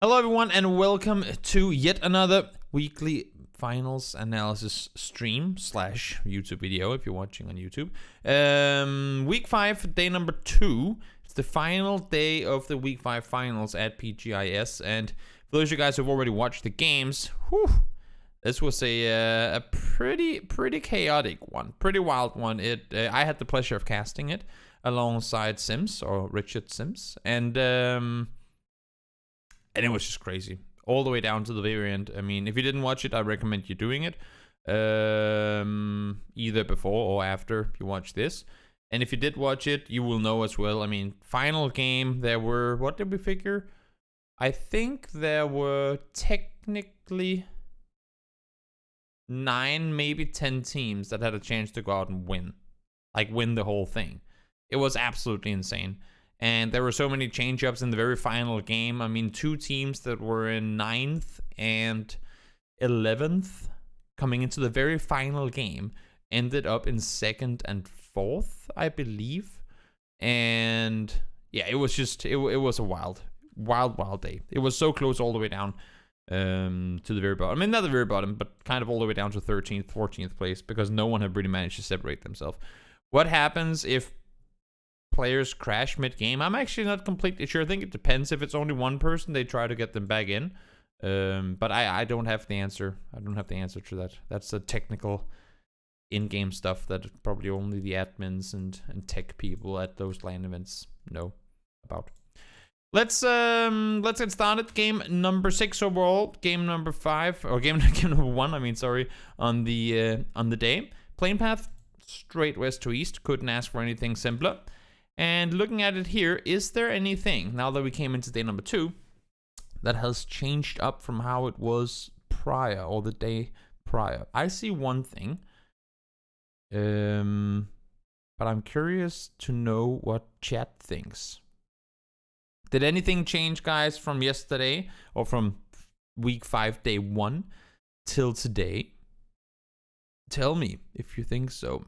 Hello everyone and welcome to yet another weekly finals analysis stream / YouTube video if you're watching on YouTube. Week 5, day number 2. It's the final day of the week 5 finals at PGIs, and for those of you guys who've already watched the games, this was a pretty chaotic one, pretty wild one. I had the pleasure of casting it alongside Sims, or Richard Sims, and it was just crazy. All the way down to the very end. I mean, if you didn't watch it, I recommend you doing it. Either before or after you watch this. And if you did watch it, you will know as well. I mean, final game, there were... What did we figure? I think there were technically 9, maybe 10 teams that had a chance to go out and win. Like, win the whole thing. It was absolutely insane. And there were so many change-ups in the very final game. I mean, 2 teams that were in 9th and 11th coming into the very final game ended up in 2nd and 4th, I believe. And yeah, it was just, it was a wild day. It was so close all the way down to the very bottom. I mean, not the very bottom, but kind of all the way down to 13th, 14th place, because no one had really managed to separate themselves. What happens if players crash mid-game? I'm actually not completely sure. I think it depends. If it's only one person, they try to get them back in. But I don't have the answer. I don't have the answer to that. That's the technical in-game stuff that probably only the admins and tech people at those LAN events know about. Let's get started. Game number 6 overall. Game number 5, or game number 1. I mean, sorry, on the day. Plane path straight west to east. Couldn't ask for anything simpler. And looking at it here, is there anything, now that we came into day number 2, that has changed up from how it was prior, or the day prior? I see one thing, but I'm curious to know what chat thinks. Did anything change, guys, from yesterday, or from week 5, day 1, till today? Tell me if you think so.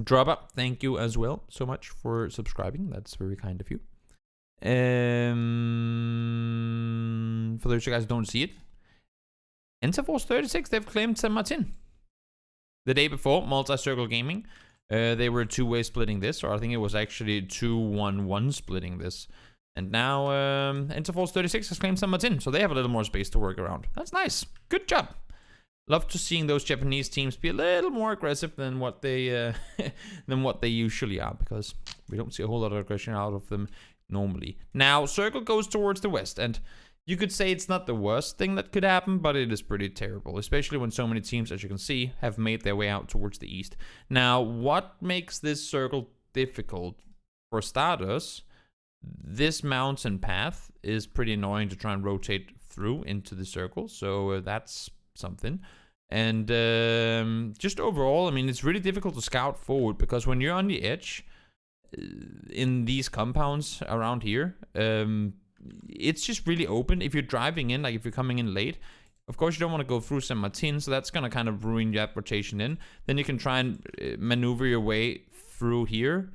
Drop up, thank you as well so much for subscribing. That's very kind of you. For those of you guys who don't see it, Interforce 36, they've claimed San Martin. The day before, Multi-Circle Gaming, they were 2-way splitting this, or I think it was actually 2-1-1 splitting this. And now Interforce 36 has claimed San Martin, so they have a little more space to work around. That's nice. Good job. Love to seeing those Japanese teams be a little more aggressive than what they usually are, because we don't see a whole lot of aggression out of them normally. Now, Circle goes towards the west, and you could say it's not the worst thing that could happen, but it is pretty terrible, especially when so many teams, as you can see, have made their way out towards the east. Now, what makes this Circle difficult? For starters, this mountain path is pretty annoying to try and rotate through into the Circle, so that's something. And just overall, I mean, it's really difficult to scout forward, because when you're on the edge in these compounds around here, it's just really open. If you're driving in, like if you're coming in late, of course you don't want to go through San Martin, so that's going to kind of ruin your rotation in. Then you can try and maneuver your way through here,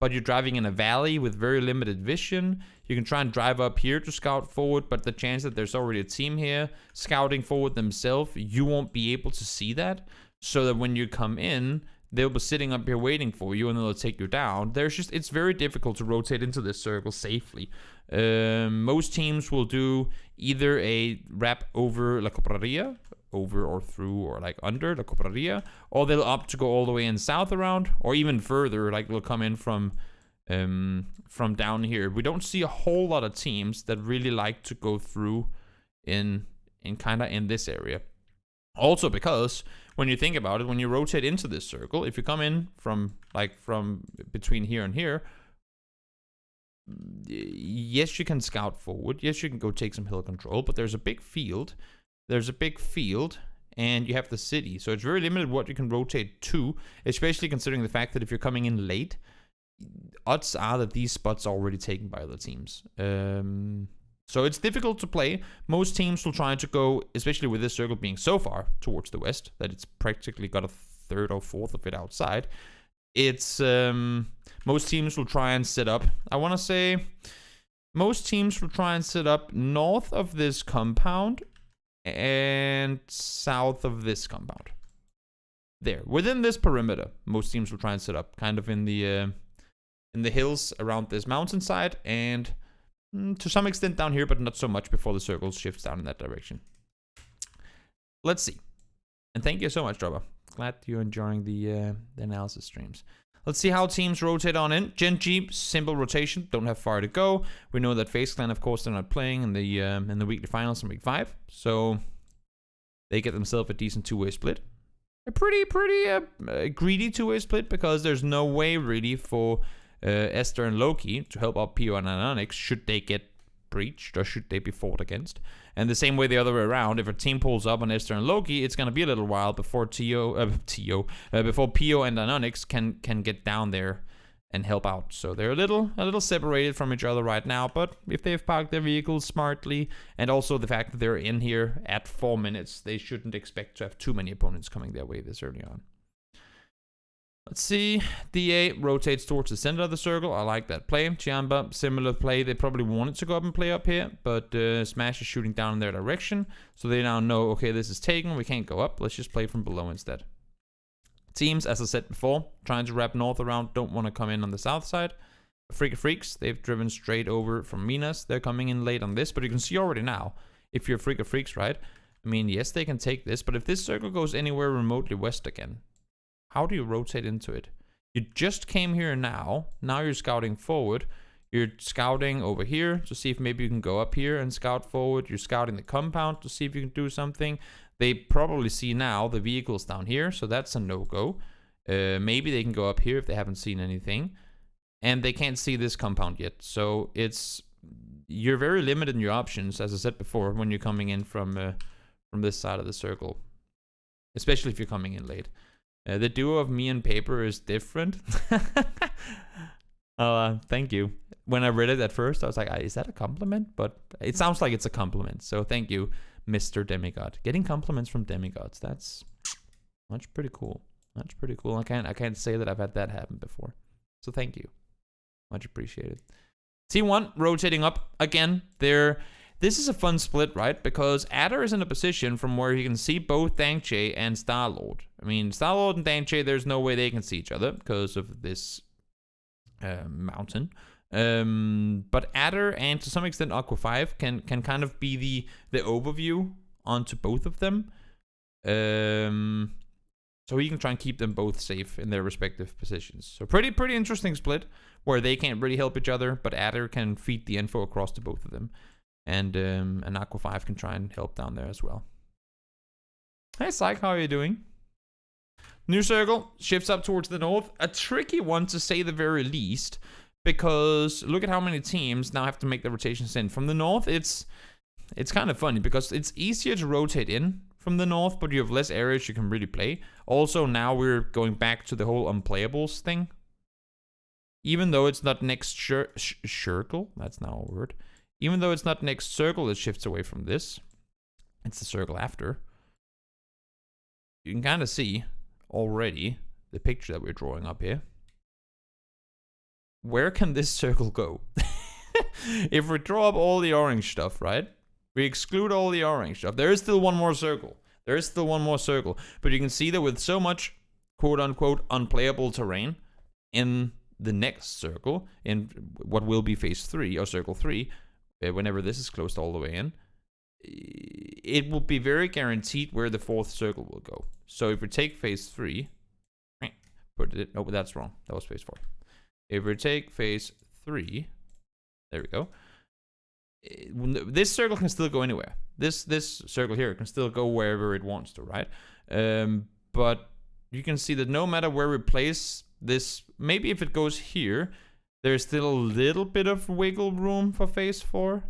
but you're driving in a valley with very limited vision. You can try and drive up here to scout forward, but the chance that there's already a team here scouting forward themselves, you won't be able to see that. So that when you come in, they'll be sitting up here waiting for you, and they'll take you down. It's very difficult to rotate into this Circle safely. Most teams will do either a wrap over La Copraria, over or through, or like under La Copraria, or they'll opt to go all the way in south around, or even further, like they'll come in from down here. We don't see a whole lot of teams that really like to go through in kind of in this area. Also because when you think about it, when you rotate into this Circle, if you come in from between here and here, yes, you can scout forward. Yes, you can go take some hill control, but there's a big field. And you have the city. So it's very limited what you can rotate to, especially considering the fact that if you're coming in late, odds are that these spots are already taken by other teams. So it's difficult to play. Most teams will try to go, especially with this Circle being so far towards the west, that it's practically got a third or fourth of it outside. It's most teams will try and set up, I want to say, most teams will try and set up north of this compound and south of this compound. There, within this perimeter, most teams will try and set up kind of in the hills around this mountainside and to some extent down here, but not so much before the circle shifts down in that direction. Let's see. And thank you so much, Dropper. Glad you're enjoying the analysis streams. Let's see how teams rotate on in. Gen G, simple rotation, don't have far to go. We know that FaZe Clan, of course, they're not playing in the weekly finals in week 5, so they get themselves a decent two-way split. A pretty greedy two-way split because there's no way really for Esther and Loki to help out PO and Anonix should they get breached or should they be fought against. And the same way the other way around, if a team pulls up on Esther and Loki, it's gonna be a little while before before PO and Anonix can get down there and help out. So they're a little separated from each other right now, but if they've parked their vehicles smartly, and also the fact that they're in here at 4 minutes, they shouldn't expect to have too many opponents coming their way this early on. Let's see. DA rotates towards the center of the circle. I like that play. Chiamba, similar play. They probably wanted to go up and play up here, but Smash is shooting down in their direction. So they now know, okay, this is taken. We can't go up. Let's just play from below instead. Teams, as I said before, trying to wrap north around, don't want to come in on the south side. Freak of Freaks, they've driven straight over from Minas. They're coming in late on this, but you can see already now, if you're Freak of Freaks, right? I mean, yes, they can take this, but if this circle goes anywhere remotely west again, how do you rotate into it? You just came here now. Now you're scouting forward. You're scouting over here to see if maybe you can go up here and scout forward. You're scouting the compound to see if you can do something. They probably see now the vehicles down here, so that's a no-go. Maybe they can go up here if they haven't seen anything. And they can't see this compound yet. So you're very limited in your options, as I said before, when you're coming in from this side of the circle. Especially if you're coming in late. The duo of me and Paper is different. Thank you. When I read it at first, I was like, is that a compliment? But it sounds like it's a compliment. So thank you, Mr. Demigod. Getting compliments from demigods, that's pretty cool. That's pretty cool. I can't say that I've had that happen before. So thank you. Much appreciated. T1 rotating up again. This is a fun split, right? Because Adder is in a position from where he can see both Dangche and Star-Lord. I mean, Star-Lord and Dangche, there's no way they can see each other because of this mountain. But Adder and to some extent Aqua 5 can kind of be the overview onto both of them. So he can try and keep them both safe in their respective positions. So pretty interesting split where they can't really help each other, but Adder can feed the info across to both of them. And Aqua 5 can try and help down there as well. Hey Psych, how are you doing? New circle shifts up towards the north. A tricky one to say the very least, because look at how many teams now have to make the rotations in. From the north, it's kind of funny because it's easier to rotate in from the north, but you have less areas you can really play. Also, now we're going back to the whole unplayables thing. Even though it's not next circle, that's now a word. Even though it's not next circle, it shifts away from this. It's the circle after. You can kind of see already the picture that we're drawing up here. Where can this circle go? If we draw up all the orange stuff, right? We exclude all the orange stuff. There is still one more circle. There is still one more circle. But you can see that with so much quote-unquote unplayable terrain in the next circle, in what will be phase 3 or circle 3, whenever this is closed all the way in, it will be very guaranteed where the fourth circle will go. So if we take phase 3, put it, oh, that's wrong. That was phase 4. If we take phase 3, there we go. This circle can still go anywhere. This circle here can still go wherever it wants to, right? But you can see that no matter where we place this, maybe if it goes here, there's still a little bit of wiggle room for phase 4.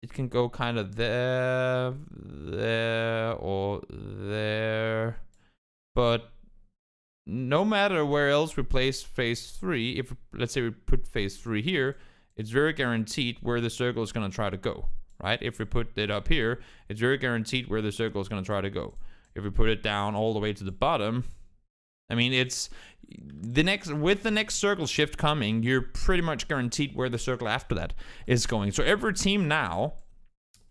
It can go kind of there, or there. But no matter where else we place phase 3, if let's say we put phase 3 here, it's very guaranteed where the circle is going to try to go, right? If we put it up here, it's very guaranteed where the circle is going to try to go. If we put it down all the way to the bottom, I mean, it's with the next circle shift coming, you're pretty much guaranteed where the circle after that is going. So every team now,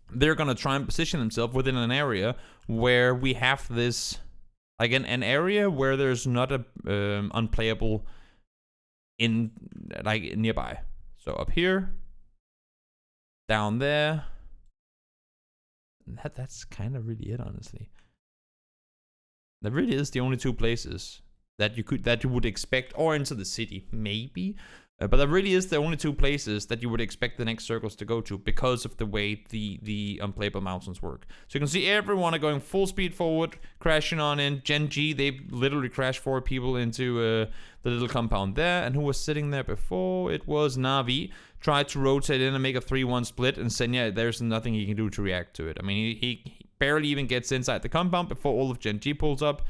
they're gonna try and position themselves within an area where we have this, like an area where there's not a unplayable in like nearby. So up here, down there. That's kind of really it, honestly. That really is the only two places that you would expect, or into the city maybe, but that really is the only two places that you would expect the next circles to go to because of the way the unplayable mountains work. So you can see everyone are going full speed forward, crashing on in. Gen G, they literally crashed 4 people into the little compound there. And who was sitting there before? It was Navi. Tried to rotate in and make a 3-1 split, and Senya, there's nothing he can do to react to it. I mean, he barely even gets inside the compound before all of Gen G pulls up.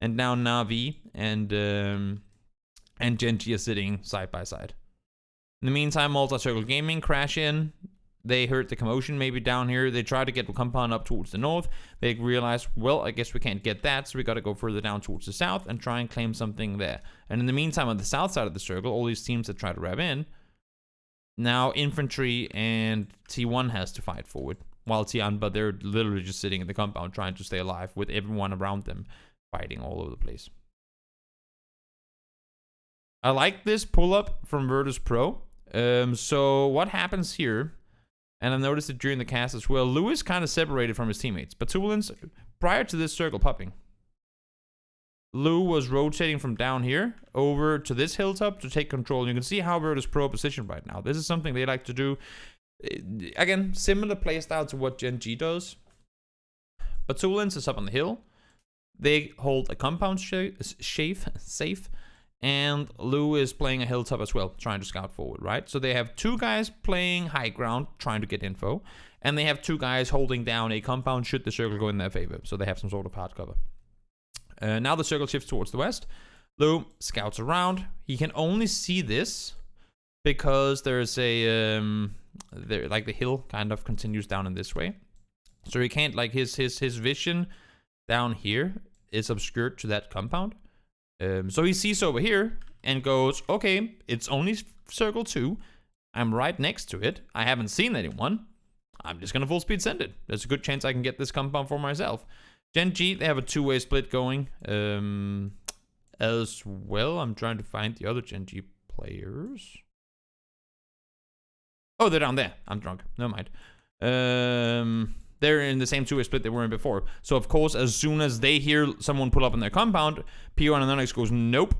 And now Navi and Gen G are sitting side by side. In the meantime, Multi-Circle Gaming crash in. They heard the commotion maybe down here. They try to get the compound up towards the north. They realize, well, I guess we can't get that, so we got to go further down towards the south and try and claim something there. And in the meantime, on the south side of the circle, all these teams that try to wrap in, now infantry and T1 has to fight forward. While T-Anba, they're literally just sitting in the compound trying to stay alive with everyone around them fighting all over the place. I like this pull-up from Virtus Pro. So what happens here, and I noticed it during the cast as well, Lewis kind of separated from his teammates. Batulins, prior to this circle popping, Lou was rotating from down here over to this hilltop to take control. You can see how Virtus Pro positioned right now. This is something they like to do. Again, similar playstyle to what Gen G does. Batulins is up on the hill. They hold a compound safe, and Lou is playing a hilltop as well, trying to scout forward, right? So they have 2 guys playing high ground, trying to get info, and they have 2 guys holding down a compound should the circle go in their favor. So they have some sort of hard cover. Now the circle shifts towards the west. Lou scouts around. He can only see this because there's a like the hill kind of continues down in this way, so he can't, like, his vision down here is obscured to that compound. So he sees over here and goes, okay, it's only circle 2. I'm right next to it. I haven't seen anyone. I'm just gonna full speed send it. There's a good chance I can get this compound for myself. Gen G, they have a 2-way split going as well. I'm trying to find the other Gen G players. Oh, they're down there. I'm drunk. Never mind. They're in the same 2-way split they were in before. So, of course, as soon as they hear someone pull up in their compound, PO and Anonymous goes, nope.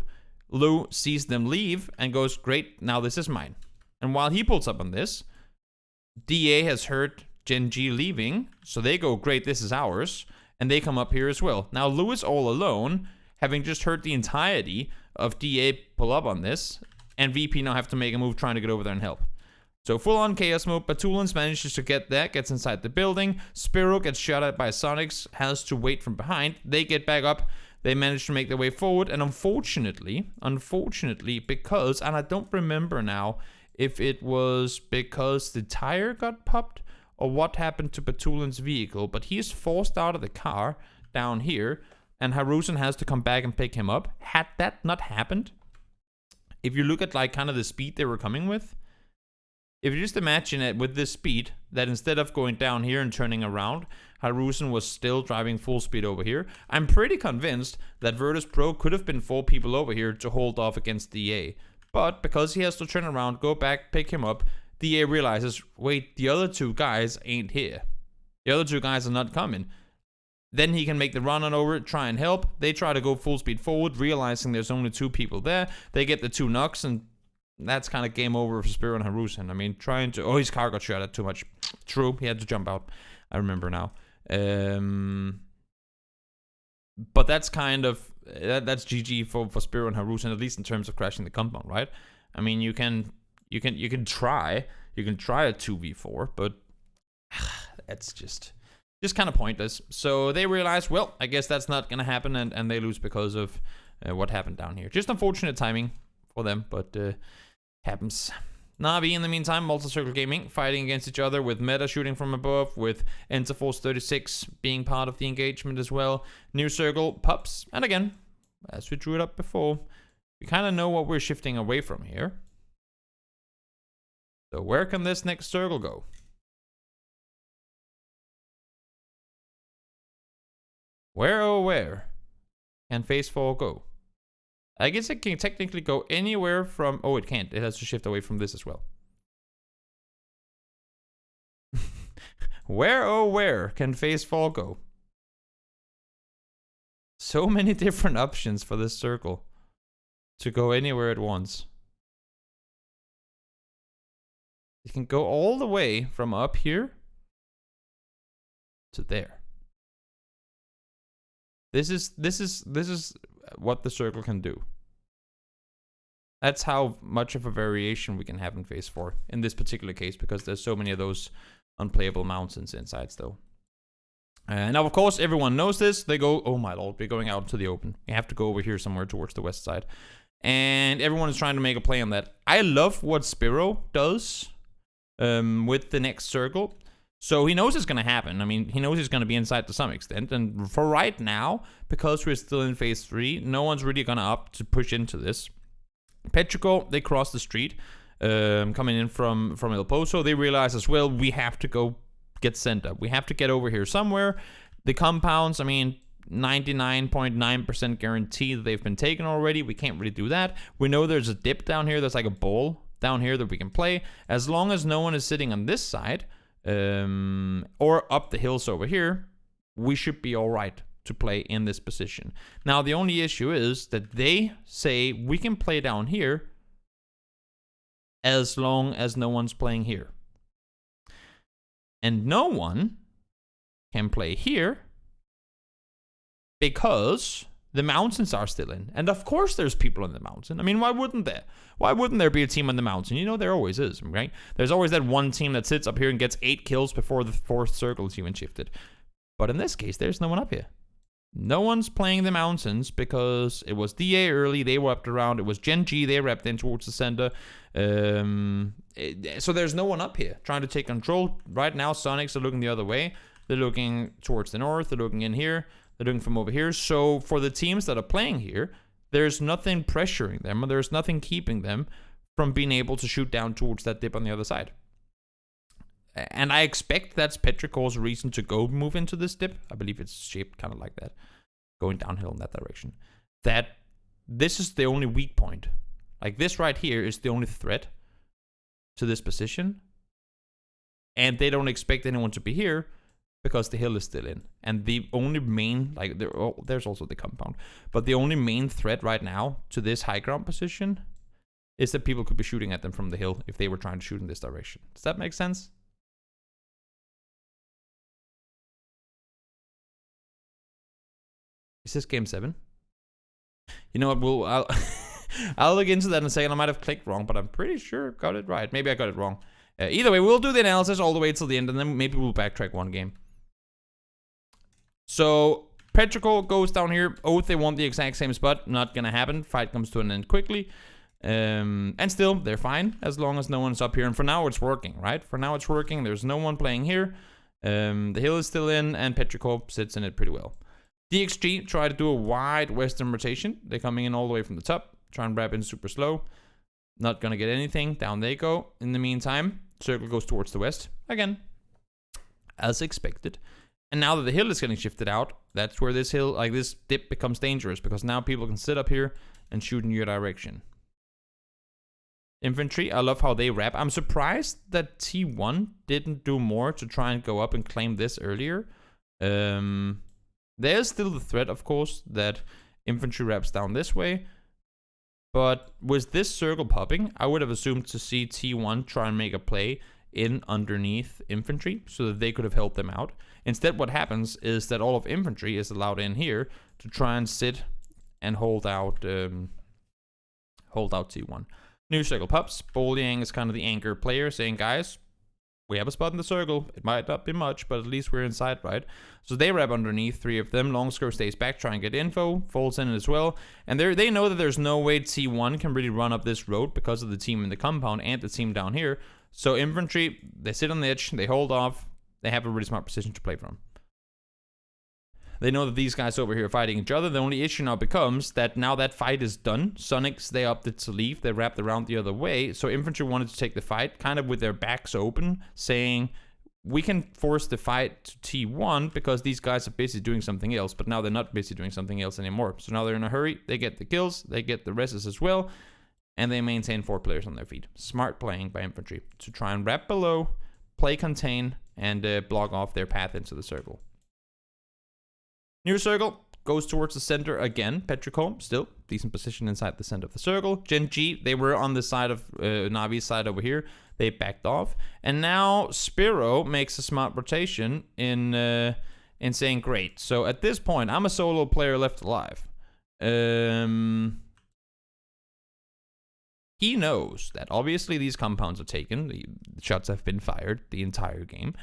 Lou sees them leave and goes, great, now this is mine. And while he pulls up on this, DA has heard Gen G leaving, so they go, great, this is ours. And they come up here as well. Now, Lou is all alone, having just heard the entirety of DA pull up on this, and VP now have to make a move trying to get over there and help. So full-on chaos mode. Batulins manages to get that, gets inside the building. Spiro gets shot at by Sonics, has to wait from behind. They get back up. They manage to make their way forward. And unfortunately, because, and I don't remember now if it was because the tire got popped or what happened to Batulin's vehicle, but he is forced out of the car down here, and Harusen has to come back and pick him up. Had that not happened, if you look at, like, kind of the speed they were coming with, if you just imagine it with this speed, that instead of going down here and turning around, Harusen was still driving full speed over here, I'm pretty convinced that Virtus Pro could have been 4 people over here to hold off against DA. But because he has to turn around, go back, pick him up, DA realizes, wait, the other 2 guys ain't here. The other 2 guys are not coming. Then he can make the run on over, try and help. They try to go full speed forward, realizing there's only 2 people there. They get the 2 knocks, and that's kind of game over for Spiro and Harusen. I mean, trying to... Oh, his car got shot at too much. True, he had to jump out. I remember now. But that's kind of... That's GG for Spiro and Harusen, at least in terms of crashing the compound, right? I mean, you can try. You can try a 2v4, but... That's just kind of pointless. So they realize, well, I guess that's not going to happen, and they lose because of what happened down here. Just unfortunate timing for them, but happens. Navi, in the meantime, Multi-Circle Gaming, fighting against each other with Meta shooting from above, with Interforce 36 being part of the engagement as well. New Circle, Pups, and again, as we drew it up before, we kind of know what we're shifting away from here. So where can this next circle go? Where, oh where can phase 4 go? I guess it can technically go anywhere from... Oh, it can't. It has to shift away from this as well. Where, oh where can phase 4 go? So many different options for this circle to go anywhere at once. It can go all the way from up here to there. This is what the circle can do. That's how much of a variation we can have in phase 4 in this particular case, because there's so many of those unplayable mountains inside still. Now, of course, everyone knows this. They go, oh my lord, we're going out to the open. We have to go over here somewhere towards the west side. And everyone is trying to make a play on that. I love what Spiro does with the next circle. So he knows it's going to happen. I mean, he knows he's going to be inside to some extent. And for right now, because we're still in phase 3, no one's really going to opt to push into this. Petrico, they cross the street, coming in from El Pozo. They realize as well, we have to go get sent up. We have to get over here somewhere. The compounds, I mean, 99.9% guarantee that they've been taken already. We can't really do that. We know there's a dip down here. There's like a bowl down here that we can play. As long as no one is sitting on this side, or up the hills over here, we should be all right to play in this position. Now, the only issue is that they say we can play down here as long as no one's playing here. And no one can play here because the mountains are still in. And of course there's people on the mountain. I mean, why wouldn't there? Why wouldn't there be a team on the mountain? You know, there always is, right? There's always that one team that sits up here and gets 8 kills before the 4th circle is even shifted. But in this case, there's no one up here. No one's playing the mountains because it was DA early. They wrapped around. It was Gen G. They wrapped in towards the center. So there's no one up here trying to take control. Right now, Sonics are looking the other way. They're looking towards the north. They're looking in here. They're looking from over here. So for the teams that are playing here, there's nothing pressuring them. Or there's nothing keeping them from being able to shoot down towards that dip on the other side. And I expect that's Petricor's reason to go move into this dip. I believe it's shaped kind of like that, going downhill in that direction. That this is the only weak point. Like this right here is the only threat to this position. And they don't expect anyone to be here because the hill is still in. And the only main, like there's also the compound. But the only main threat right now to this high ground position is that people could be shooting at them from the hill if they were trying to shoot in this direction. Does that make sense? Is this game 7? You know what, I'll look into that in a second. I might have clicked wrong, but I'm pretty sure I got it right. Maybe I got it wrong. Either way, we'll do the analysis all the way till the end, and then maybe we'll backtrack one game. So, Petrico goes down here. Oath, they want the exact same spot. Not gonna happen. Fight comes to an end quickly. And still, they're fine, as long as no one's up here. And for now, it's working, right? For now, it's working. There's no one playing here. The hill is still in, and Petrico sits in it pretty well. DXG try to do a wide western rotation. They're coming in all the way from the top. Try and wrap in super slow. Not gonna get anything. Down they go. In the meantime, circle goes towards the west. Again, as expected. And now that the hill is getting shifted out, that's where this hill, like this dip becomes dangerous. Because now people can sit up here and shoot in your direction. Infantry, I love how they wrap. I'm surprised that T1 didn't do more to try and go up and claim this earlier. There's still the threat, of course, that infantry wraps down this way. But with this circle popping, I would have assumed to see T1 try and make a play in underneath infantry so that they could have helped them out. Instead, what happens is that all of infantry is allowed in here to try and sit and hold out T1. New circle pops. Boliang is kind of the anchor player saying, guys, we have a spot in the circle. It might not be much, but at least we're inside, right? So they wrap underneath, 3 of them. Longskirr stays back, try and get info. Folds in as well. And they know that there's no way T1 can really run up this road because of the team in the compound and the team down here. So infantry, they sit on the edge, they hold off. They have a really smart position to play from. They know that these guys over here are fighting each other. The only issue now becomes that now that fight is done. Sonics, they opted to leave. They wrapped around the other way. So infantry wanted to take the fight kind of with their backs open, saying, we can force the fight to T1 because these guys are busy doing something else. But now they're not busy doing something else anymore. So now they're in a hurry. They get the kills. They get the rests as well. And they maintain 4 players on their feet. Smart playing by infantry to try and wrap below, play contain, and block off their path into the circle. New circle goes towards the center again. Petrichor, still decent position inside the center of the circle. Gen G, they were on the side of Navi's side over here. They backed off. And now Spiro makes a smart rotation in saying, great. So at this point, I'm a solo player left alive. He knows that obviously these compounds are taken. The shots have been fired the entire game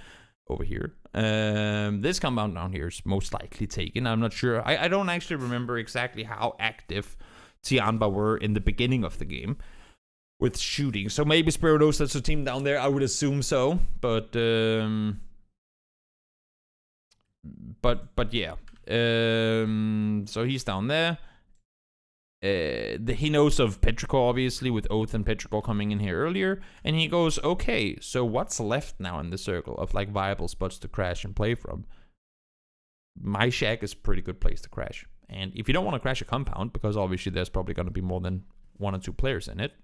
over here. This compound down here is most likely taken. I'm not sure. I don't actually remember exactly how active Tianba were in the beginning of the game with shooting. So maybe Spiro knows that's a team down there. I would assume so. But yeah. So he's down there. He knows of Petrichor, obviously, with Oath and Petrichor coming in here earlier. And he goes, okay, so what's left now in the circle of like viable spots to crash and play from? My shack is a pretty good place to crash. And if you don't want to crash a compound, because obviously there's probably going to be more than 1 or 2 players in it,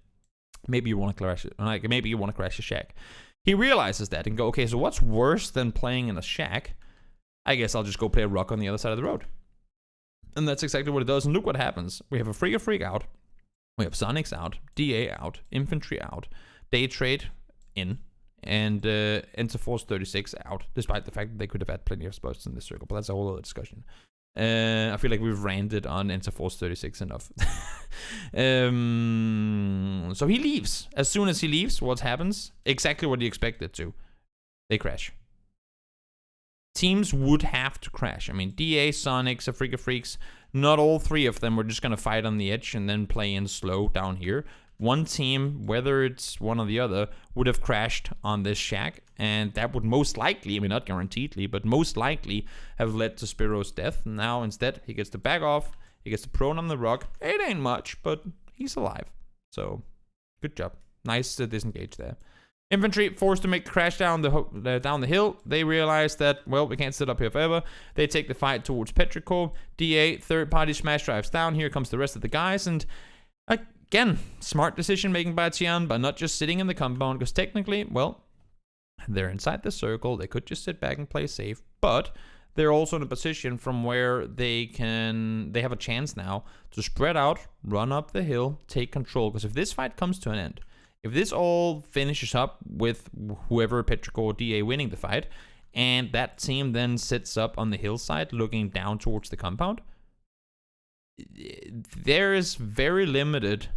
maybe you want to crash it. Like maybe you want to crash a shack. He realizes that and go, okay, so what's worse than playing in a shack? I guess I'll just go play a rock on the other side of the road. And that's exactly what it does. And look what happens. We have a Freak out. We have Sonics out. DA out. Infantry out. Day Trade in. And Interforce 36 out. Despite the fact that they could have had plenty of spots in this circle. But that's a whole other discussion. I feel like we've ranted on Interforce 36 enough. So he leaves. As soon as he leaves, what happens? Exactly what he expected to. They crash. Teams would have to crash. I mean, DA, Sonics, Afrika Freaks, not all 3 of them were just going to fight on the edge and then play in slow down here. One team, whether it's one or the other, would have crashed on this shack. And that would most likely, I mean, not guaranteedly, but most likely have led to Spiro's death. Now, instead, he gets to back off. He gets to prone on the rock. It ain't much, but he's alive. So, good job. Nice disengage there. Infantry forced to make the crash down the hill. They realize that, well, we can't sit up here forever. They take the fight towards Petrichor. DA, third-party smash drives down. Here comes the rest of the guys. And again, smart decision-making by Tian, but not just sitting in the compound. Because technically, well, they're inside the circle. They could just sit back and play safe. But they're also in a position from where they have a chance now to spread out, run up the hill, take control. Because if this fight comes to an end, if this all finishes up with whoever, Petrichor or DA, winning the fight, and that team then sits up on the hillside looking down towards the compound, there is very limited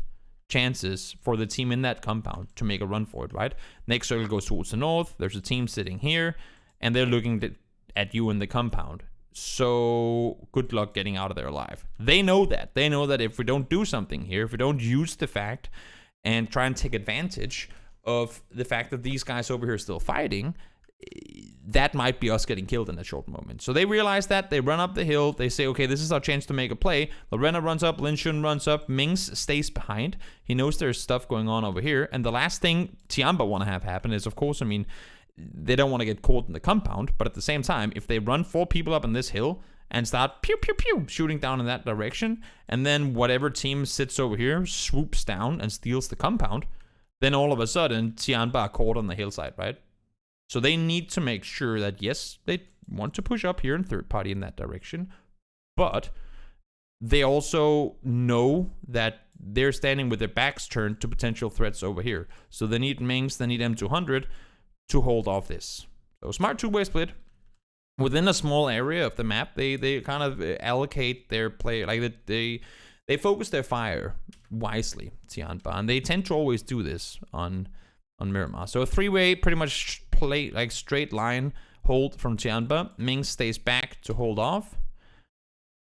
chances for the team in that compound to make a run for it, right? Next circle goes towards the north. There's a team sitting here, and they're looking at you in the compound. So good luck getting out of there alive. They know that. They know that if we don't do something here, if we don't use the fact and try and take advantage of the fact that these guys over here are still fighting, that might be us getting killed in a short moment. So they realize that. They run up the hill. They say, okay, this is our chance to make a play. Lorena runs up. Lin Shun runs up. Mings stays behind. He knows there's stuff going on over here. And the last thing Tianba want to have happen is, of course, I mean, they don't want to get caught in the compound. But at the same time, if they run 4 people up on this hill and start pew, pew, pew, shooting down in that direction, and then whatever team sits over here swoops down and steals the compound, then all of a sudden, Tianba are caught on the hillside, right? So they need to make sure that, yes, they want to push up here in third party in that direction, but they also know that they're standing with their backs turned to potential threats over here. So they need Mings, they need M200 to hold off this. So smart two-way split. Within a small area of the map, they kind of allocate their play, like they focus their fire wisely, Tianba, and they tend to always do this on Miramar. So a 3-way, pretty much play like straight line hold from Tianba. Ming stays back to hold off.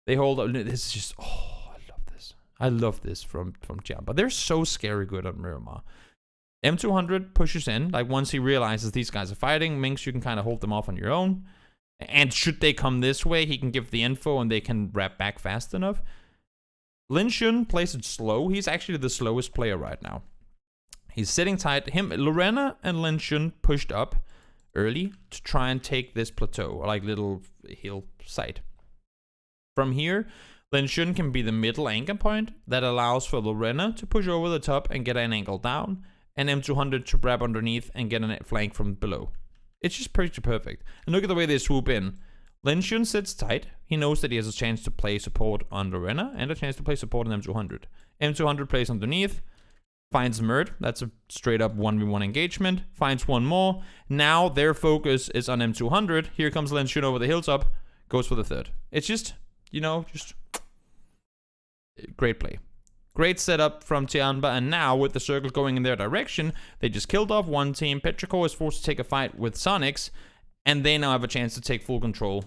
They hold up. This is just, oh, I love this. I love this from Tianba. They're so scary good on Miramar. M200 pushes in. Like once he realizes these guys are fighting, Mings, you can kind of hold them off on your own. And should they come this way, he can give the info and they can wrap back fast enough. Lin Shun plays it slow. He's actually the slowest player right now. He's sitting tight. Lorena and Lin Shun pushed up early to try and take this plateau, or like little hill site. From here, Lin Shun can be the middle anchor point that allows for Lorena to push over the top and get an angle down, and M200 to grab underneath and get a flank from below. It's just pretty perfect. And look at the way they swoop in. Lin Shun sits tight. He knows that he has a chance to play support on Lorena and a chance to play support on M200. M200 plays underneath, finds Mert. That's a straight up 1v1 engagement. Finds one more. Now their focus is on M200. Here comes Lin Shun over the hilltop. Goes for the third. It's just, just great play. Great setup from Tianba, and now with the circle going in their direction, they just killed off one team. Petrichor is forced to take a fight with Sonics, and they now have a chance to take full control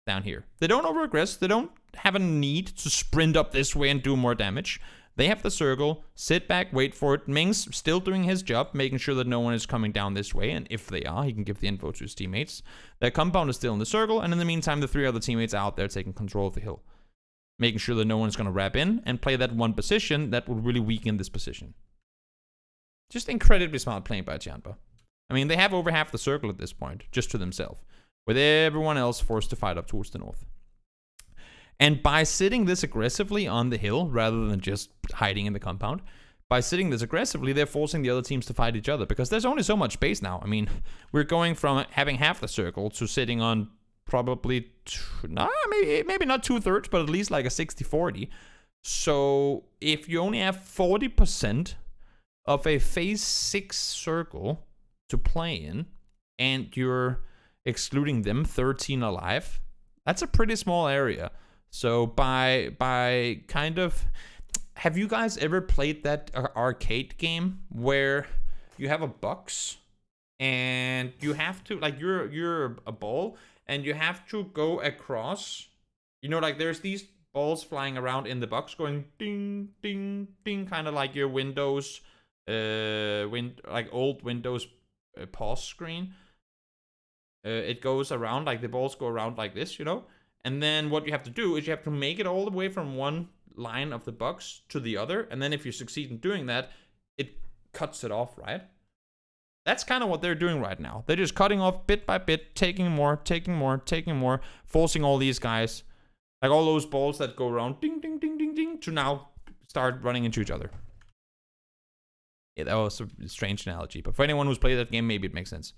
down here. They don't over-aggress. They don't have a need to sprint up this way and do more damage. They have the circle, sit back, wait for it. Ming's still doing his job, making sure that no one is coming down this way, and if they are, he can give the info to his teammates. Their compound is still in the circle, and in the meantime, the 3 other teammates are out there taking control of the hill, making sure that no one's going to wrap in and play that one position that would really weaken this position. Just incredibly smart playing by Tianba. I mean, they have over half the circle at this point, just to themselves, with everyone else forced to fight up towards the north. And by sitting this aggressively on the hill, rather than just hiding in the compound, by sitting this aggressively, they're forcing the other teams to fight each other, because there's only so much space now. I mean, we're going from having half the circle to sitting on probably, maybe not 2/3, but at least like a 60-40. So if you only have 40% of a phase 6 circle to play in, and you're excluding them 13 alive, that's a pretty small area. So by kind of, have you guys ever played that arcade game where you have a box and you have to, like, you're a ball and you have to go across, like there's these balls flying around in the box going ding ding ding, kind of like your Windows like old Windows pause screen. It goes around, like the balls go around like this, and then what you have to do is you have to make it all the way from one line of the box to the other, and then if you succeed in doing that, it cuts it off, right? That's kind of what they're doing right now. They're just cutting off bit by bit, taking more, forcing all these guys, like all those balls that go around ding ding ding ding ding, to now start running into each other. Yeah, that was a strange analogy, but for anyone who's played that game, maybe it makes sense.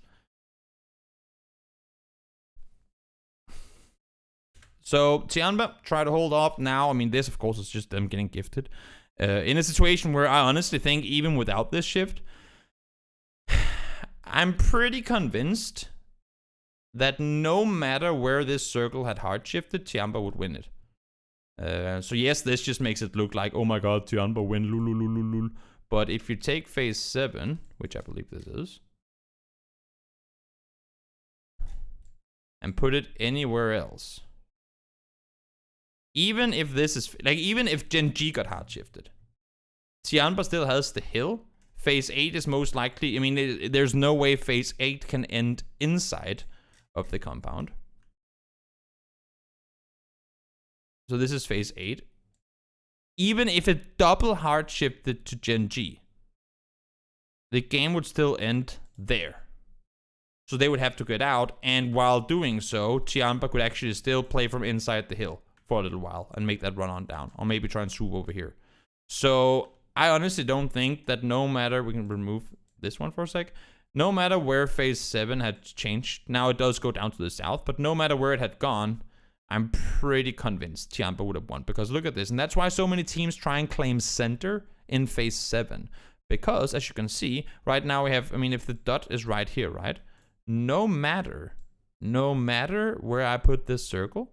So Tianba try to hold off now. I mean, this of course is just them getting gifted in a situation where I honestly think even without this shift, I'm pretty convinced that no matter where this circle had hard shifted, Tianba would win it. So yes, this just makes it look like, oh my god, Tianba win, lululululul. But if you take phase 7, which I believe this is, and put it anywhere else, even if this is, like, even if Gen G got hard shifted, Tianba still has the hill. Phase 8 is most likely, I mean, there's no way phase 8 can end inside of the compound. So this is phase 8. Even if it double hard shifted to Gen G, the game would still end there. So they would have to get out, and while doing so, Tianba could actually still play from inside the hill for a little while and make that run on down, or maybe try and swoop over here. So I honestly don't think that no matter, we can remove this one for a sec, no matter where phase 7 had changed, now it does go down to the south, but no matter where it had gone, I'm pretty convinced Tianba would have won, because look at this, and that's why so many teams try and claim center in phase 7, because as you can see, right now we have, I mean, if the dot is right here, right, no matter where I put this circle,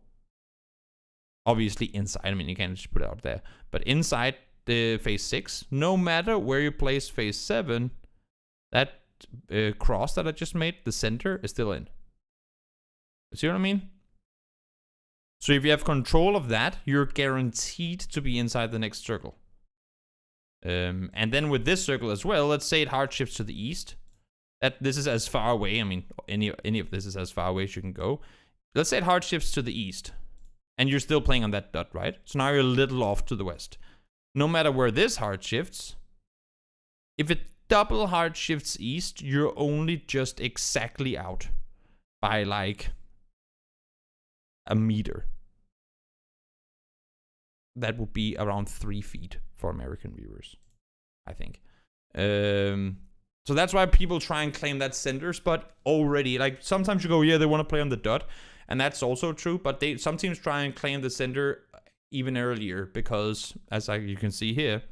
obviously inside, I mean, you can't just put it out there, but inside the phase 6, no matter where you place phase 7, that cross that I just made, the center is still in. See what I mean? So if you have control of that, you're guaranteed to be inside the next circle. And then with this circle as well, let's say it hard shifts to the east. That this is as far away, I mean, any of this is as far away as you can go. let's say it hard shifts to the east, and you're still playing on that dot, right? So now you're a little off to the west. No matter where this hard shifts, if it double hard shifts east, you're only just exactly out by like a meter. That would be around 3 feet for American viewers, I think. So that's why people try and claim that center spot already. Like sometimes you go, yeah, they want to play on the dot, and that's also true. But some teams try and claim the center even earlier because, as you can see here,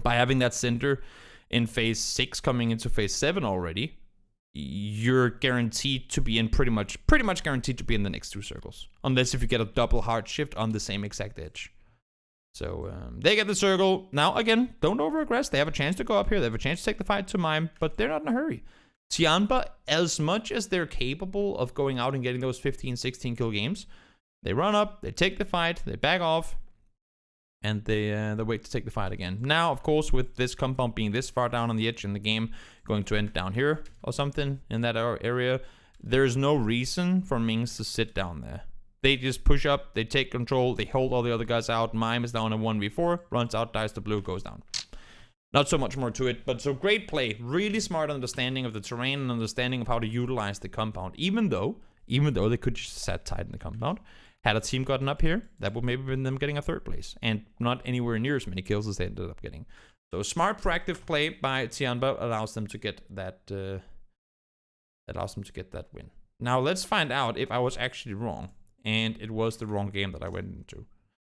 by having that center in phase 6 coming into phase 7 already, you're guaranteed to be in pretty much guaranteed to be in the next 2 circles, unless if you get a double hard shift on the same exact edge. So they get the circle. Now, again, don't over-aggress. They have a chance to go up here. They have a chance to take the fight to Mime, but they're not in a hurry. Tianba, as much as they're capable of going out and getting those 15, 16 kill games, they run up, they take the fight, they back off, and they wait to take the fight again. Now, of course, with this compound being this far down on the edge in the game, going to end down here or something in that area, there's no reason for Mings to sit down there. They just push up, they take control, they hold all the other guys out. Mime is down in 1v4, runs out, dies to blue, goes down. Not so much more to it, but so great play. Really smart understanding of the terrain and understanding of how to utilize the compound. Even though they could just sat tight in the compound. Had a team gotten up here, that would maybe have been them getting a 3rd place. And not anywhere near as many kills as they ended up getting. So smart, proactive play by Tianba allows them to get that win. Now let's find out if I was actually wrong. And it was the wrong game that I went into.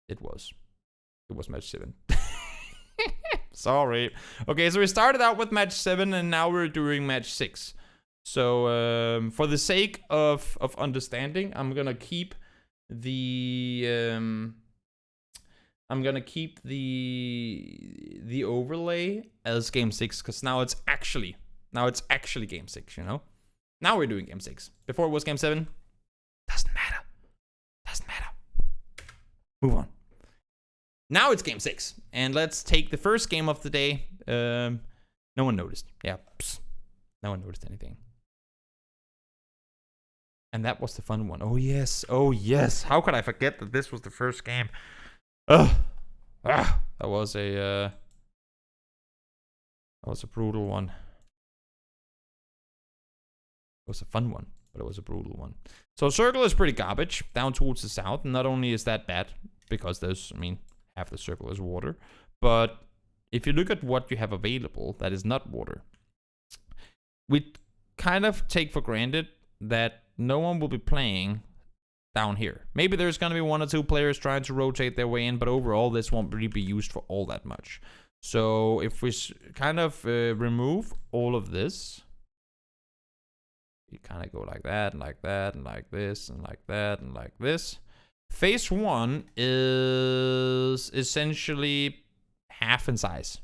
It was match 7. Sorry. Okay, so we started out with match 7 and now we're doing match 6. So for the sake of understanding, I'm gonna keep the overlay as game 6 because now it's actually game 6. You know, now we're doing game 6. Before it was game 7. Doesn't matter. Move on. Now it's game 6. And let's take the first game of the day. No one noticed. Yeah. Psst. No one noticed anything. And that was the fun one. Oh, yes. Oh, yes. How could I forget that this was the first game? Ugh. Ah, that was a brutal one. It was a fun one, but it was a brutal one. So circle is pretty garbage down towards the south. And not only is that bad, because there's, half the circle is water. But if you look at what you have available that is not water, we kind of take for granted that no one will be playing down here. Maybe there's going to be 1 or 2 players trying to rotate their way in, but overall this won't really be used for all that much. So if we kind of remove all of this, you kind of go like that, and like that, and like this, and like that, and like this. Phase 1 is essentially half in size.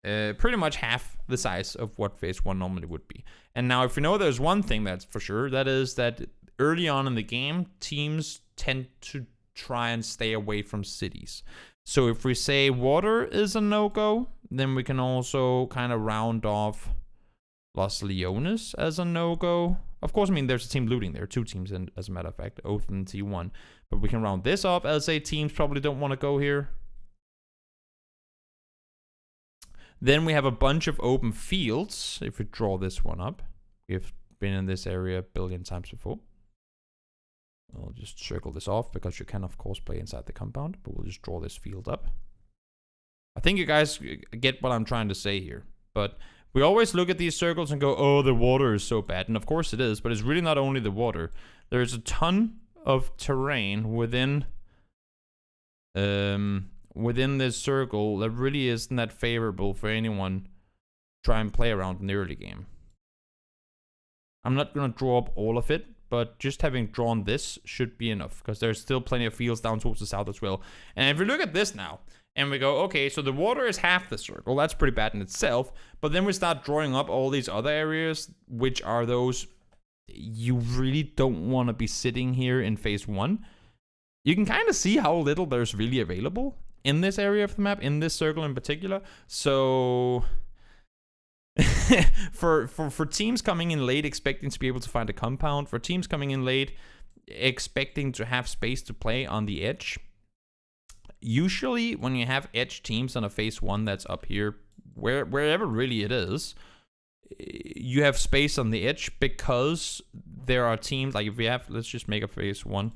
Pretty much half the size of what phase 1 normally would be. And now if you know there's one thing that's for sure, that is that early on in the game, teams tend to try and stay away from cities. So if we say water is a no-go, then we can also kind of round off Los Leones as a no-go. Of course, there's a team looting there. 2 teams, as a matter of fact. Oath and T1. But we can round this off as a teams probably don't want to go here. Then we have a bunch of open fields. If we draw this one up. We've been in this area a billion times before. We'll just circle this off because you can, of course, play inside the compound. But we'll just draw this field up. I think you guys get what I'm trying to say here. But we always look at these circles and go, oh, the water is so bad. And of course it is, but it's really not only the water. There's a ton of terrain within this circle that really isn't that favorable for anyone to try and play around in the early game. I'm not going to draw up all of it, but just having drawn this should be enough because there's still plenty of fields down towards the south as well. And if we look at this now, and we go, okay, so the water is half the circle. That's pretty bad in itself. But then we start drawing up all these other areas, which are those you really don't want to be sitting here in phase 1. You can kind of see how little there's really available in this area of the map, in this circle in particular. So for teams coming in late expecting to be able to find a compound, for teams coming in late expecting to have space to play on the edge. Usually when you have edge teams on a phase 1 that's up here, wherever really it is, you have space on the edge because there are teams, like if we have, let's just make a phase 1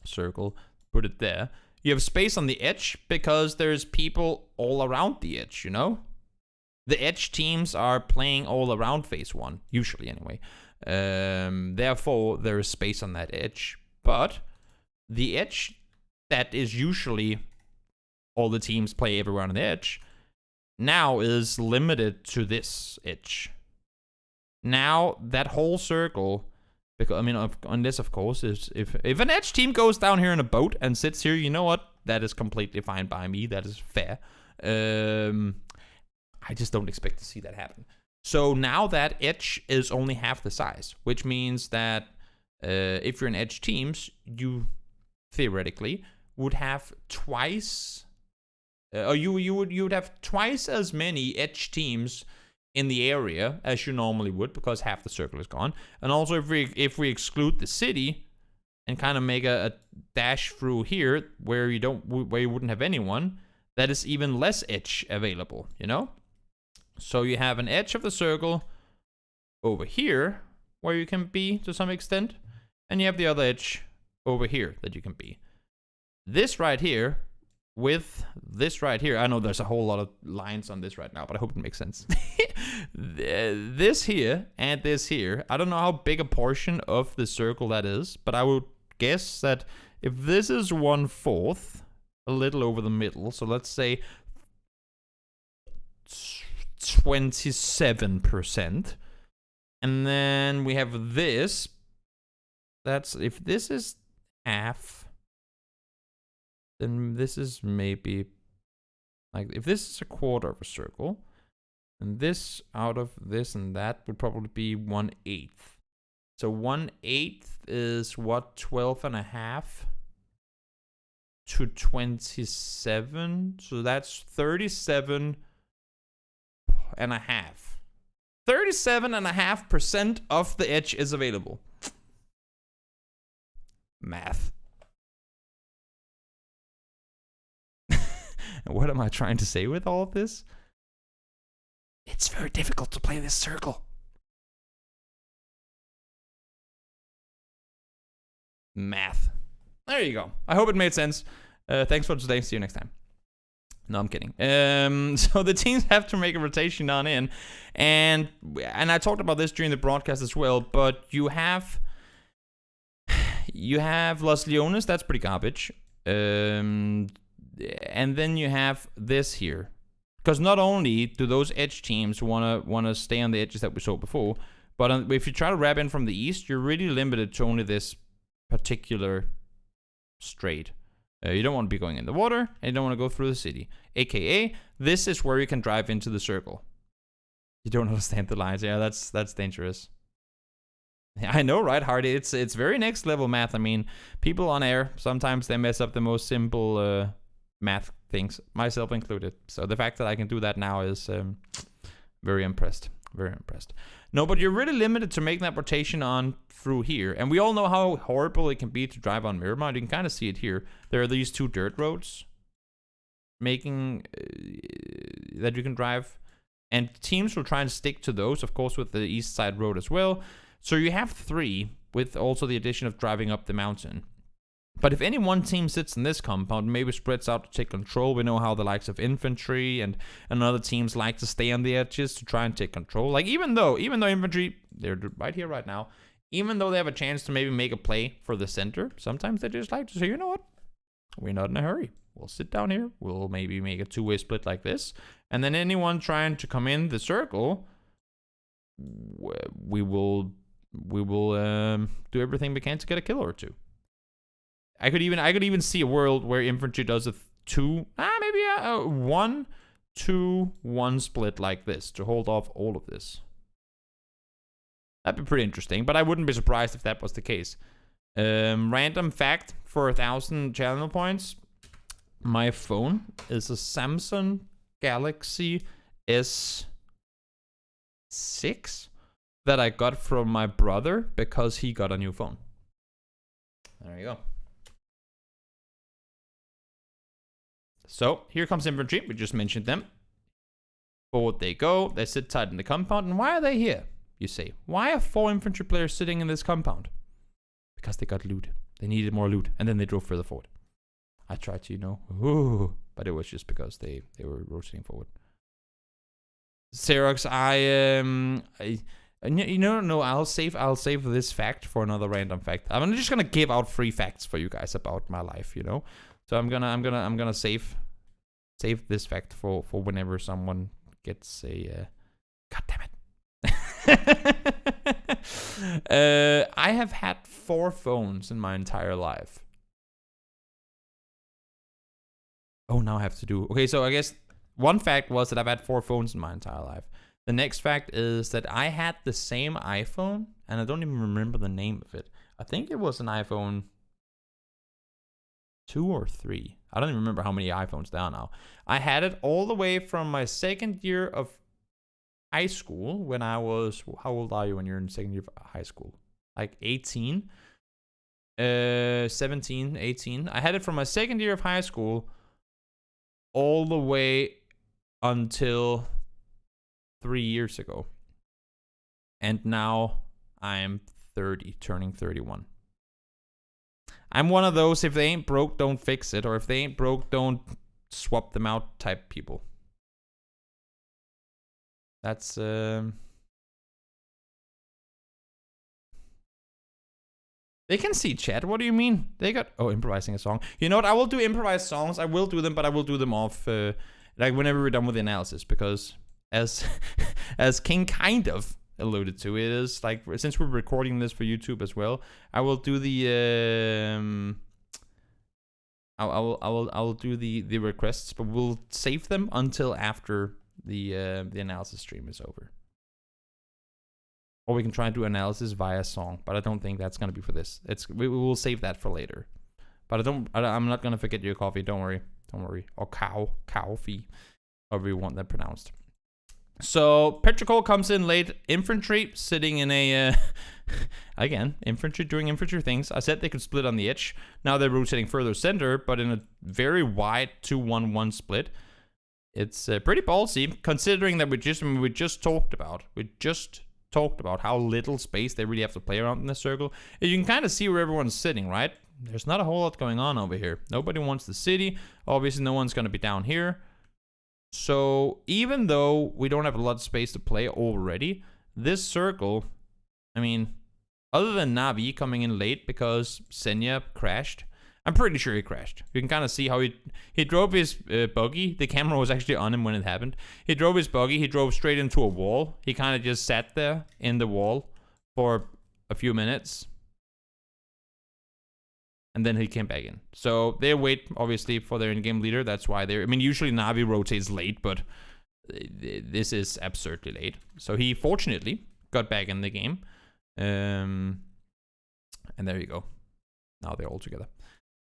circle, put it there. You have space on the edge because there's people all around the edge, you know? The edge teams are playing all around phase 1, usually anyway. Therefore, there is space on that edge. But the edge that is usually all the teams play everywhere on the edge now is limited to this edge. Now, that whole circle, because I mean, unless of course, if an edge team goes down here in a boat and sits here, you know what? That is completely fine by me. That is fair. I just don't expect to see that happen. So now that edge is only half the size, which means that if you're in edge teams, you theoretically would have twice, or you would have twice as many edge teams in the area as you normally would, because half the circle is gone. And also, if we exclude the city and kind of make a dash through here where you wouldn't have anyone, that is even less edge available, you know? So you have an edge of the circle over here where you can be to some extent, and you have the other edge over here that you can be. This right here with this right here, I know there's a whole lot of lines on this right now, but I hope it makes sense. This here and this here, I don't know how big a portion of the circle that is, but I would guess that if this is 1/4, a little over the middle, so let's say 27%. And then we have this. That's, if this is half, then this is maybe, like, if this is 1/4 of a circle, and this out of this and that would probably be 1/8. So 1/8 is what, 12.5 to 27. So that's 37.5. 37.5% of the edge is available. Math. What am I trying to say with all of this? It's very difficult to play this circle. Math. There you go. I hope it made sense. Thanks for today. See you next time. No, I'm kidding. So the teams have to make a rotation on in, and I talked about this during the broadcast as well. But you have Los Leones. That's pretty garbage. And then you have this here, because not only do those edge teams wanna stay on the edges that we saw before, but if you try to wrap in from the east, you're really limited to only this particular straight. You don't want to be going in the water, and you don't want to go through the city. AKA, this is where you can drive into the circle. You don't understand the lines. Yeah, that's dangerous. I know, right, Hardy? It's very next level math. I mean, people on air, sometimes they mess up the most simple math things, myself included. So the fact that I can do that now is very impressed. Very impressed. No, but you're really limited to making that rotation on through here. And we all know how horrible it can be to drive on Miramar. You can kind of see it here. There are these two dirt roads making that you can drive. And teams will try and stick to those, of course, with the east side road as well. So you have 3 with also the addition of driving up the mountain. But if any one team sits in this compound, maybe spreads out to take control, we know how the likes of infantry and other teams like to stay on the edges to try and take control. Like, even though infantry, they're right here right now, even though they have a chance to maybe make a play for the center, sometimes they just like to say, you know what, we're not in a hurry. We'll sit down here. We'll maybe make a 2-way split like this. And then anyone trying to come in the circle, we will do everything we can to get a kill or 2. I could even see a world where infantry does a 1-2-1 split like this to hold off all of this. That'd be pretty interesting, but I wouldn't be surprised if that was the case. Random fact for 1,000 channel points: my phone is a Samsung Galaxy 6 that I got from my brother because he got a new phone. There you go. So here comes infantry. We just mentioned them. Forward they go. They sit tight in the compound. And why are they here? You say. Why are 4 infantry players sitting in this compound? Because they got loot. They needed more loot. And then they drove further forward. I tried to, ooh, but it was just because they were rotating forward. Xerox, no, I'll save this fact for another random fact. I'm just gonna give out 3 facts for you guys about my life, So I'm gonna save this fact for whenever someone gets a. God damn it! I have had 4 phones in my entire life. Oh, now I have to do. Okay, so I guess one fact was that I've had 4 phones in my entire life. The next fact is that I had the same iPhone, and I don't even remember the name of it. I think it was an iPhone 2 or 3. I don't even remember how many iPhones there are now. I had it all the way from my 2nd year of high school when I was... How old are you when you're in 2nd year of high school? Like 18? 17, 18. I had it from my 2nd year of high school all the way until 3 years ago. And now I'm 30, turning 31. I'm one of those, if they ain't broke, don't fix it. Or if they ain't broke, don't swap them out type people. That's, They can see chat. What do you mean? They got... Oh, improvising a song. You know what? I will do improvised songs. I will do them, but I will do them off, like, whenever we're done with the analysis. Because, as King kind of alluded to, it is, like, since we're recording this for YouTube as well, I will do the, I'll do the requests, but we'll save them until after the analysis stream is over. Or we can try and do analysis via song, but I don't think that's gonna be for this. We will save that for later. But I'm not gonna forget your coffee. Don't worry. Or coffee, however you want that pronounced. So Petrichor comes in late. Infantry sitting in a again, infantry doing infantry things. I said they could split on the edge. Now they're rotating further center, but in a very wide 2-1-1 split. It's pretty ballsy, considering that we just talked about how little space they really have to play around in the circle. And you can kind of see where everyone's sitting, right? There's not a whole lot going on over here. Nobody wants the city. Obviously, no one's going to be down here. So even though we don't have a lot of space to play already, this circle, I mean, other than Navi coming in late because Senya crashed, I'm pretty sure he crashed. You can kind of see how he drove his buggy. The camera was actually on him when it happened. He drove his buggy. He drove straight into a wall. He kind of just sat there in the wall for a few minutes. And then he came back in. So they wait, obviously, for their in-game leader. That's why they're... I mean, usually Navi rotates late, but this is absurdly late. So he, fortunately, got back in the game. And there you go. Now they're all together.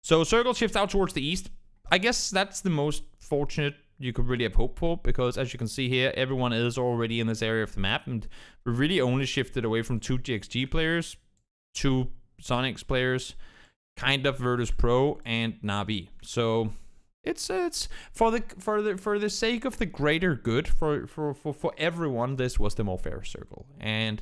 So circle shifts out towards the east. I guess that's the most fortunate you could really have hoped for, because as you can see here, everyone is already in this area of the map, and we really only shifted away from 2 GXG players, 2 Sonics players, kind of Virtus Pro, and Navi. So it's for the sake of the greater good, for everyone, this was the more fair circle. And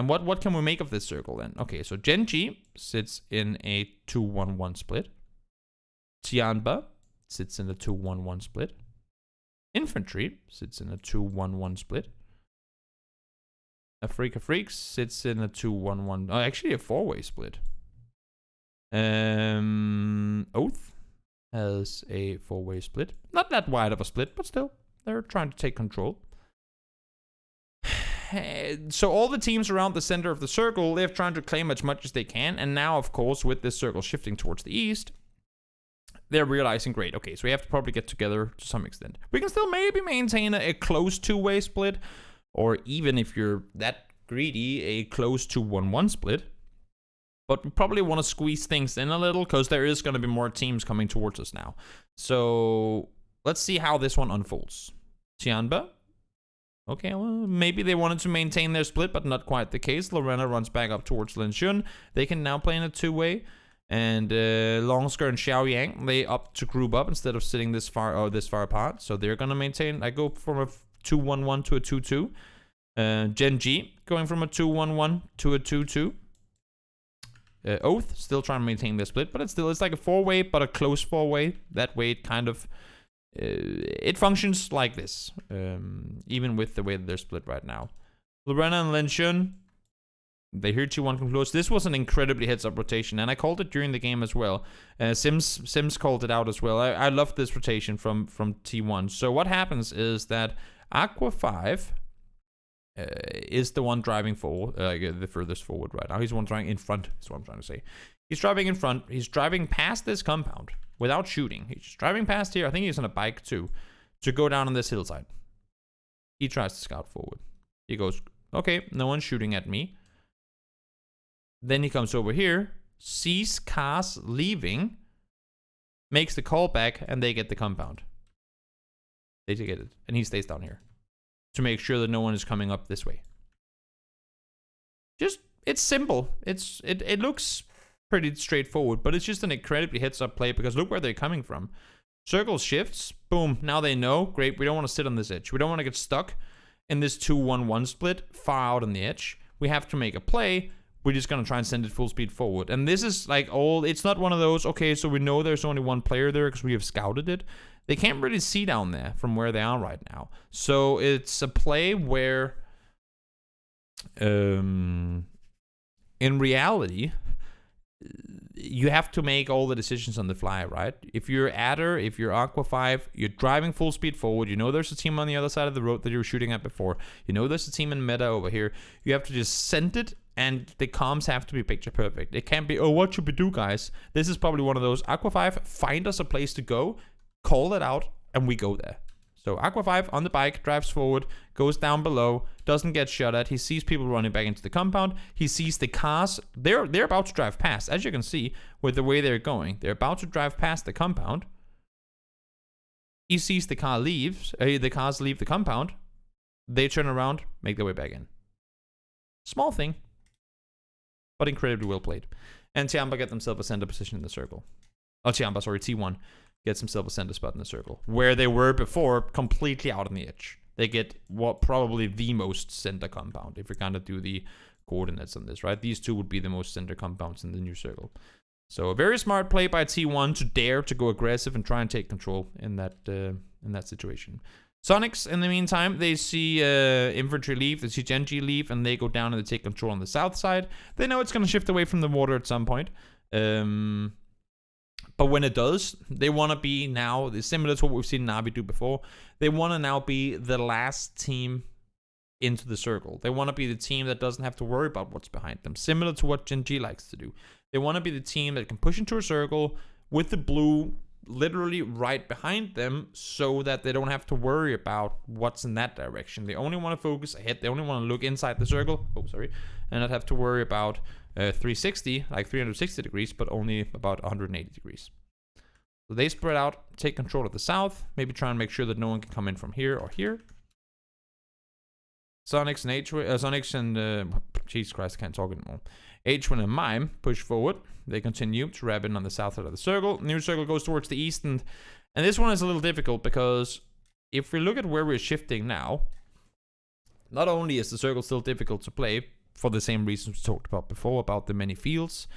what can we make of this circle then? Okay, so Genji sits in a 2-1-1 split. Tianba sits in a 2-1-1 split. Infantry sits in a 2-1-1 split. Afrika Freaks sits in a 2-1-1. Oh, actually a 4-way split. Oath has a 4-way split. Not that wide of a split, but still, they're trying to take control. So all the teams around the center of the circle, they're trying to claim as much as they can. And now, of course, with this circle shifting towards the east, they're realizing, great, okay, so we have to probably get together to some extent. We can still maybe maintain a close 2-way split, or even if you're that greedy, a close 2-1-1 split. But we probably want to squeeze things in a little, because there is going to be more teams coming towards us now. So let's see how this one unfolds. Tianba Okay, well, maybe they wanted to maintain their split, but not quite the case. Lorena runs back up towards Lin Xun. They can now play in a two-way. And Longsker and Xiaoyang, they opt to group up instead of sitting this far apart. So they're going to maintain. I go from a 2-1-1 to a 2-2. Genji going from a 2-1-1 to a 2-2. Oath still trying to maintain their split, but it's like a four-way, but a close four-way. That way it kind of it functions like this, even with the way that they're split right now. Lorena and Lin Xun, they hear 2-1 come close. This was an incredibly heads-up rotation, and I called it during the game as well. Sims called it out as well. I love this rotation from T1. So what happens is that Aqua 5 is the one driving forward, the furthest forward right now. He's the one driving in front, is what I'm trying to say. He's driving in front. He's driving past this compound without shooting. He's just driving past here. I think he's on a bike too, to go down on this hillside. He tries to scout forward. He goes, okay, no one's shooting at me. Then he comes over here, sees cars leaving, makes the call back, and they get the compound. They get it, and he stays down here to make sure that no one is coming up this way. Just, it's simple. It looks pretty straightforward, but it's just an incredibly heads-up play because look where they're coming from. Circle shifts, boom, now they know. Great, we don't want to sit on this edge. We don't want to get stuck in this 2-1-1 split far out on the edge. We have to make a play. We're just going to try and send it full speed forward. And this is like it's not one of those, okay, so we know there's only one player there because we have scouted it. They can't really see down there from where they are right now. So it's a play where, in reality, you have to make all the decisions on the fly, right? If you're Adder, if you're Aqua 5, you're driving full speed forward. You know there's a team on the other side of the road that you were shooting at before. You know there's a team in meta over here. You have to just send it, and the comms have to be picture perfect. It can't be, oh, what should we do, guys? This is probably one of those. Aqua 5, find us a place to go, call it out, and we go there. So Aqua 5 on the bike, drives forward, goes down below, doesn't get shot at. He sees people running back into the compound. He sees the cars. They're about to drive past, as you can see, with the way they're going. They're about to drive past the compound. He sees the car leaves. The cars leave the compound. They turn around, make their way back in. Small thing, but incredibly well played. And Tiamba get themselves a center position in the circle. Oh, T1 gets himself a center spot in the circle, where they were before completely out on the edge. They get what probably the most center compound, if we kind of do the coordinates on this, right? These two would be the most center compounds in the new circle. So a very smart play by T1 to dare to go aggressive and try and take control in that situation. Sonics, in the meantime, they see infantry leave, they see Genji leave, and they go down and they take control on the south side. They know it's going to shift away from the water at some point. But when it does, they want to be now, similar to what we've seen Navi do before, they want to now be the last team into the circle. They want to be the team that doesn't have to worry about what's behind them, similar to what Genji likes to do. They want to be the team that can push into a circle with the blue literally right behind them so that they don't have to worry about what's in that direction. They only want to focus ahead. They only want to look inside the circle. Oh, sorry. And not have to worry about 360, like 360 degrees, but only about 180 degrees. So they spread out, take control of the south, maybe try and make sure that no one can come in from here or here. Sonics and Jesus Christ, I can't talk anymore. H1 and Mime push forward. They continue to wrap in on the south side of the circle. New circle goes towards the east, and this one is a little difficult because if we look at where we're shifting now, not only is the circle still difficult to play for the same reasons we talked about before, about the many fields,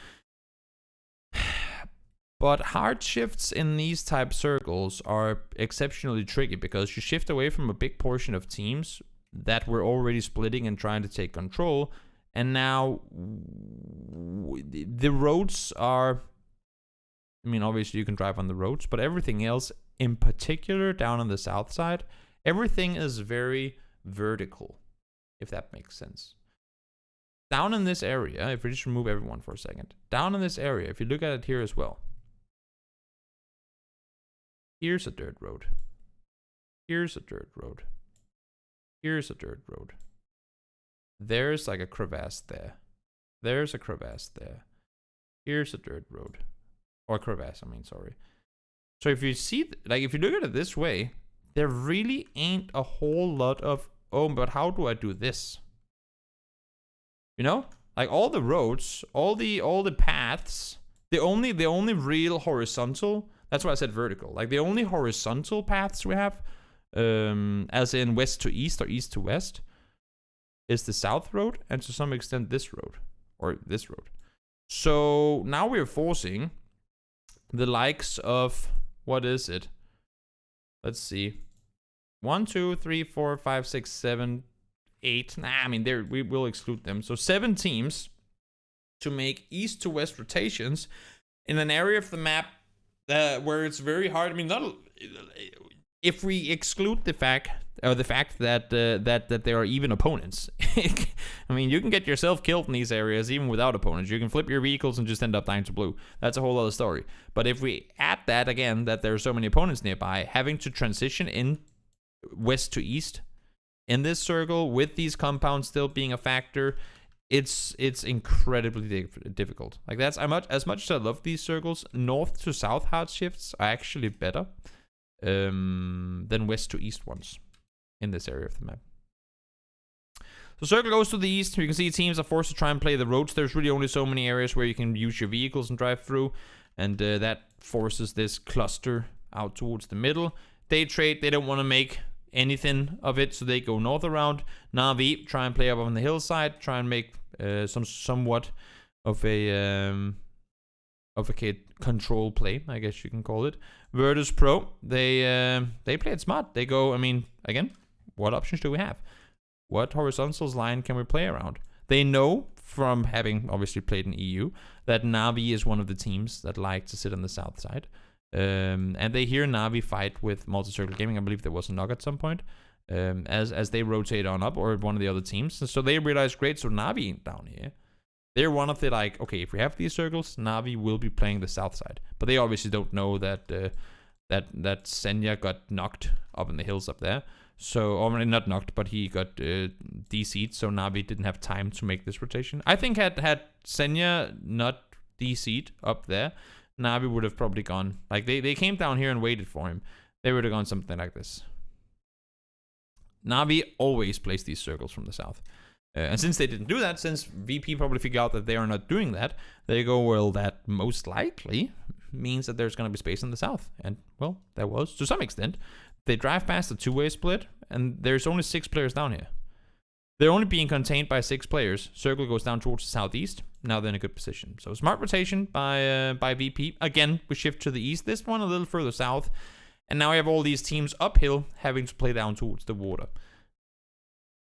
but hard shifts in these type circles are exceptionally tricky because you shift away from a big portion of teams that were already splitting and trying to take control. And now the roads are, I mean, obviously you can drive on the roads, but everything else, in particular down on the south side, everything is very vertical, if that makes sense. Down in this area, if we just remove everyone for a second, down in this area, if you look at it here as well, here's a dirt road. Here's a dirt road. Here's a dirt road. There's like a crevasse there. There's a crevasse there. Here's a dirt road. Or crevasse, I mean, sorry. So if you see, like if you look at it this way, there really ain't a whole lot of oh, but how do I do this? You know, like all the roads, all the paths, the only real horizontal. That's why I said vertical. Like the only horizontal paths we have, as in west to east or east to west, is the south road and to some extent this road or this road. So now we're forcing the likes of, what is it? Let's see. 1, 2, 3, 4, 5, 6, 7, 8. Nah, I mean, we will exclude them. So 7 teams to make east to west rotations in an area of the map where it's very hard. I mean, not if we exclude the fact that there are even opponents. I mean, you can get yourself killed in these areas even without opponents. You can flip your vehicles and just end up dying to blue. That's a whole other story. But if we add that again, that there are so many opponents nearby, having to transition in west to east in this circle with these compounds still being a factor, it's incredibly difficult. Like that's as much as I love these circles, north to south hard shifts are actually better than west to east ones in this area of the map. So circle goes to the east. You can see teams are forced to try and play the roads. There's really only so many areas where you can use your vehicles and drive through, and that forces this cluster out towards the middle. Day trade, they don't want to make anything of it, so they go north around. Na'Vi try and play up on the hillside, try and make somewhat of a control play, I guess you can call it. Virtus Pro, they play it smart. They go, I mean, again, what options do we have? What horizontals line can we play around? They know from having obviously played in EU that Na'Vi is one of the teams that like to sit on the south side. And they hear Na'Vi fight with Multi-Circle Gaming. I believe there was a knock at some point, as they rotate on up, or one of the other teams. And so they realize, great, so Na'Vi ain't down here. They're one of the, like, okay, if we have these circles, Na'Vi will be playing the south side. But they obviously don't know that that Senya got knocked up in the hills up there. So, or not knocked, but he got DC'd, so Na'Vi didn't have time to make this rotation. I think had Senya not DC'd up there, Na'Vi would have probably gone, like, they came down here and waited for him. They would have gone something like this. Na'Vi always plays these circles from the south. And since they didn't do that, since VP probably figured out that they are not doing that, they go, well, that most likely means that there's going to be space in the south. And, well, there was, to some extent. They drive past the two-way split, and there's only 6 players down here. They're only being contained by 6 players. Circle goes down towards the southeast. Now they're in a good position. So smart rotation by VP. Again, we shift to the east. This one a little further south. And now we have all these teams uphill having to play down towards the water.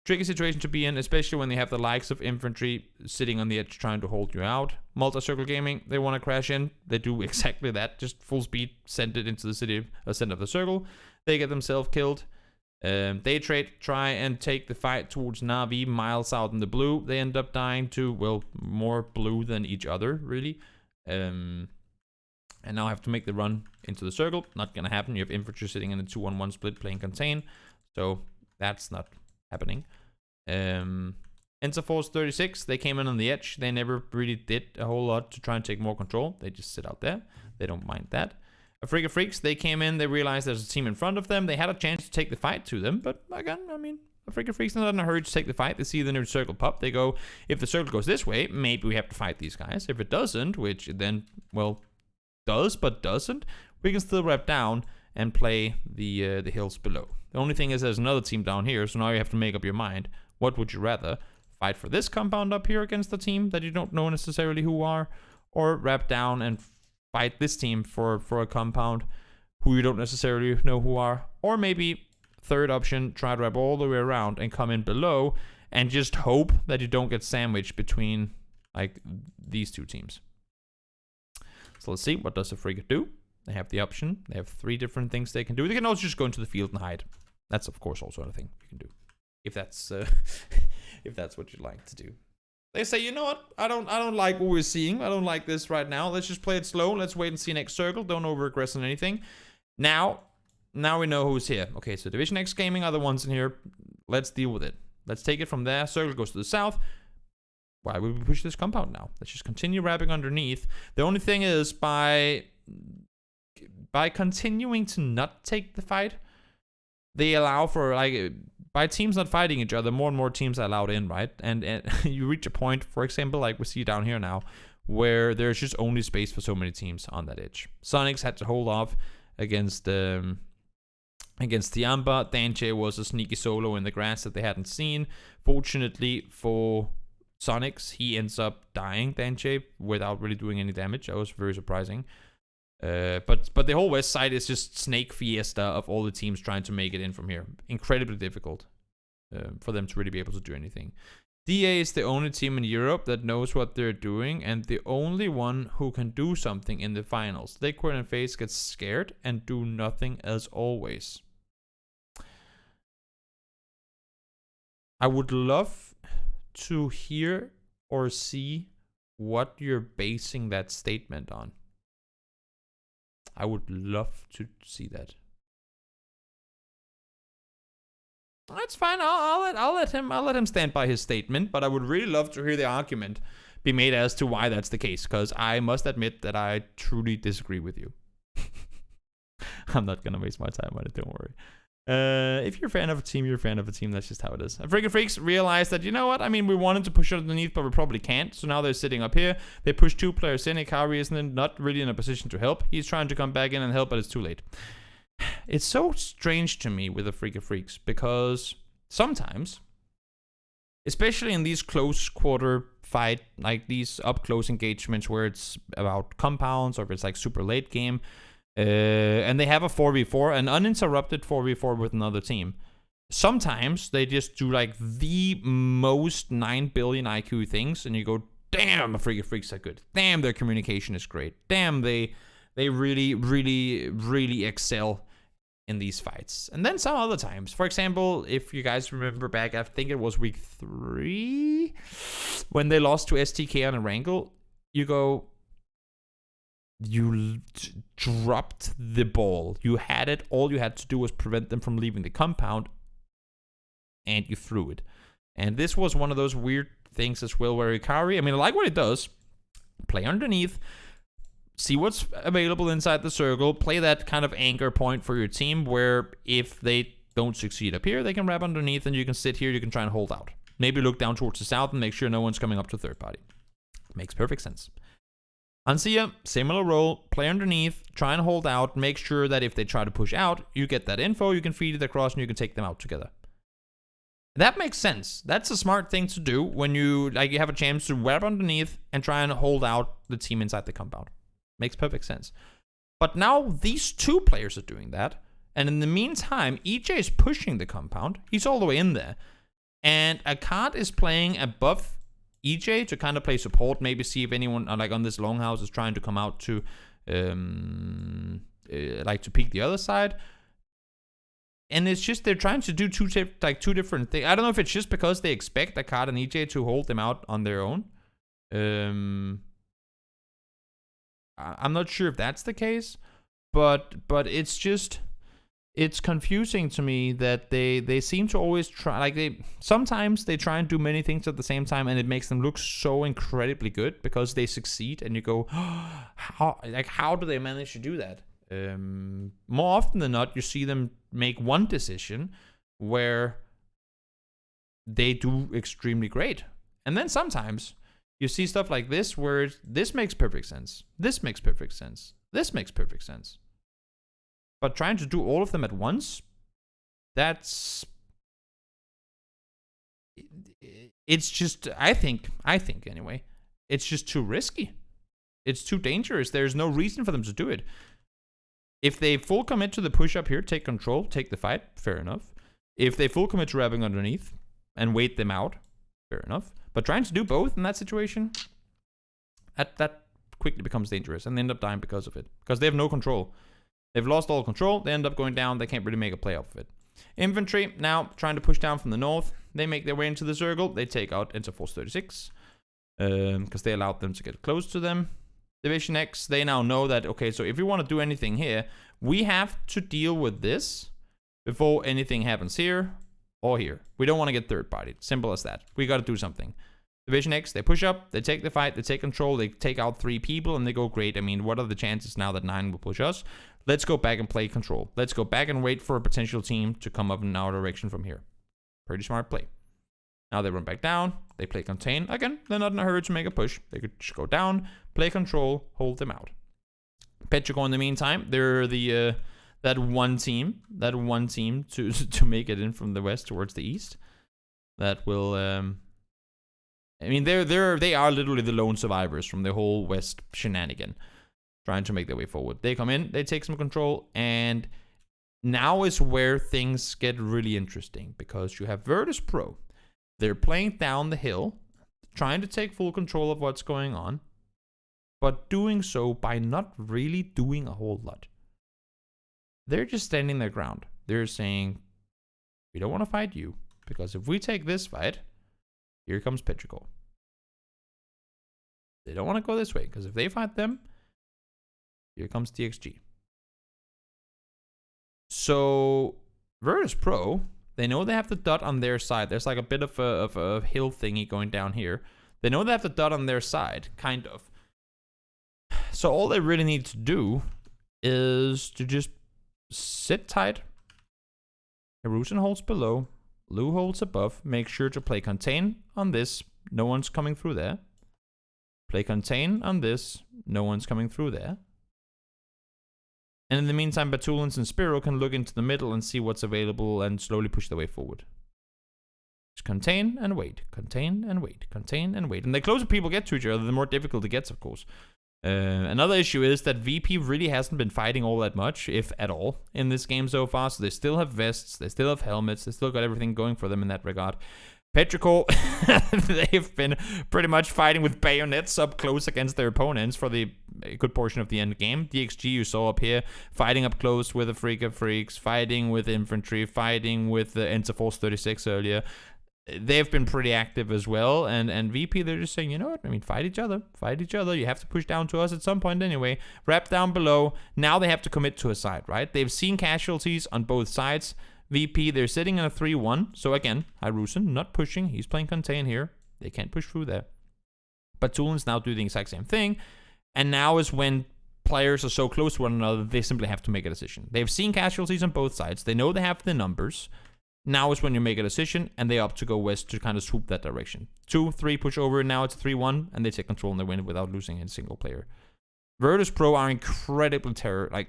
Tricky situation to be in, especially when they have the likes of infantry sitting on the edge trying to hold you out. Multi-Circle Gaming, they want to crash in. They do exactly that. Just full speed, send it into the center of the circle. They get themselves killed. They try and take the fight towards Na'Vi miles out in the blue. They end up dying to, well, more blue than each other, really. And now have to make the run into the circle. Not going to happen. You have infantry sitting in a 2-on-1 split playing contain. So that's not happening. Interforce 36, they came in on the edge. They never really did a whole lot to try and take more control. They just sit out there. They don't mind that. Afrika Freaks, they came in, they realized there's a team in front of them. They had a chance to take the fight to them, but again, I mean, Afrika Freaks are not in a hurry to take the fight. They see the new circle pop. They go, if the circle goes this way, maybe we have to fight these guys. If it doesn't, which it then, well, does but doesn't, we can still wrap down and play the hills below. The only thing is there's another team down here, so now you have to make up your mind. What would you rather? Fight for this compound up here against the team that you don't know necessarily who are, or wrap down and fight this team for a compound who you don't necessarily know who are, or maybe third option, try to wrap all the way around and come in below and just hope that you don't get sandwiched between like these two teams. So let's see, what does the frigate do? They have the option. They have 3 different things they can do. They can also just go into the field and hide. That's of course also a thing you can do, if that's if that's what you'd like to do. They say, you know what? I don't like what we're seeing. I don't like this right now. Let's just play it slow. Let's wait and see next circle. Don't over-aggress on anything. Now we know who's here. Okay, so Division X Gaming are the ones in here. Let's deal with it. Let's take it from there. Circle goes to the south. Why would we push this compound now? Let's just continue wrapping underneath. The only thing is by continuing to not take the fight, they allow for, like, by teams not fighting each other, more and more teams are allowed in, right? And you reach a point, for example, like we see down here now, where there's just only space for so many teams on that edge. Sonics had to hold off against Tiamba. Danche was a sneaky solo in the grass that they hadn't seen. Fortunately for Sonics, he ends up dying, Danche, without really doing any damage. That was very surprising. But the whole west side is just snake fiesta of all the teams trying to make it in from here. Incredibly difficult for them to really be able to do anything. DA is the only team in Europe that knows what they're doing and the only one who can do something in the finals. Liquid and FaZe get scared and do nothing as always. I would love to hear or see what you're basing that statement on. I would love to see that. That's fine. I'll let him stand by his statement, but I would really love to hear the argument be made as to why that's the case, because I must admit that I truly disagree with you. I'm not gonna waste my time on it, don't worry. If you're a fan of a team, you're a fan of a team. That's just how it is. Freaking Freaks realized that, you know what? I mean, we wanted to push underneath, but we probably can't. So now they're sitting up here. They push 2 players in. Ikari isn't not really in a position to help. He's trying to come back in and help, but it's too late. It's so strange to me with the Freaking Freaks, because sometimes, especially in these close quarter fight, like these up close engagements where it's about compounds or if it's like super late game, and they have a 4v4, an uninterrupted 4v4 with another team. Sometimes they just do like the most 9 billion IQ things, and you go, damn, the Freaking Freaks are good. Damn, their communication is great. Damn, they really excel in these fights. And then some other times, for example, if you guys remember back, I think it was week 3 when they lost to STK on Erangel, you go, you dropped the ball. You had it. All you had to do was prevent them from leaving the compound, and you threw it. And this was one of those weird things as well where Ikari, I mean, I like what it does. Play underneath, see what's available inside the circle, play that kind of anchor point for your team where if they don't succeed up here, they can wrap underneath and you can sit here, you can try and hold out. Maybe look down towards the south and make sure no one's coming up to third party. Makes perfect sense. Ansia, similar role, play underneath, try and hold out, make sure that if they try to push out, you get that info, you can feed it across and you can take them out together. That makes sense. That's a smart thing to do when you have a chance to wrap underneath and try and hold out the team inside the compound. Makes perfect sense. But now these 2 players are doing that. And in the meantime, EJ is pushing the compound. He's all the way in there. And Akkad is playing above EJ to kind of play support. Maybe see if anyone like on this longhouse is trying to come out to to peek the other side. And it's just they're trying to do two different things. I don't know if it's just because they expect Akkad and EJ to hold them out on their own. I'm not sure if that's the case, but it's confusing to me that they seem to always try, sometimes they try and do many things at the same time, and it makes them look so incredibly good because they succeed, and you go, oh, how do they manage to do that? More often than not, you see them make one decision where they do extremely great, and then sometimes you see stuff like this where this makes perfect sense, this makes perfect sense, this makes perfect sense. But trying to do all of them at once, it's just, I think anyway, it's just too risky. It's too dangerous. There's no reason for them to do it. If they full commit to the push up here, take control, take the fight, fair enough. If they full commit to wrapping underneath and wait them out, fair enough. But trying to do both in that situation, that quickly becomes dangerous, and they end up dying because of it. Because they have no control. They've lost all control. They end up going down. They can't really make a play off of it. Infantry now trying to push down from the north. They make their way into the circle. They take out Interforce 36 because they allowed them to get close to them. Division X, they now know that, okay, so if we want to do anything here, we have to deal with this before anything happens here or here. We don't want to get third party. Simple as that. We got to do something. Division X, they push up, they take the fight, they take control, they take out 3 people, and they go, great. I mean, what are the chances now that 9 will push us? Let's go back and play control. Let's go back and wait for a potential team to come up in our direction from here. Pretty smart play. Now they run back down. They play contain. Again, they're not in a hurry to make a push. They could just go down, play control, hold them out. Petrichor in the meantime, they're the that one team to make it in from the west towards the east. That will I mean they are literally the lone survivors from the whole west shenanigan, trying to make their way forward. They come in, they take some control, and now is where things get really interesting, because you have Virtus Pro. They're playing down the hill, trying to take full control of what's going on, but doing so by not really doing a whole lot. They're just standing their ground. They're saying, we don't want to fight you, because if we take this fight, here comes Petrichor. They don't want to go this way, because if they fight them, here comes TXG. So, Virtus Pro, they know they have the dot on their side. There's like a bit of a hill thingy going down here. They know they have the dot on their side, kind of. So all they really need to do is to just sit tight. Erusin holds below. Lou holds above. Make sure to play contain on this. No one's coming through there. Play contain on this. No one's coming through there. And in the meantime, Batulans and Spiro can look into the middle and see what's available and slowly push their way forward. Just contain and wait. Contain and wait. Contain and wait. And the closer people get to each other, the more difficult it gets, of course. Another issue is that VP really hasn't been fighting all that much, if at all, in this game so far. So they still have vests, they still have helmets, they still got everything going for them in that regard. Petrichor, they've been pretty much fighting with bayonets up close against their opponents for the good portion of the end game. DXG, you saw up here, fighting up close with the Freak of Freaks, fighting with infantry, fighting with the Interforce 36 earlier. They've been pretty active as well, and VP, they're just saying, you know what, I mean, fight each other, you have to push down to us at some point anyway. Wrap down below. Now they have to commit to a side, right? They've seen casualties on both sides. VP, they're sitting in a 3-1, so again, Hirusen not pushing, he's playing contain here. They can't push through there. Batulans now do the exact same thing, and now is when players are so close to one another, they simply have to make a decision. They've seen casualties on both sides, they know they have the numbers. Now is when you make a decision, and they opt to go west to kind of swoop that direction. 2-3 push over, now it's 3-1, and they take control and they win without losing a single player. Virtus Pro are incredibly terrifying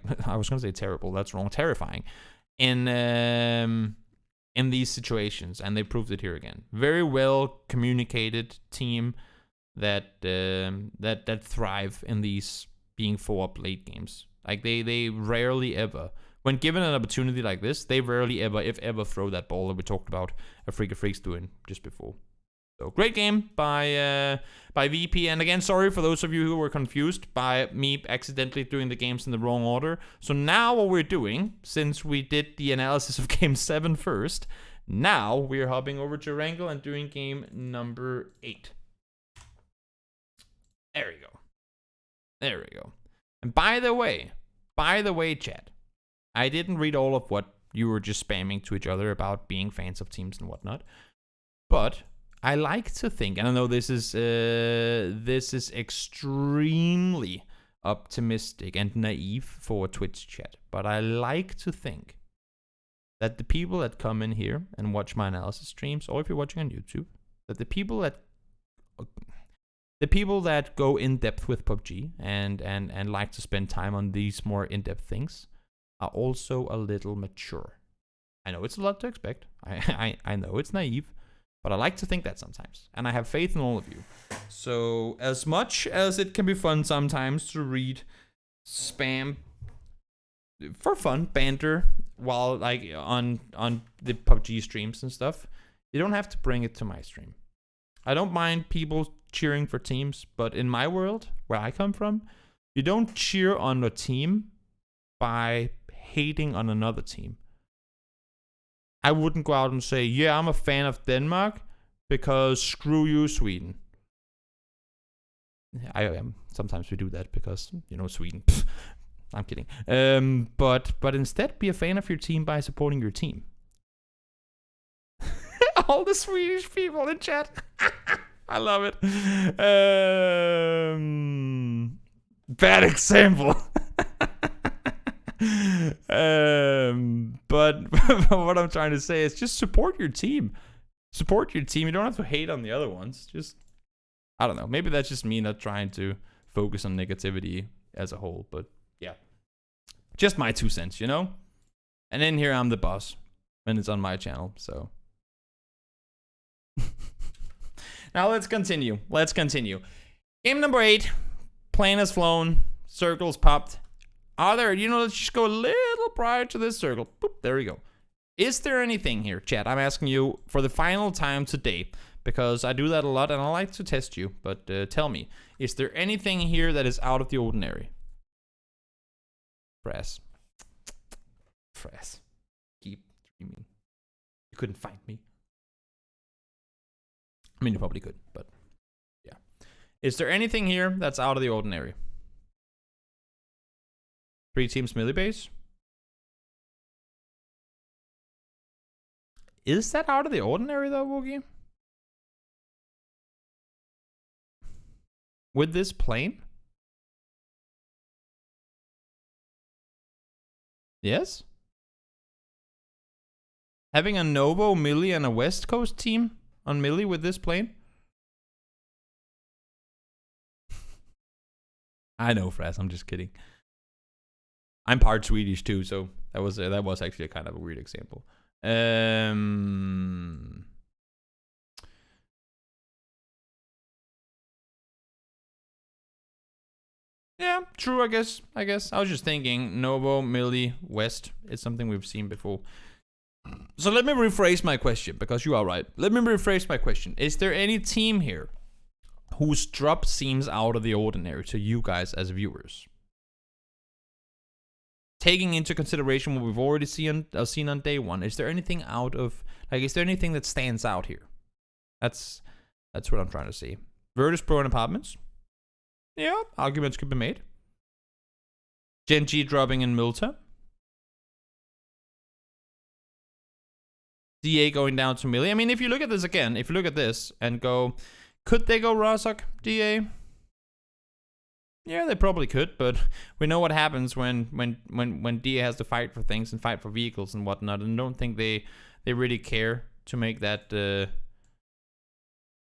in these situations, and they proved it here again. Very well communicated team that that thrive in these being 4-up late games. Like they rarely ever, when given an opportunity like this, they rarely ever, if ever, throw that ball that we talked about a Freak of Freaks doing just before. So great game by VP, and again, sorry for those of you who were confused by me accidentally doing the games in the wrong order. So now what we're doing, since we did the analysis of game 7 first, now we're hopping over to Erangel and doing game number 8. There we go. There we go. And by the way, chat, I didn't read all of what you were just spamming to each other about being fans of teams and whatnot, but I like to think, and I know this is extremely optimistic and naive for Twitch chat, but I like to think that the people that come in here and watch my analysis streams, or if you're watching on YouTube, that the people that go in depth with PUBG and like to spend time on these more in-depth things are also a little mature. I know it's a lot to expect. I know it's naive. But I like to think that sometimes, and I have faith in all of you. So as much as it can be fun sometimes to read spam for fun, banter, while like on the PUBG streams and stuff, you don't have to bring it to my stream. I don't mind people cheering for teams, but in my world, where I come from, you don't cheer on a team by hating on another team. I wouldn't go out and say, yeah, I'm a fan of Denmark because screw you, Sweden. I am. Sometimes we do that because, you know, Sweden. I'm kidding. But instead, be a fan of your team by supporting your team. All the Swedish people in chat. I love it. Bad example. But what I'm trying to say is just support your team. Support your team. You don't have to hate on the other ones. Just, I don't know. Maybe that's just me not trying to focus on negativity as a whole. But yeah, just my 2 cents, you know? And then here I'm the boss. And it's on my channel, so. Now let's continue. Game number 8. Plane has flown. Circles popped. Are there, let's just go a little prior to this circle. Boop, there we go. Is there anything here, chat? I'm asking you for the final time today, because I do that a lot and I like to test you. But tell me, is there anything here that is out of the ordinary? Press. Keep dreaming. You couldn't find me. I mean, you probably could, but yeah. Is there anything here that's out of the ordinary? 3 teams melee base? Is that out of the ordinary though, Woogie? With this plane? Yes? Having a Novo, melee, and a West Coast team on melee with this plane? I know, Fraz, I'm just kidding. I'm part Swedish too, so that was actually a kind of a weird example. Yeah, true, I guess. I was just thinking Novo, melee, West is something we've seen before. So let me rephrase my question, because you are right. Let me rephrase my question. Is there any team here whose drop seems out of the ordinary to you guys as viewers? Taking into consideration what we've already seen on day 1, is there anything out of, like, is there anything that stands out here? That's what I'm trying to see. Virtus Pro and Apartments? Yeah, arguments could be made. Gen G dropping in Milta. DA going down to melee. I mean, if you look at this again, if you look at this and go, could they go Razak, DA? Yeah, they probably could, but we know what happens when DA has to fight for things and fight for vehicles and whatnot, and I don't think they really care to make that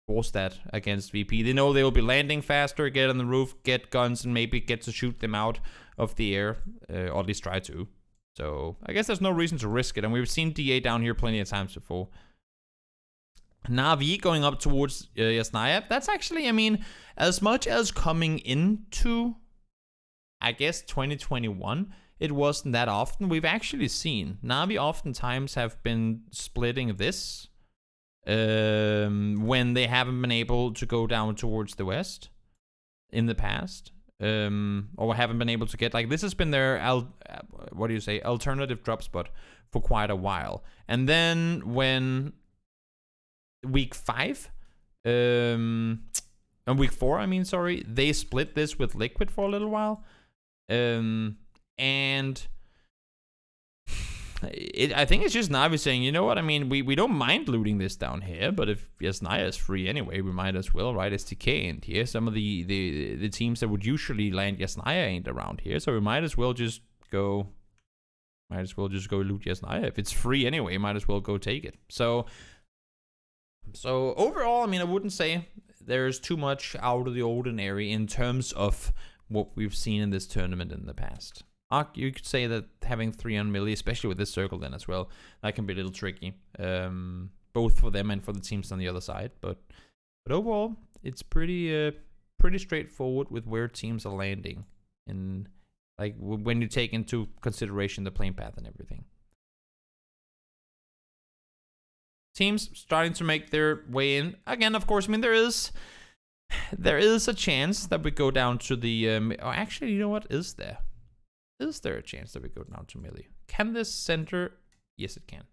force that against VP. They know they will be landing faster, get on the roof, get guns, and maybe get to shoot them out of the air, or at least try to. So I guess there's no reason to risk it, and we've seen DA down here plenty of times before. Navi going up towards Yasnaya. That's actually, I mean, as much as coming into, I guess, 2021, it wasn't that often. We've actually seen Navi oftentimes have been splitting this when they haven't been able to go down towards the west in the past. Or haven't been able to get, like, this has been their alternative drop spot for quite a while. And then when week 5 and week 4, I mean, sorry, they split this with Liquid for a little while, and I think it's just Navi saying, you know what, I mean, we don't mind looting this down here, but if Yasnaya is free anyway, we might as well, right? STK ain't here. Some of the teams that would usually land Yasnaya ain't around here, so we might as well just go loot Yasnaya. If it's free anyway, might as well go take it. So overall, I mean, I wouldn't say there's too much out of the ordinary in terms of what we've seen in this tournament in the past. You could say that having 3 on melee, especially with this circle then as well, that can be a little tricky, both for them and for the teams on the other side. But overall, it's pretty straightforward with where teams are landing, in, like, when you take into consideration the plane path and everything. Teams starting to make their way in again. Of course, I mean, there is a chance that we go down to the. Actually, you know what? Is there a chance that we go down to melee? Can this center? Yes, it can.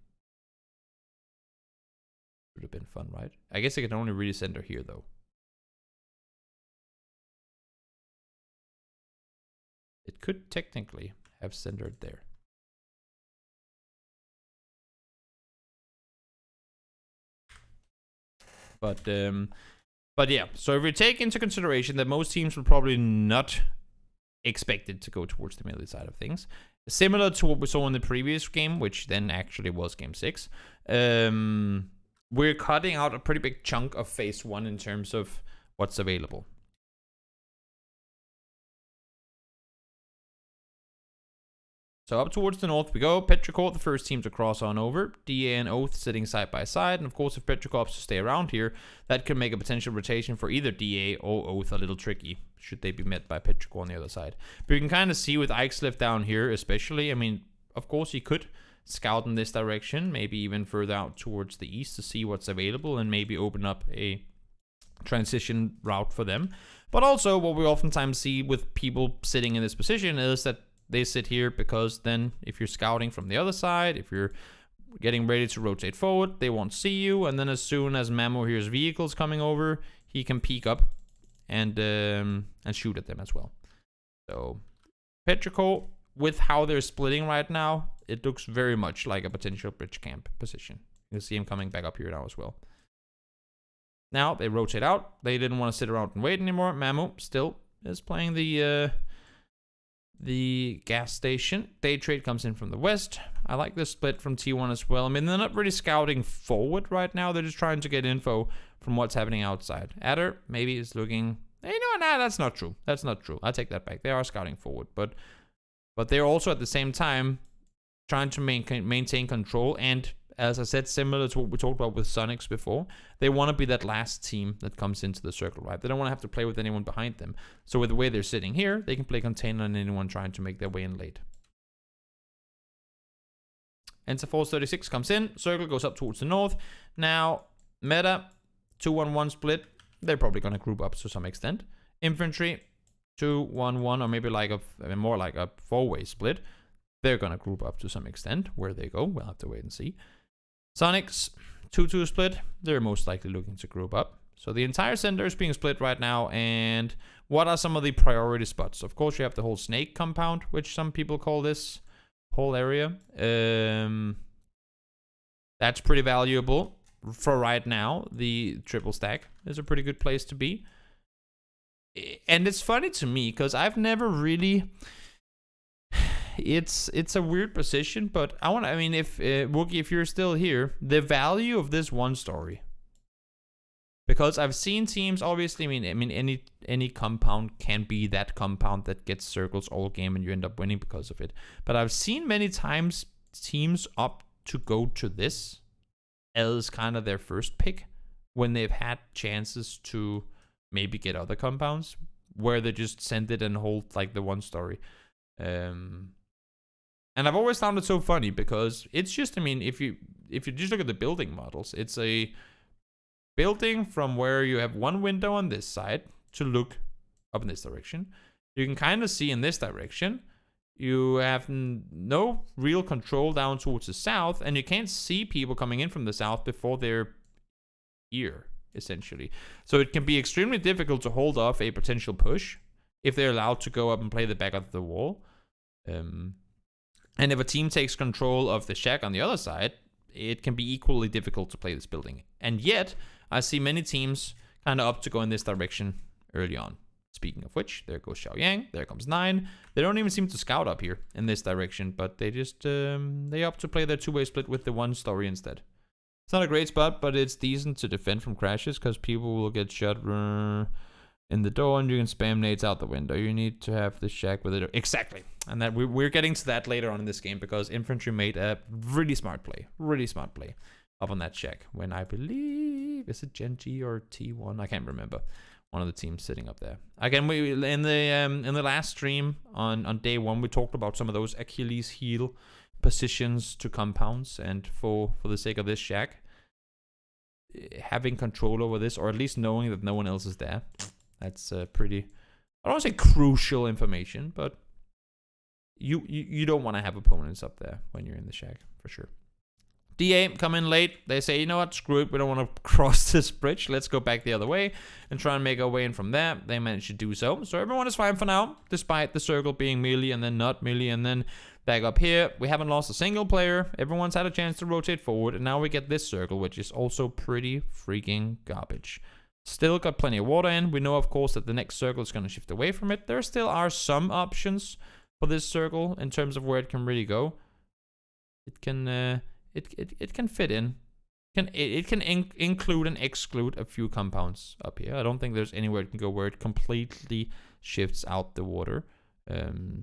Would have been fun, right? I guess it can only really center here, though. It could technically have centered there. But yeah, so if we take into consideration that most teams will probably not expect it to go towards the melee side of things, similar to what we saw in the previous game, which then actually was game 6, we're cutting out a pretty big chunk of phase 1 in terms of what's available. So up towards the north we go. Petrichor, the first team to cross on over. DA and Oath sitting side by side. And of course, if Petrichor opts to stay around here, that could make a potential rotation for either DA or Oath a little tricky, should they be met by Petrichor on the other side. But you can kind of see with Ixlef down here especially, I mean, of course he could scout in this direction, maybe even further out towards the east to see what's available and maybe open up a transition route for them. But also what we oftentimes see with people sitting in this position is that they sit here because then if you're scouting from the other side, if you're getting ready to rotate forward, they won't see you. And then as soon as Mamo hears vehicles coming over, he can peek up and shoot at them as well. So Petrichor, with how they're splitting right now, it looks very much like a potential bridge camp position. You'll see him coming back up here now as well. Now they rotate out. They didn't want to sit around and wait anymore. Mamo still is playing the gas station. Day trade comes in from the west. I like this split from T1 as well. I mean, they're not really scouting forward right now. They're just trying to get info from what's happening outside. Adder maybe is looking... Hey, no, that's not true. That's not true. I take that back. They are scouting forward, but they're also at the same time trying to maintain control. And as I said, similar to what we talked about with Sonics before, they want to be that last team that comes into the circle, right? They don't want to have to play with anyone behind them. So with the way they're sitting here, they can play container on anyone trying to make their way in late. Enter Force 36 comes in. Circle goes up towards the north. Now, meta, 2-1-1 split. They're probably going to group up to some extent. Infantry, 2-1-1, or maybe like more like a 4-way split. They're going to group up to some extent. Where they go, we'll have to wait and see. Sonics, 2-2 split. They're most likely looking to group up. So the entire center is being split right now. And what are some of the priority spots? Of course, you have the whole snake compound, which some people call this whole area. That's pretty valuable for right now. The triple stack is a pretty good place to be. And it's funny to me because I've never really... It's a weird position, but I mean, if Wookie, if you're still here, the value of this one story, because I've seen teams, obviously, I mean, any compound can be that compound that gets circles all game and you end up winning because of it. But I've seen many times teams opt to go to this as kind of their first pick when they've had chances to maybe get other compounds, where they just send it and hold like the one story. And I've always found it so funny because it's just, I mean, if you just look at the building models, it's a building from where you have one window on this side to look up in this direction. You can kind of see in this direction. You have no real control down towards the south, and you can't see people coming in from the south before they're here, essentially. So it can be extremely difficult to hold off a potential push if they're allowed to go up and play the back of the wall. And if a team takes control of the shack on the other side, it can be equally difficult to play this building. And yet, I see many teams kind of up to go in this direction early on. Speaking of which, there goes Xiaoyang. There comes 9. They don't even seem to scout up here in this direction, but they just they opt to play their 2-way split with the one story instead. It's not a great spot, but it's decent to defend from crashes because people will get shot in the door and you can spam nades out the window. You need to have the shack with it. Exactly. And that we're getting to that later on in this game because infantry made a really smart play up on that shack when I believe, is it Gen G or T1? I can't remember. One of the teams sitting up there. Again, we in the last stream on day 1, we talked about some of those Achilles heel positions to compounds, and for the sake of this shack, having control over this, or at least knowing that no one else is there, that's pretty, I don't want to say crucial information, but you don't want to have opponents up there when you're in the shack, for sure. DA come in late. They say, you know what, screw it. We don't want to cross this bridge. Let's go back the other way and try and make our way in from there. They managed to do so. So everyone is fine for now, despite the circle being melee and then not melee. And then back up here, we haven't lost a single player. Everyone's had a chance to rotate forward. And now we get this circle, which is also pretty freaking garbage. Still got plenty of water in. We know, of course, that the next circle is going to shift away from it. There still are some options for this circle in terms of where it can really go. It can... It can fit in It can include and exclude a few compounds up here. I don't think there's anywhere it can go where it completely shifts out the water.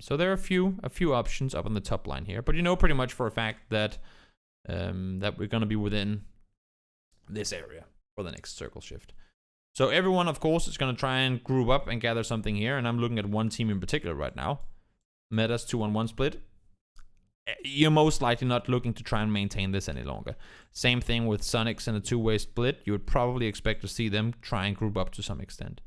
So there are a few options up on the top line here, but you know pretty much for a fact that that we're gonna be within this area for the next circle shift. So everyone, of course, is gonna try and group up and gather something here, and I'm looking at one team in particular right now. Meta's 2-on-1 split. You're most likely not looking to try and maintain this any longer. Same thing with Sonics in a two-way split. You would probably expect to see them try and group up to some extent.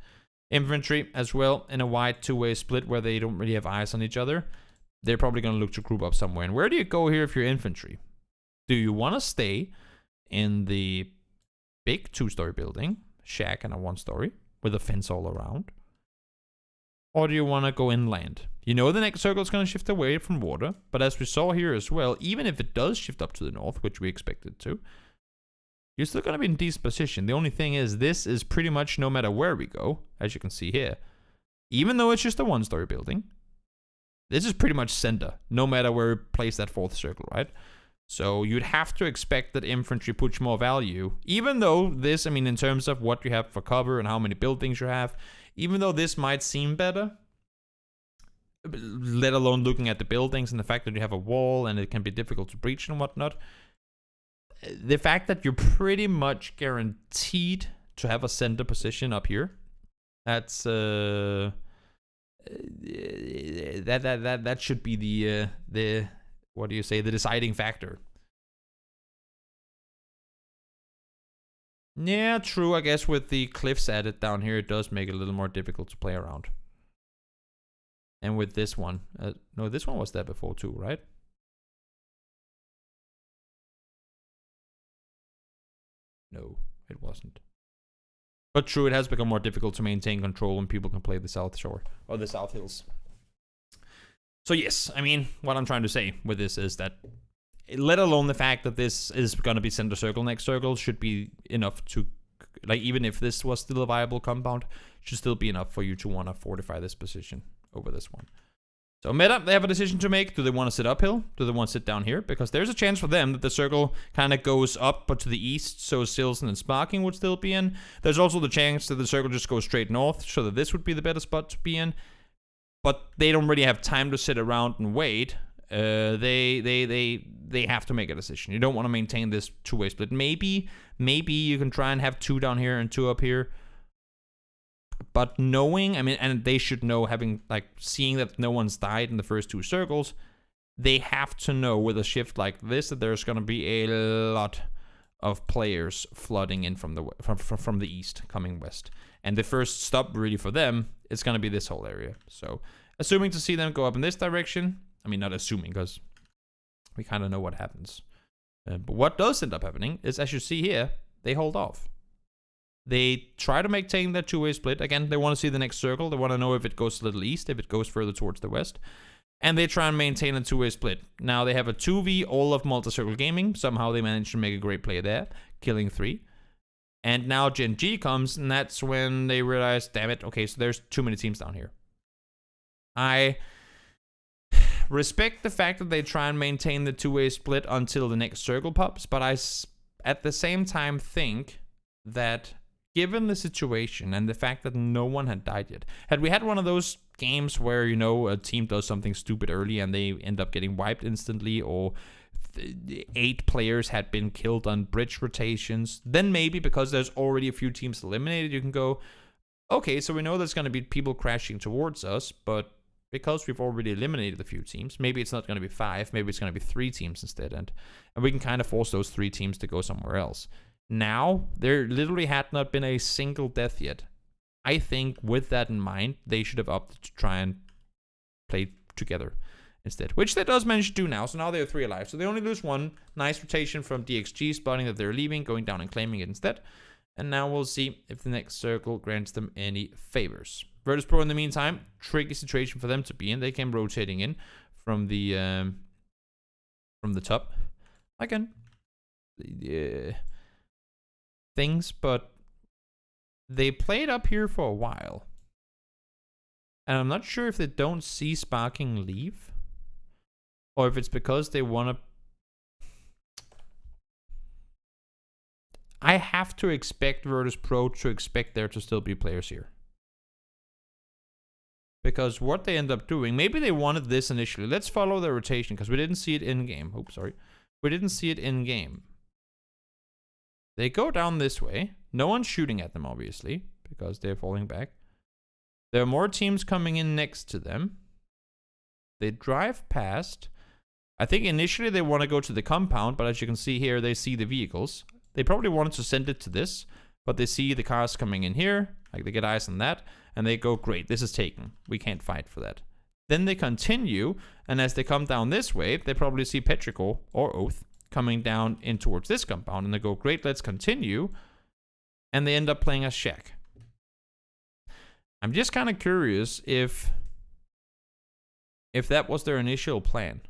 Infantry as well in a wide two-way split where they don't really have eyes on each other. They're probably going to look to group up somewhere. And where do you go here if you're infantry? Do you want to stay in the big two-story building, shack and a one-story, with a fence all around? Or do you want to go inland? You know the next circle is going to shift away from water, but as we saw here as well, even if it does shift up to the north, which we expect it to, you're still going to be in decent position. The only thing is, this is pretty much no matter where we go, as you can see here. Even though it's just a one-story building, this is pretty much center, no matter where we place that fourth circle, right? So you'd have to expect that infantry puts more value, even though this, I mean, in terms of what you have for cover and how many buildings you have, even though this might seem better, let alone looking at the buildings and the fact that you have a wall and it can be difficult to breach and whatnot, the fact that you're pretty much guaranteed to have a center position up here, that's that should be the what do you say, the deciding factor. Yeah, true. I guess with the cliffs added down here, it does make it a little more difficult to play around. And with this one, no, this one was there before too, right? No, it wasn't. But true, it has become more difficult to maintain control when people can play the South Shore or the South Hills. So yes, I mean, what I'm trying to say with this is that, let alone the fact that this is going to be center circle next circle, should be enough to, like, even if this was still a viable compound, should still be enough for you to want to fortify this position over this one. So meta, they have a decision to make. Do they want to sit uphill? Do they want to sit down here? Because there's a chance for them that the circle kind of goes up but to the east, so Silson and Sparking would still be in. There's also the chance that the circle just goes straight north, so that this would be the better spot to be in. But they don't really have time to sit around and wait. They have to make a decision. You don't want to maintain this two-way split. Maybe you can try and have two down here and two up here. But knowing, I mean, and they should know, having, like, seeing that no one's died in the first two circles, they have to know with a shift like this that there's going to be a lot of players flooding in from the east, coming west. And the first stop really for them is going to be this whole area. So assuming to see them go up in this direction, I mean, not assuming, because we kind of know what happens. But what does end up happening is, as you see here, they hold off. They try to maintain that two-way split. Again, they want to see the next circle. They want to know if it goes a little east, if it goes further towards the west. And they try and maintain a two-way split. Now they have a 2v all of multi-circle gaming. Somehow they managed to make a great play there, killing 3. And now Gen G comes, and that's when they realize, damn it, okay, so there's too many teams down here. I respect the fact that they try and maintain the two-way split until the next circle pops, but I, at the same time, think that given the situation and the fact that no one had died yet, had we had one of those games where, you know, a team does something stupid early and they end up getting wiped instantly, or 8 players had been killed on bridge rotations, then maybe because there's already a few teams eliminated, you can go, okay, so we know there's going to be people crashing towards us, but because we've already eliminated a few teams, maybe it's not going to be 5, maybe it's going to be 3 teams instead, and we can kind of force those 3 teams to go somewhere else. Now, there literally had not been a single death yet. I think with that in mind, they should have opted to try and play together instead, which they does manage to do now. So now they are 3 alive. So they only lose 1. Nice rotation from DXG, spotting that they're leaving, going down and claiming it instead. And now we'll see if the next circle grants them any favors. Virtus Pro, in the meantime, tricky situation for them to be in. They came rotating in from the top. Again, things, but they played up here for a while. And I'm not sure if they don't see Sparking leave, or if it's because they want to... I have to expect Virtus Pro to expect there to still be players here. Because what they end up doing, maybe they wanted this initially. Let's follow the rotation, because we didn't see it in-game. Oops, sorry. We didn't see it in-game. They go down this way. No one's shooting at them, obviously, because they're falling back. There are more teams coming in next to them. They drive past. I think initially they want to go to the compound, but as you can see here, they see the vehicles. They probably wanted to send it to this, but they see the cars coming in here. Like, they get eyes on that, and they go, great, this is taken. We can't fight for that. Then they continue, and as they come down this way, they probably see Petrichor or Oath coming down in towards this compound, and they go, great, let's continue. And they end up playing as Shack. I'm just kind of curious if that was their initial plan.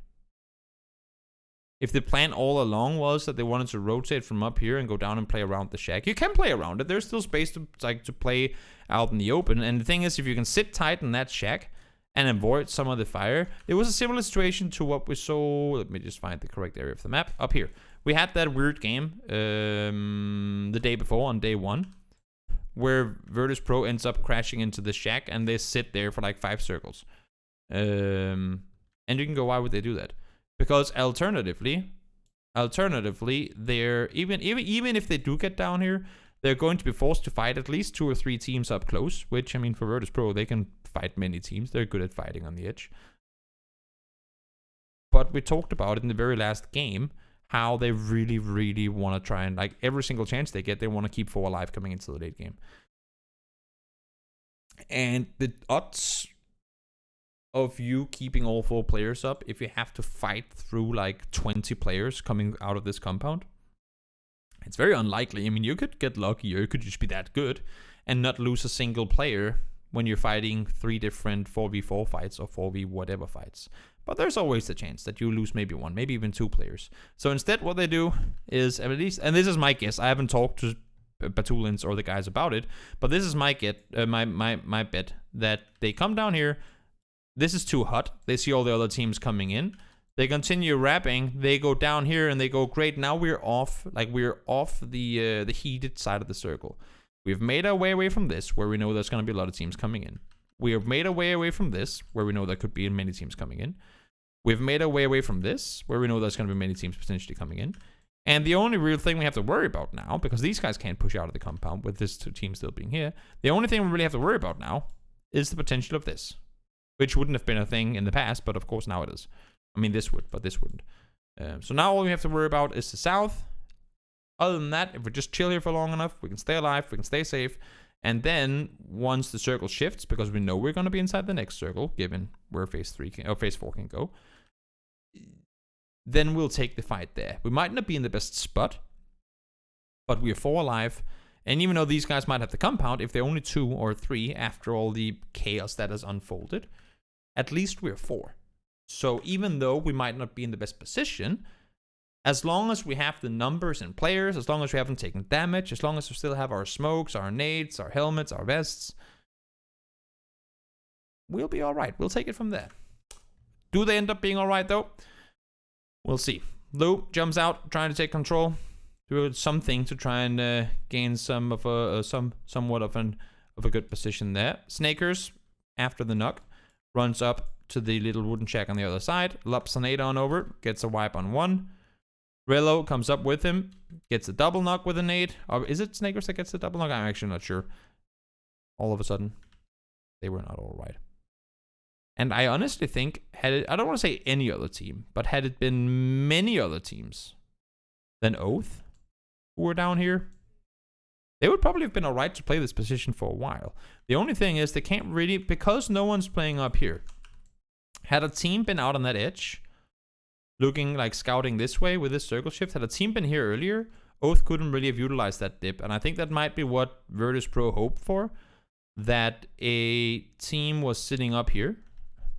If the plan all along was that they wanted to rotate from up here and go down and play around the shack. You can play around it. There's still space to play out in the open. And the thing is, if you can sit tight in that shack and avoid some of the fire, it was a similar situation to what we saw. Let me just find the correct area of the map. Up here. We had that weird game the day before on day 1, where Virtus Pro ends up crashing into the shack and they sit there for like 5 circles. And you can go, why would they do that? Because alternatively, they're even if they do get down here, they're going to be forced to fight at least 2 or 3 teams up close. Which, I mean, for Virtus Pro, they can fight many teams. They're good at fighting on the edge. But we talked about it in the very last game, how they really, really want to try and, like, every single chance they get, they want to keep 4 alive coming into the late game. And the odds of you keeping all 4 players up, if you have to fight through like 20 players coming out of this compound, it's very unlikely. I mean, you could get lucky, or you could just be that good and not lose a single player when you're fighting 3 different 4v4 fights or 4v whatever fights. But there's always the chance that you lose maybe 1, maybe even 2 players. So instead, what they do is, at least, and this is my guess, I haven't talked to Batulins or the guys about it, but this is my bet, that they come down here. This is too hot. They see all the other teams coming in. They continue rapping. They go down here and they go, great, now we're off. Like, we're off the heated side of the circle. We've made our way away from this, where we know there's going to be a lot of teams coming in. We have made our way away from this, where we know there could be many teams coming in. We've made our way away from this, where we know there's going to be many teams potentially coming in. And the only real thing we have to worry about now, because these guys can't push out of the compound with this team still being here, the only thing we really have to worry about now is the potential of this. Which wouldn't have been a thing in the past, but of course now it is. I mean, this would, but this wouldn't. So now all we have to worry about is the south. Other than that, if we just chill here for long enough, we can stay alive, we can stay safe. And then once the circle shifts, because we know we're going to be inside the next circle, given where phase 4 can go, then we'll take the fight there. We might not be in the best spot, but we are 4 alive. And even though these guys might have the compound, if they're only 2 or 3 after all the chaos that has unfolded, at least we're 4. So even though we might not be in the best position, as long as we have the numbers and players, as long as we haven't taken damage, as long as we still have our smokes, our nades, our helmets, our vests, we'll be alright. We'll take it from there. Do they end up being alright though? We'll see. Lou jumps out, trying to take control. Do something to try and gain somewhat of a good position there. Snakers, after the knock, runs up to the little wooden shack on the other side, lops an 8 on over, gets a wipe on 1. Rello comes up with him, gets a double knock with an 8. Or is it Snakers that gets the double knock? I'm actually not sure. All of a sudden, they were not all right. And I honestly think, I don't want to say any other team, but had it been many other teams than Oath who were down here, they would probably have been alright to play this position for a while. The only thing is they can't really, because no one's playing up here. Had a team been out on that edge, looking like scouting this way with this circle shift, had a team been here earlier, Oath couldn't really have utilized that dip. And I think that might be what Virtus Pro hoped for, that a team was sitting up here.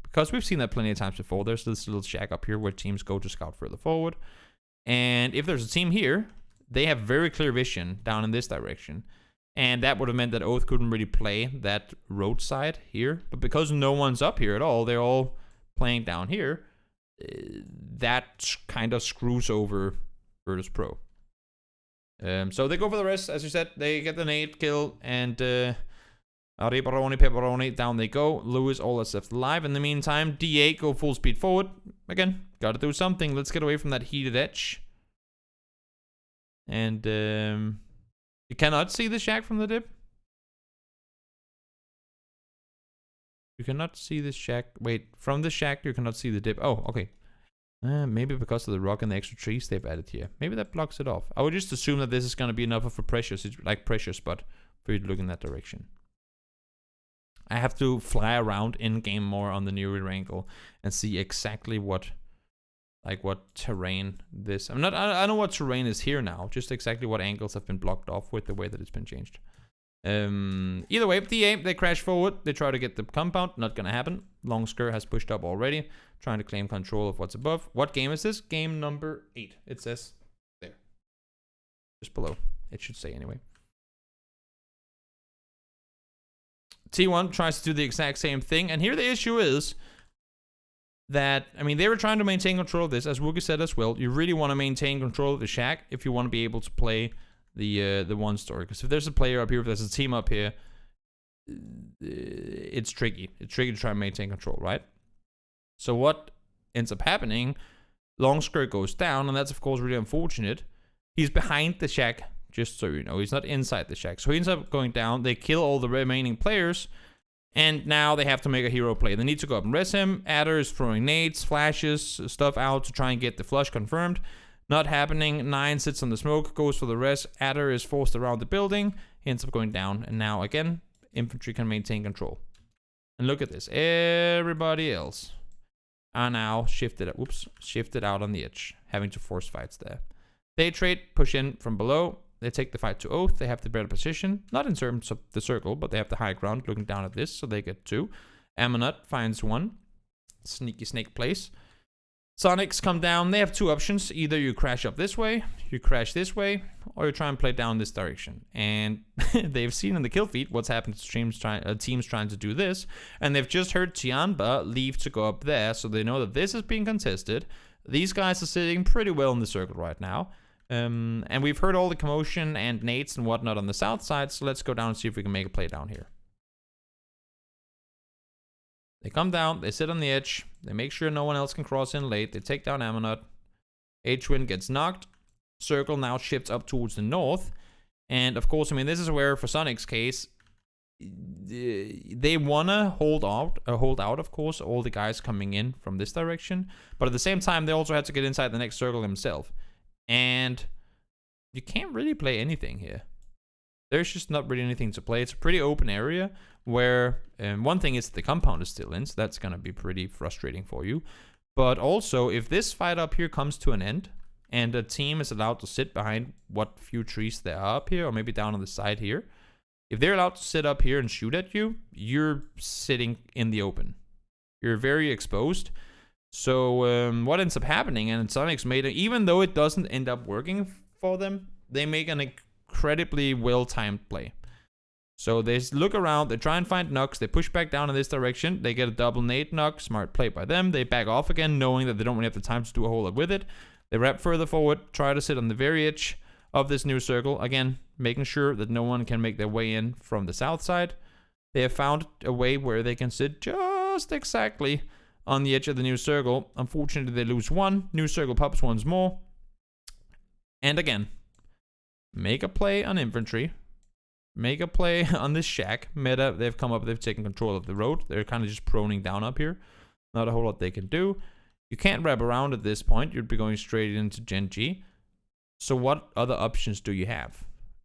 Because we've seen that plenty of times before. There's this little shack up here where teams go to scout further forward. And if there's a team here, they have very clear vision down in this direction. And that would have meant that Oath couldn't really play that roadside here. But because no one's up here at all, they're all playing down here, that kind of screws over Virtus Pro. So they go for the rest, as you said. They get the nade kill, and Pepperoni, Pepperoni, down they go. Lewis, all that's left alive. In the meantime, D8 go full speed forward. Again, gotta do something. Let's get away from that heated edge. And you cannot see the shack from the dip. You cannot see the shack. Wait, from the shack you cannot see the dip. Oh, okay. Maybe because of the rock and the extra trees they've added here. Maybe that blocks it off. I would just assume that this is going to be enough of a pressure, like pressure spot for you to look in that direction. I have to fly around in game more on the new Erangel and see exactly what terrain this. I know what terrain is here now. Just exactly what angles have been blocked off with the way that it's been changed. Either way, D8, they crash forward. They try to get the compound. Not gonna happen. Longsker has pushed up already, trying to claim control of what's above. What game is this? Game number 8. It says there, just below. It should say anyway. T1 tries to do the exact same thing, and here the issue is that, I mean, they were trying to maintain control of this, as Wookie said as well. You really want to maintain control of the shack if you want to be able to play the one story. Because if there's a player up here, if there's a team up here, it's tricky. It's tricky to try and maintain control, right? So what ends up happening, Longsker goes down, and that's of course really unfortunate. He's behind the shack, just so you know. He's not inside the shack. So he ends up going down. They kill all the remaining players, and now they have to make a hero play. They need to go up and res him. Adder is throwing nades, flashes, stuff out to try and get the flush confirmed. Not happening. 9 sits on the smoke, goes for the res. Adder is forced around the building. He ends up going down. And now again, infantry can maintain control. And look at this. Everybody else are now shifted out on the edge, having to force fights there. They trade, push in from below. They take the fight to Oath. They have the better position. Not in terms of the circle, but they have the high ground looking down at this, so they get 2. Ammonut finds 1. Sneaky snake place. Sonics come down. They have 2 options. Either you crash up this way, you crash this way, or you try and play down this direction. And they've seen in the kill feed what's happened to teams trying to do this. And they've just heard Tianba leave to go up there, so they know that this is being contested. These guys are sitting pretty well in the circle right now. And we've heard all the commotion and nades and whatnot on the south side, so let's go down and see if we can make a play down here. They come down, they sit on the edge, they make sure no one else can cross in late, they take down Ammonut. H-Twin gets knocked, circle now shifts up towards the north, and of course, I mean, this is where, for Sonic's case, they wanna hold out, of course, all the guys coming in from this direction, but at the same time, they also had to get inside the next circle themselves. And you can't really play anything here. There's just not really anything to play. It's a pretty open area where one thing is the compound is still in, so that's going to be pretty frustrating for you. But also, if this fight up here comes to an end and a team is allowed to sit behind what few trees there are up here, or maybe down on the side here, if they're allowed to sit up here and shoot at you, you're sitting in the open. You're very exposed. So what ends up happening, and Sonic's made it, even though it doesn't end up working for them, they make an incredibly well-timed play. So they look around, they try and find knocks, they push back down in this direction, they get a double nade knock, smart play by them, they back off again, knowing that they don't really have the time to do a whole lot with it. They wrap further forward, try to sit on the very edge of this new circle, again, making sure that no one can make their way in from the south side. They have found a way where they can sit just exactly on the edge of the new circle. Unfortunately, they lose 1. New circle pops once more. And again, make a play on infantry. Make a play on this shack. Meta, they've come up, they've taken control of the road. They're kind of just proning down up here. Not a whole lot they can do. You can't wrap around at this point. You'd be going straight into Gen G. So what other options do you have?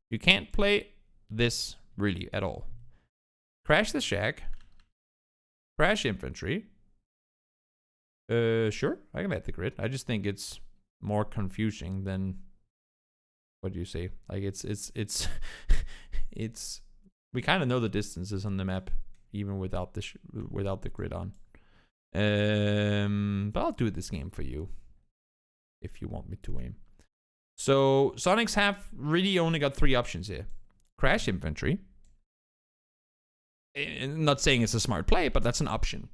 You can't play this really at all. Crash the shack. Crash infantry. Sure, I can let the grid. I just think it's more confusing than, what do you say? Like it's we kind of know the distances on the map even without the grid on. But I'll do this game for you if you want me to aim. So Sonics have really only got 3 options here. Crash infantry. I'm not saying it's a smart play, but that's an option.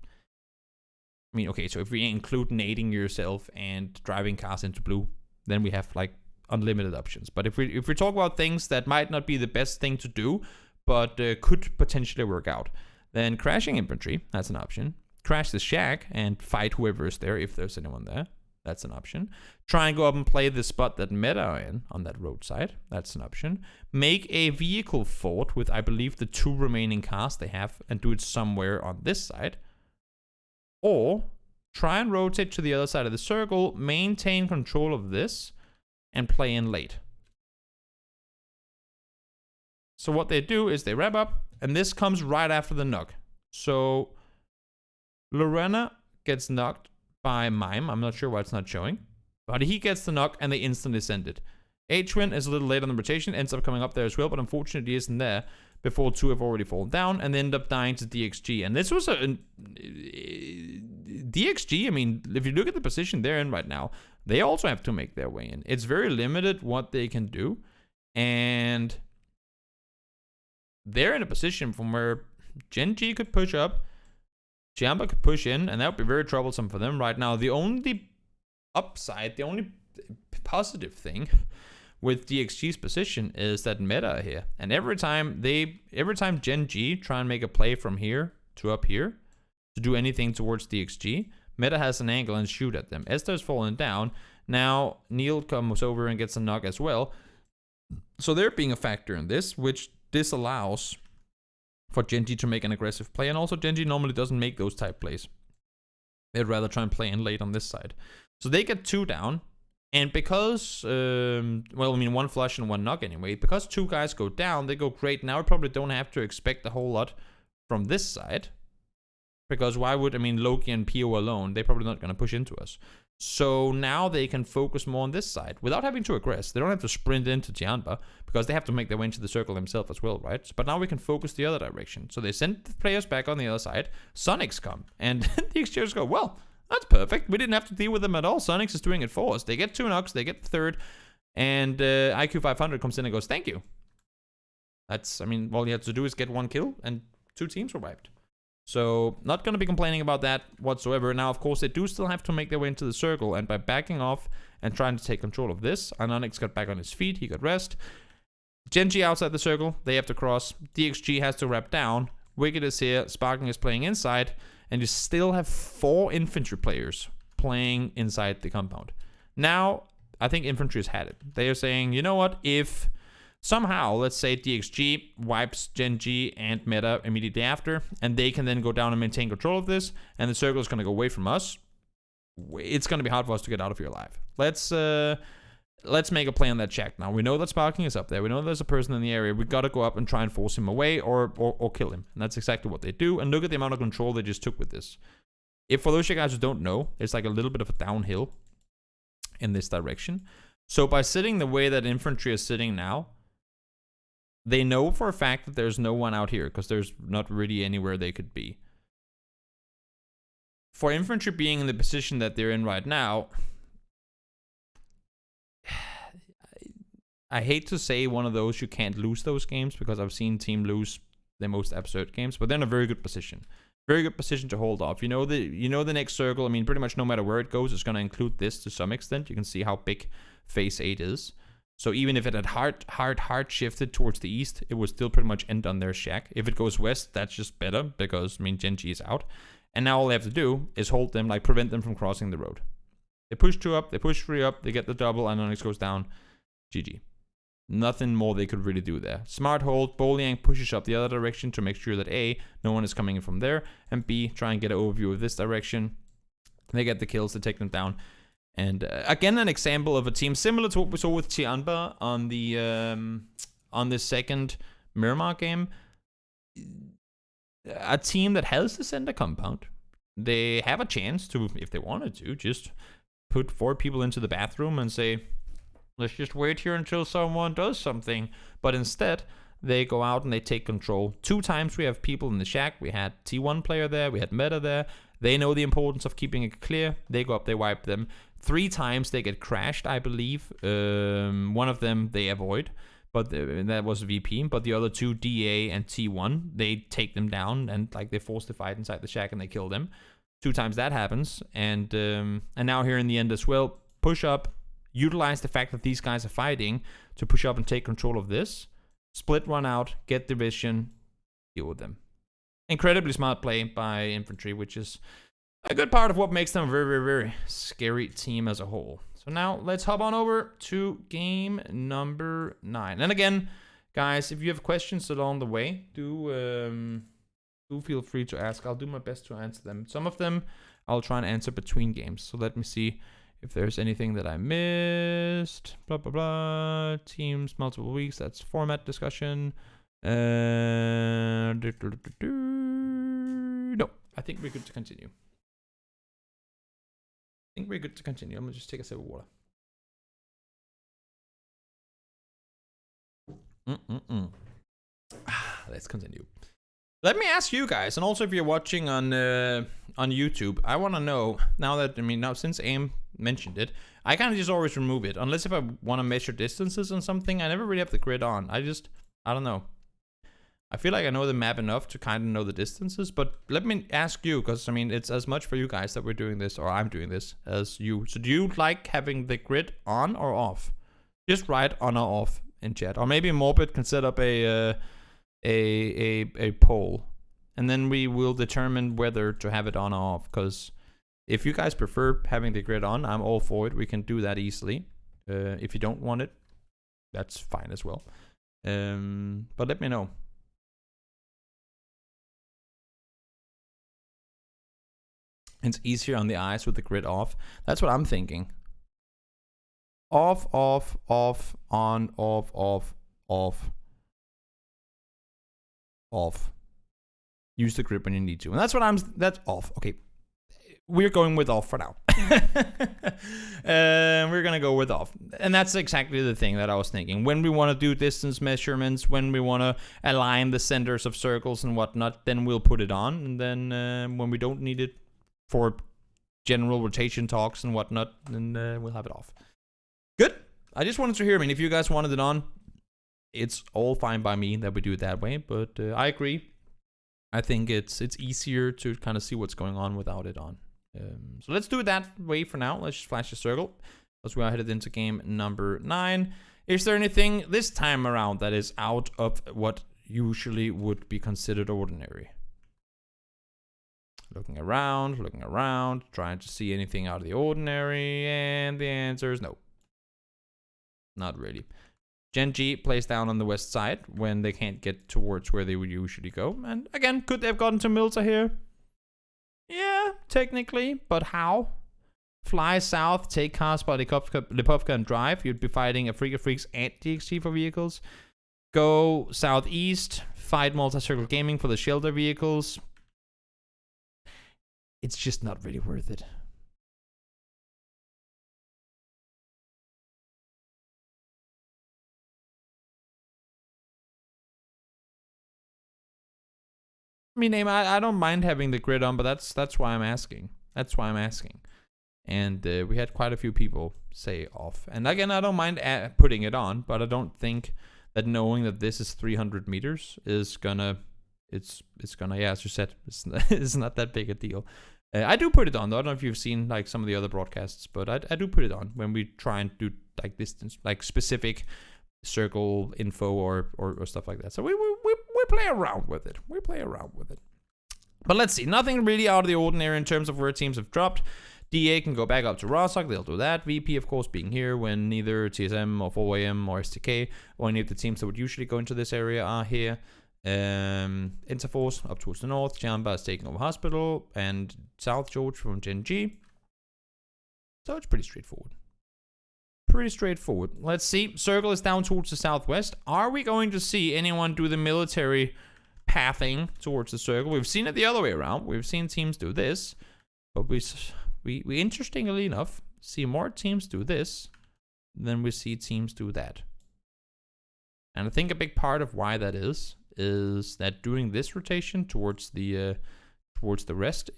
I mean, okay, so if we include nading yourself and driving cars into blue, then we have like unlimited options. But if we talk about things that might not be the best thing to do, but could potentially work out, then crashing infantry, that's an option. Crash the shack and fight whoever is there, if there's anyone there. That's an option. Try and go up and play the spot that Meta are in on that roadside. That's an option. Make a vehicle fort with, I believe, the 2 remaining cars they have and do it somewhere on this side. Or try and rotate to the other side of the circle, maintain control of this, and play in late. So what they do is they wrap up, and this comes right after the knock. So Lorena gets knocked by Mime. I'm not sure why it's not showing. But he gets the knock, and they instantly send it. H-Win is a little late on the rotation, ends up coming up there as well, but unfortunately he isn't there before 2 have already fallen down, and they end up dying to DXG. And this was DXG, I mean, if you look at the position they're in right now, they also have to make their way in. It's very limited what they can do, and they're in a position from where Gen G could push up, Jamba could push in, and that would be very troublesome for them right now. The only upside, the only positive thing with DXG's position is that Meta are here. And every time Gen G try and make a play from here to up here to do anything towards DXG, Meta has an angle and shoot at them. Esther's fallen down. Now Neil comes over and gets a knock as well. So they're being a factor in this, which disallows for Gen G to make an aggressive play. And also Gen G normally doesn't make those type plays. They'd rather try and play in late on this side. So they get 2 down. And because, well, I mean, 1 flush and 1 knock anyway. Because 2 guys go down, they go great. Now we probably don't have to expect a whole lot from this side. Because why would, I mean, Loki and PO alone, they're probably not going to push into us. So now they can focus more on this side without having to aggress. They don't have to sprint into Tianba because they have to make their way into the circle themselves as well, right? But now we can focus the other direction. So they send the players back on the other side. Sonics come. And the exchanges go, well, that's perfect. We didn't have to deal with them at all. Sonics is doing it for us. They get 2 knocks. They get the 3rd. And IQ 500 comes in and goes, thank you. That's, I mean, all you have to do is get 1 kill and 2 teams were wiped. So not going to be complaining about that whatsoever. Now, of course, they do still have to make their way into the circle. And by backing off and trying to take control of this, Anonix got back on his feet. He got rest. Gen G outside the circle. They have to cross. DXG has to wrap down. Wicked is here. Sparking is playing inside. And you still have 4 infantry players playing inside the compound. Now, I think infantry has had it. They are saying, you know what? If somehow, let's say DXG wipes Gen G and Meta immediately after, and they can then go down and maintain control of this, and the circle is going to go away from us, it's going to be hard for us to get out of here alive. Let's make a play on that check now. We know that Sparking is up there. We know there's a person in the area. We got to go up and try and force him away or kill him. And that's exactly what they do. And look at the amount of control they just took with this. If for those guys who don't know, it's like a little bit of a downhill in this direction. So by sitting the way that infantry is sitting now, they know for a fact that there's no one out here because there's not really anywhere they could be. For infantry being in the position that they're in right now, I hate to say one of those you can't lose those games because I've seen team lose the most absurd games, but they're in a very good position. Very good position to hold off. You know the next circle, I mean, pretty much no matter where it goes, it's going to include this to some extent. You can see how big phase 8 is. So even if it had hard shifted towards the east, it would still pretty much end on their shack. If it goes west, that's just better because, I mean, Gen G is out. And now all they have to do is hold them, like prevent them from crossing the road. They push 2 up, they push 3 up, they get the double, and Onyx goes down. GG. Nothing more they could really do there. Smart hold, Boliang pushes up the other direction to make sure that A, no one is coming in from there, and B, try and get an overview of this direction. They get the kills, they take them down. And again, an example of a team similar to what we saw with Tianba on the second Miramar game. A team that has the center compound. They have a chance to, if they wanted to, just put 4 people into the bathroom and say, let's just wait here until someone does something. But instead, they go out and they take control. 2 times we have people in the shack. We had T1 player there. We had Meta there. They know the importance of keeping it clear. They go up, they wipe them. 3 times they get crashed, I believe. One of them they avoid, but that was VP. But the other 2, DA and T1, they take them down and like they force the fight inside the shack and they kill them. 2 times that happens, and now here in the end as well, push up, utilize the fact that these guys are fighting to push up and take control of this. Split one out, get division, deal with them. Incredibly smart play by infantry, which is a good part of what makes them a very, very, very scary team as a whole. So now let's hop on over to game number 9. And again, guys, if you have questions along the way, do feel free to ask. I'll do my best to answer them. Some of them I'll try and answer between games. So let me see if there's anything that I missed. Blah, blah, blah. Teams, multiple weeks. That's format discussion. No, I think we're good to continue. I'm gonna just take a sip of water. Let's continue. Let me ask you guys, and also if you're watching on YouTube, I want to know now that now since AIM mentioned it, I kind of just always remove it unless if I want to measure distances on something. I never really have the grid on. I don't know. I feel like I know the map enough to kind of know the distances, but let me ask you, because it's as much for you guys that we're doing this, or I'm doing this, as you. So do you like having the grid on or off? Just write on or off in chat, or maybe Morbid can set up a poll, and then we will determine whether to have it on or off. Because if you guys prefer having the grid on, I'm all for it. We can do that easily. If you don't want it, that's fine as well. But let me know. It's easier on the eyes with the grid off. That's what I'm thinking. Off, off, off, on, off, off, off, off. Use the grid when you need to. And that's what that's off. Okay. We're going with off for now. We're gonna go with off. And that's exactly the thing that I was thinking. When we want to do distance measurements, when we want to align the centers of circles and whatnot, then we'll put it on. And then when we don't need it for general rotation talks and whatnot, then we'll have it off. Good. I just wanted to hear. If you guys wanted it on, it's all fine by me that we do it that way. But I agree. I think it's easier to kind of see what's going on without it on. So let's do it that way for now. Let's just flash the circle as we are headed into game number 9. Is there anything this time around that is out of what usually would be considered ordinary? Looking around, trying to see anything out of the ordinary, and the answer is no. Not really. Gen G plays down on the west side when they can't get towards where they would usually go. And again, could they have gotten to Milta here? Yeah, technically, but how? Fly south, take cars by Lipovka and drive. You'd be fighting a Freak of Freaks and DXG for vehicles. Go southeast, fight Multi-Circle Gaming for the shelter vehicles. It's just not really worth it. I don't mind having the grid on, but that's why I'm asking. And we had quite a few people say off. And again, I don't mind putting it on, but I don't think that knowing that this is 300 meters is gonna, it's gonna, yeah, as you said, it's not that big a deal. I do put it on though. I don't know if you've seen like some of the other broadcasts, but I do put it on when we try and do like distance, like specific circle info or stuff like that. So we play around with it. But let's see. Nothing really out of the ordinary in terms of where teams have dropped. DA can go back up to Rostock. They'll do that. VP, of course, being here when neither TSM or 4AM or STK or any of the teams that would usually go into this area are here. Interforce up towards the north. Jamba is taking over Hospital. And South George from Gen G. So it's pretty straightforward. Let's see. Circle is down towards the southwest. Are we going to see anyone do the military pathing towards the circle? We've seen it the other way around. We've seen teams do this. But we interestingly enough see more teams do this than we see teams do that. And I think a big part of why that is that doing this rotation towards the west,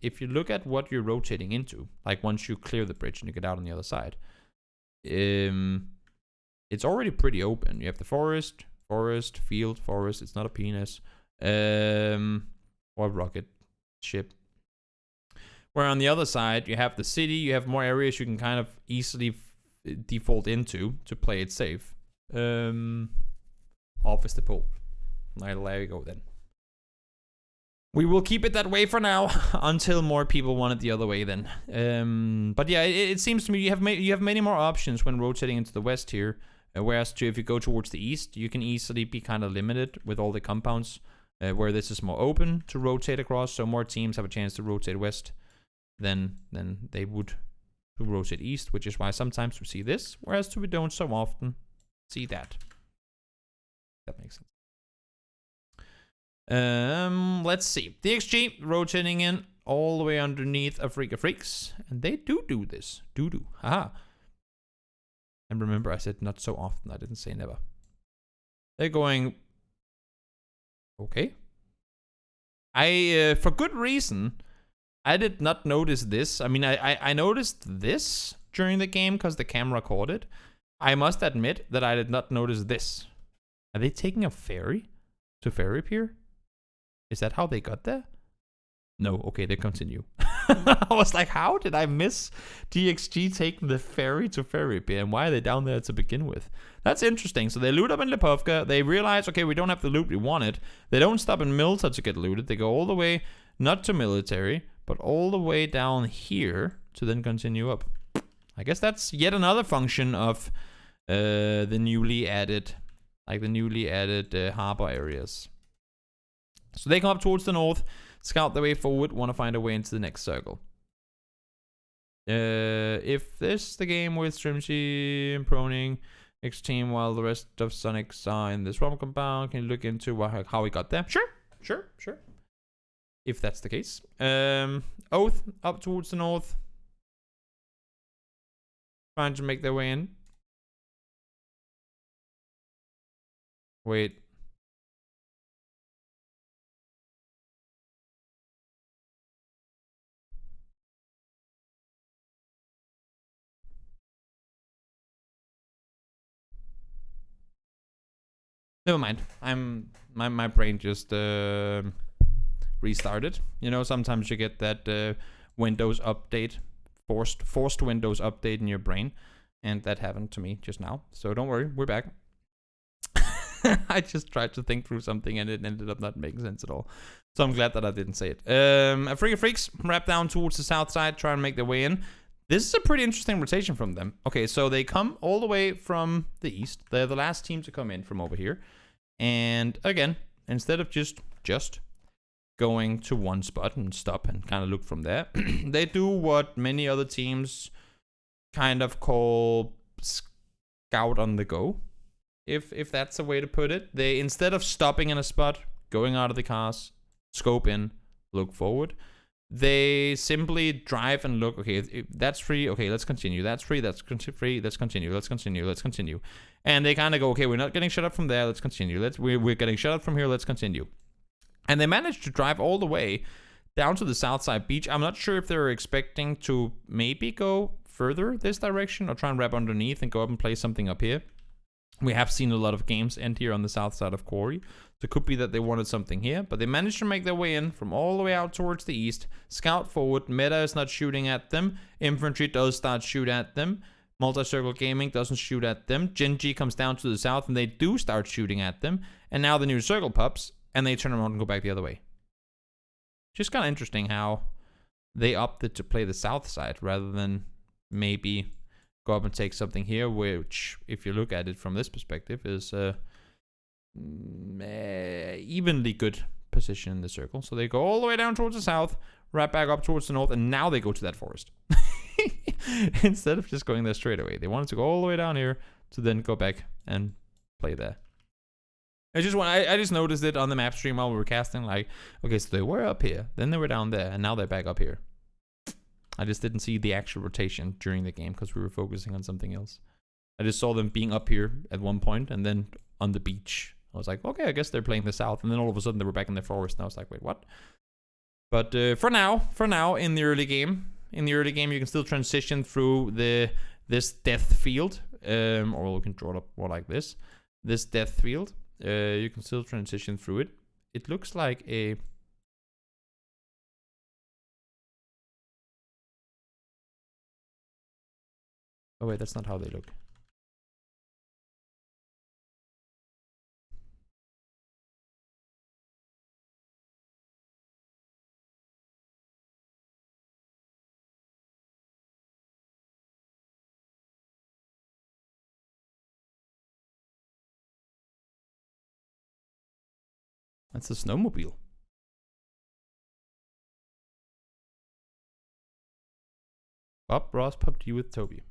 if you look at what you're rotating into, like once you clear the bridge and you get out on the other side, it's already pretty open. You have the forest, field, forest. It's not a penis, or rocket ship. Where on the other side, you have the city, you have more areas you can kind of easily default into to play it safe. Off is the pool. There you go then. We will keep it that way for now until more people want it the other way then. But yeah, it seems to me you have many more options when rotating into the west here. Whereas if you go towards the east, you can easily be kind of limited with all the compounds. Where this is more open to rotate across, so more teams have a chance to rotate west than they would to rotate east, which is why sometimes we see this, whereas we don't so often see that. That makes sense. Let's see. DXG rotating in all the way underneath Afrika Freaks, and they do this. Haha. And remember, I said not so often. I didn't say never. They're going. Okay. For good reason, I did not notice this. I mean, I noticed this during the game because the camera caught it. I must admit that I did not notice this. Are they taking a ferry to Ferry Pier? Is that how they got there? No, okay, they continue. I was like, how did I miss DXG taking the ferry to Ferry Pier? And why are they down there to begin with? That's interesting. So they loot up in Lipovka. They realize, okay, we don't have the loot we wanted. They don't stop in Milta to get looted. They go all the way, not to military, but all the way down here to then continue up. I guess that's yet another function of the newly added harbor areas. So they come up towards the north, scout their way forward, want to find a way into the next circle. If this is the game with Strimsy and Proning, X team, while the rest of Sonics are in this ROM compound, can you look into how we got there? Sure. If that's the case. Oath up towards the north. Trying to make their way in. Wait. Never mind. My brain just restarted. You know, sometimes you get that Windows update, forced Windows update in your brain, and that happened to me just now. So don't worry, we're back. I just tried to think through something and it ended up not making sense at all. So I'm glad that I didn't say it. Afrika Freaks wrap down towards the south side, try and make their way in. This is a pretty interesting rotation from them. Okay, so they come all the way from the east. They're the last team to come in from over here. And again, instead of just going to one spot and stop and kind of look from there, they do what many other teams kind of call scout on the go. If that's a way to put it. They, instead of stopping in a spot, going out of the cars, scope in, look forward, they simply drive and look, okay, if that's free, okay, let's continue. That's free, that's free, let's continue. And they kind of go, okay, we're not getting shut up from there, let's continue. We're getting shut up from here, let's continue. And they managed to drive all the way down to the south side beach. I'm not sure if they're expecting to maybe go further this direction or try and wrap underneath and go up and play something up here. We have seen a lot of games end here on the south side of Quarry. So it could be that they wanted something here, but they managed to make their way in from all the way out towards the east. Scout forward. Meta is not shooting at them. Infantry does start shoot at them. Multi-Circle Gaming doesn't shoot at them. Genji comes down to the south and they do start shooting at them. And now the new circle pops and they turn around and go back the other way. Just kind of interesting how they opted to play the south side rather than maybe go up and take something here, which, if you look at it from this perspective, is evenly good position in the circle. So they go all the way down towards the south, right back up towards the north, and now they go to that forest. Instead of just going there straight away. They wanted to go all the way down here to then go back and play there. I just noticed it on the map stream while we were casting, like, okay, so they were up here, then they were down there, and now they're back up here. I just didn't see the actual rotation during the game because we were focusing on something else. I just saw them being up here at one point and then on the beach. I was like, okay, I guess they're playing the south. And then all of a sudden they were back in the forest and I was like, wait, what? But for now, in the early game, you can still transition through this death field. Or we can draw it up more like this. This death field. You can still transition through it. It looks like a Oh wait, that's not how they look. That's a snowmobile. Bob Ross PUBG with Toby.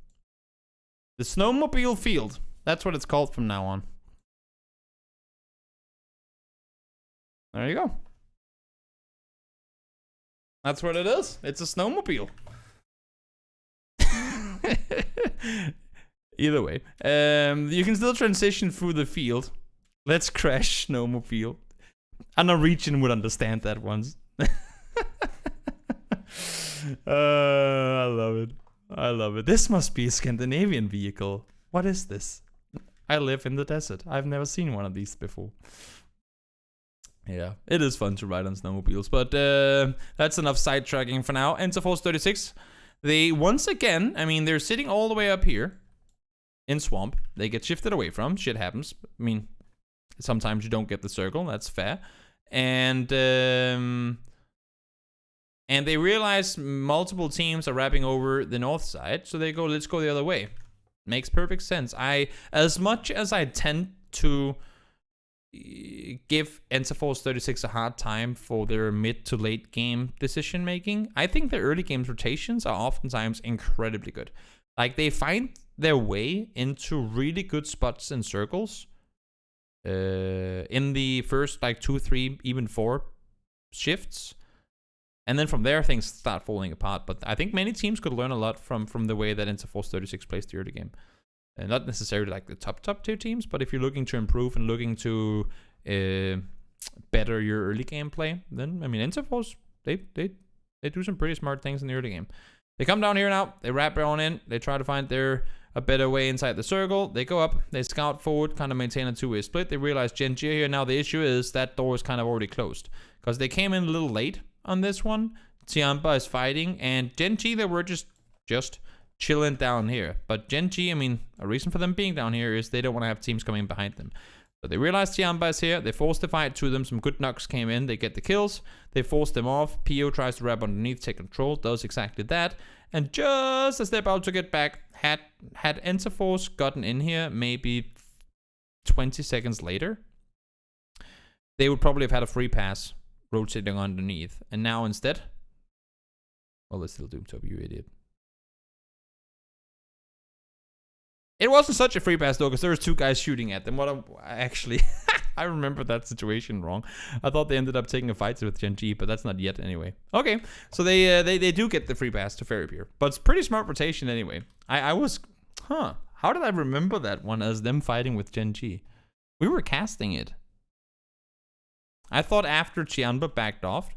The snowmobile field. That's what it's called from now on. There you go. That's what it is. It's a snowmobile. Either way. You can still transition through the field. Let's crash snowmobile. A Norwegian would understand that once. I love it. I love it. This must be a Scandinavian vehicle. What is this? I live in the desert. I've never seen one of these before. Yeah, it is fun to ride on snowmobiles, but that's enough sidetracking for now. Enter Force 36. They, once again, I mean, they're sitting all the way up here in swamp. They get shifted away from. Shit happens. I mean, sometimes you don't get the circle. That's fair. And they realize multiple teams are wrapping over the north side, so they go, let's go the other way. Makes perfect sense. As much as I tend to give Enter Force 36 a hard time for their mid to late game decision making, I think their early games rotations are oftentimes incredibly good. Like, they find their way into really good spots and circles in the first like 2, 3, even 4 shifts. And then from there, things start falling apart. But I think many teams could learn a lot from the way that Enter Force 36 plays the early game. And not necessarily like the top tier teams, but if you're looking to improve and looking to better your early game play, then, I mean, Enter Force, they do some pretty smart things in the early game. They come down here now, they wrap on in, they try to find a better way inside the circle. They go up, they scout forward, kind of maintain a two-way split. They realize Gen G here. Now the issue is that door is kind of already closed because they came in a little late on this one. Tiamba is fighting, and Gen G, they were just chilling down here. But Gen G, I mean, a reason for them being down here is they don't want to have teams coming behind them. So they realize Tiamba is here. They force the fight to them. Some good knocks came in. They get the kills. They force them off. PO tries to wrap underneath, take control, does exactly that. And just as they're about to get back, had Enter Force gotten in here maybe 20 seconds later, they would probably have had a free pass rotating underneath. And now instead, well, they still do, Toby, you idiot. It wasn't such a free pass though, because there was 2 guys shooting at them. Actually, I remember that situation wrong. I thought they ended up taking a fight with Gen G, but that's not yet anyway. Okay, so they do get the free pass to Fairy Pier, but it's pretty smart rotation anyway. I was, how did I remember that one as them fighting with Gen G? We were casting it. I thought after Chianba backed off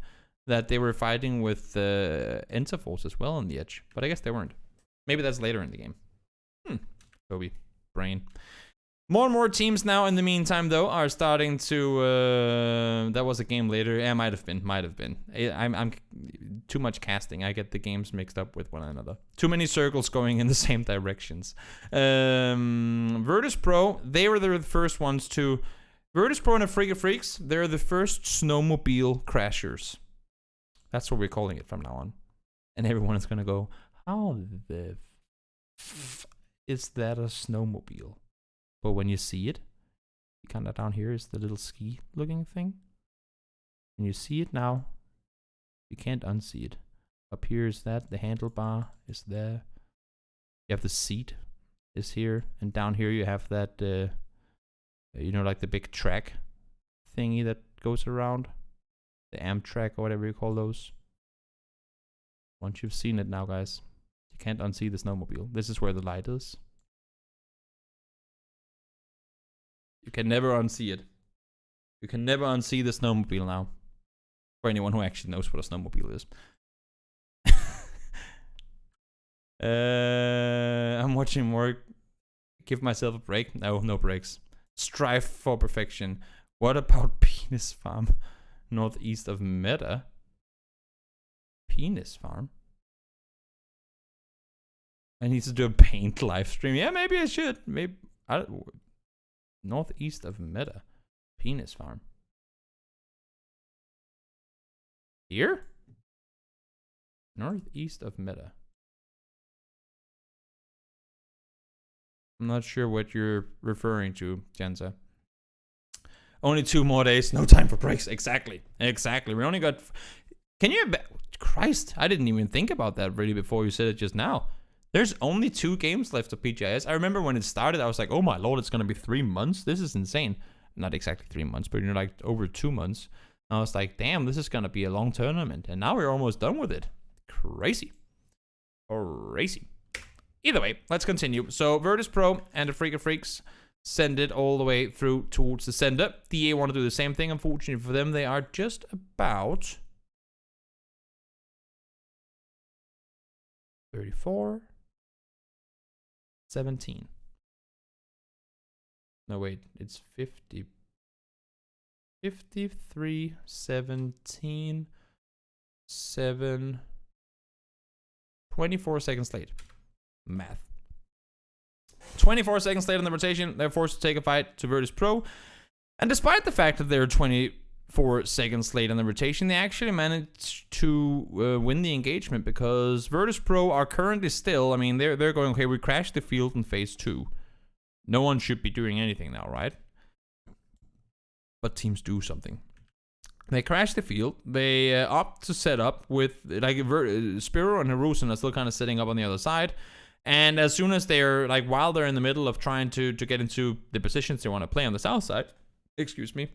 that they were fighting with Enter Force as well on the edge, but I guess they weren't. Maybe that's later in the game. Toby, brain. More and more teams now, in the meantime, though, are starting to... that was a game later. Yeah, might have been. I'm too much casting. I get the games mixed up with one another. Too many circles going in the same directions. Virtus Pro, they were the first ones to... Virtus Pro and Afrika Freaks, they're the first snowmobile crashers. That's what we're calling it from now on. And everyone is going to go, how the... is that a snowmobile? But when you see it, kind of down here is the little ski looking thing. And you see it now, you can't unsee it. Up here is that, the handlebar is there. You have the seat is here. And down here you have that, you know, like the big track thingy that goes around. The Amtrak or whatever you call those. Once you've seen it now, guys, you can't unsee the snowmobile. This is where the light is. You can never unsee it. You can never unsee the snowmobile now. For anyone who actually knows what a snowmobile is. I'm watching more. Give myself a break. No breaks. Strive for perfection. What about Penis Farm? Northeast of Meta? Penis Farm? I need to do a paint live stream. Yeah, maybe I should. Maybe northeast of Meta. Penis farm. Here? Northeast of Meta. I'm not sure what you're referring to, Jensa. Only 2 more days. No time for breaks. Exactly. Exactly. We only got... Can you... Christ, I didn't even think about that really before you said it just now. There's only 2 games left of PGIs. I remember when it started, I was like, oh my lord, it's going to be 3 months. This is insane. Not exactly 3 months, but you know, like over 2 months. I was like, damn, this is going to be a long tournament. And now we're almost done with it. Crazy. Crazy. Either way, let's continue. So Virtus Pro and the Freak of Freaks send it all the way through towards the sender. DA want to do the same thing. Unfortunately for them, they are just about 34, 17. No, wait, it's 50. 53, 17, 7, 24 seconds late. Math. 24 seconds late on the rotation, they're forced to take a fight to Virtus Pro. And despite the fact that they're 24 seconds late on the rotation, they actually managed to win the engagement because Virtus Pro are currently still, I mean, they're going, okay, we crashed the field in phase 2. No one should be doing anything now, right? But teams do something. They crash the field. They opt to set up with, like, Spiro and Harusen are still kind of sitting up on the other side. And as soon as they're, like, while they're in the middle of trying to get into the positions they want to play on the south side, excuse me,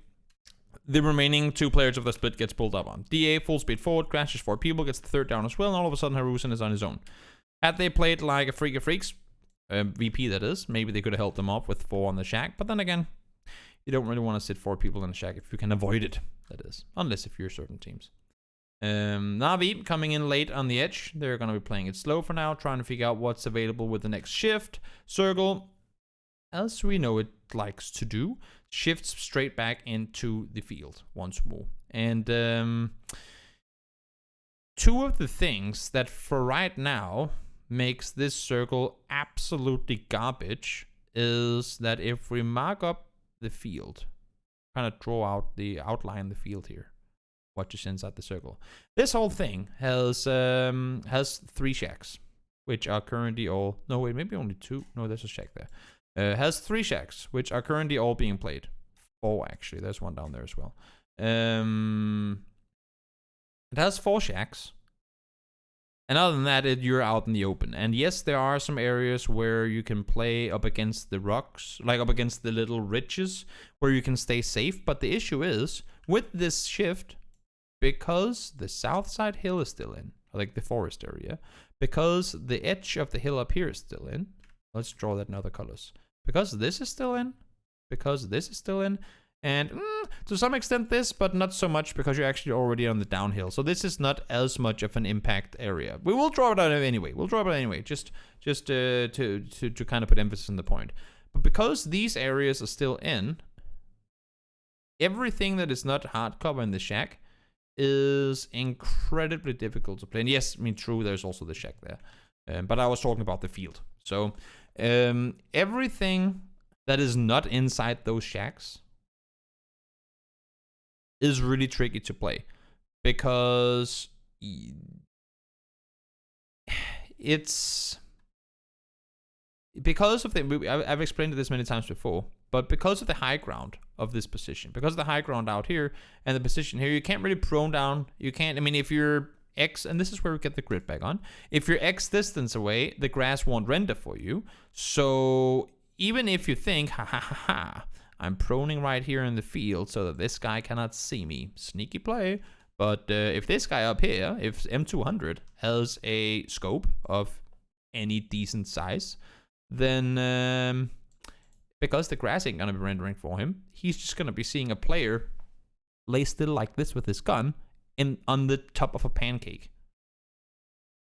the remaining 2 players of the split gets pulled up on. DA full speed forward, crashes 4 people, gets the 3rd down as well, and all of a sudden Harusen is on his own. Had they played like a Freak of Freaks, VP that is, maybe they could have held them up with 4 on the shack, but then again, you don't really want to sit 4 people in the shack if you can avoid it, that is. Unless if you're certain teams. Na'Vi coming in late on the edge. They're going to be playing it slow for now, trying to figure out what's available with the next shift. Circle, as we know it likes to do, shifts straight back into the field once more. And 2 of the things that for right now makes this circle absolutely garbage is that if we mark up the field, kind of draw out the outline the field here, what is inside the circle. This whole thing has 3 shacks, which are currently all, no wait, maybe only 2. No, there's a shack there. Has 3 shacks, which are currently all being played. 4 actually, there's one down there as well. It has 4 shacks. And other than that, you're out in the open. And yes, there are some areas where you can play up against the rocks, like up against the little ridges, where you can stay safe. But the issue is, with this shift, because the south side hill is still in, like the forest area, because the edge of the hill up here is still in, let's draw that in other colors. Because this is still in, because this is still in, and to some extent this, but not so much because you're actually already on the downhill. So this is not as much of an impact area. We will draw it out anyway. We'll draw it out anyway, just to kind of put emphasis on the point. But because these areas are still in, everything that is not hardcover in the shack is incredibly difficult to play. And yes, I mean, true, there's also the shack there. But I was talking about the field. So everything that is not inside those shacks is really tricky to play because it's because of the, I've explained this many times before, but because of the high ground of this position, because of the high ground out here and the position here, you can't really prone down. You can't, I mean, if you're X, and this is where we get the grid back on, if you're X distance away, the grass won't render for you. So even if you think, ha ha ha ha, I'm proning right here in the field so that this guy cannot see me. Sneaky play. But if this guy up here, if M200 has a scope of any decent size, then because the grass ain't going to be rendering for him, he's just going to be seeing a player lay still like this with his gun on the top of a pancake.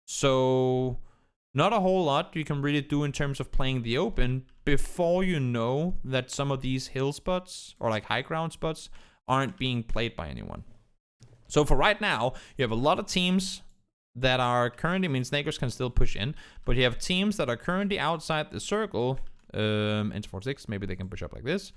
So not a whole lot you can really do in terms of playing the open before you know that some of these hill spots or like high ground spots aren't being played by anyone. So for right now, you have a lot of teams that are currently, I mean, Snakers can still push in, but you have teams that are currently outside the circle. Into 4-6, maybe they can push up like this.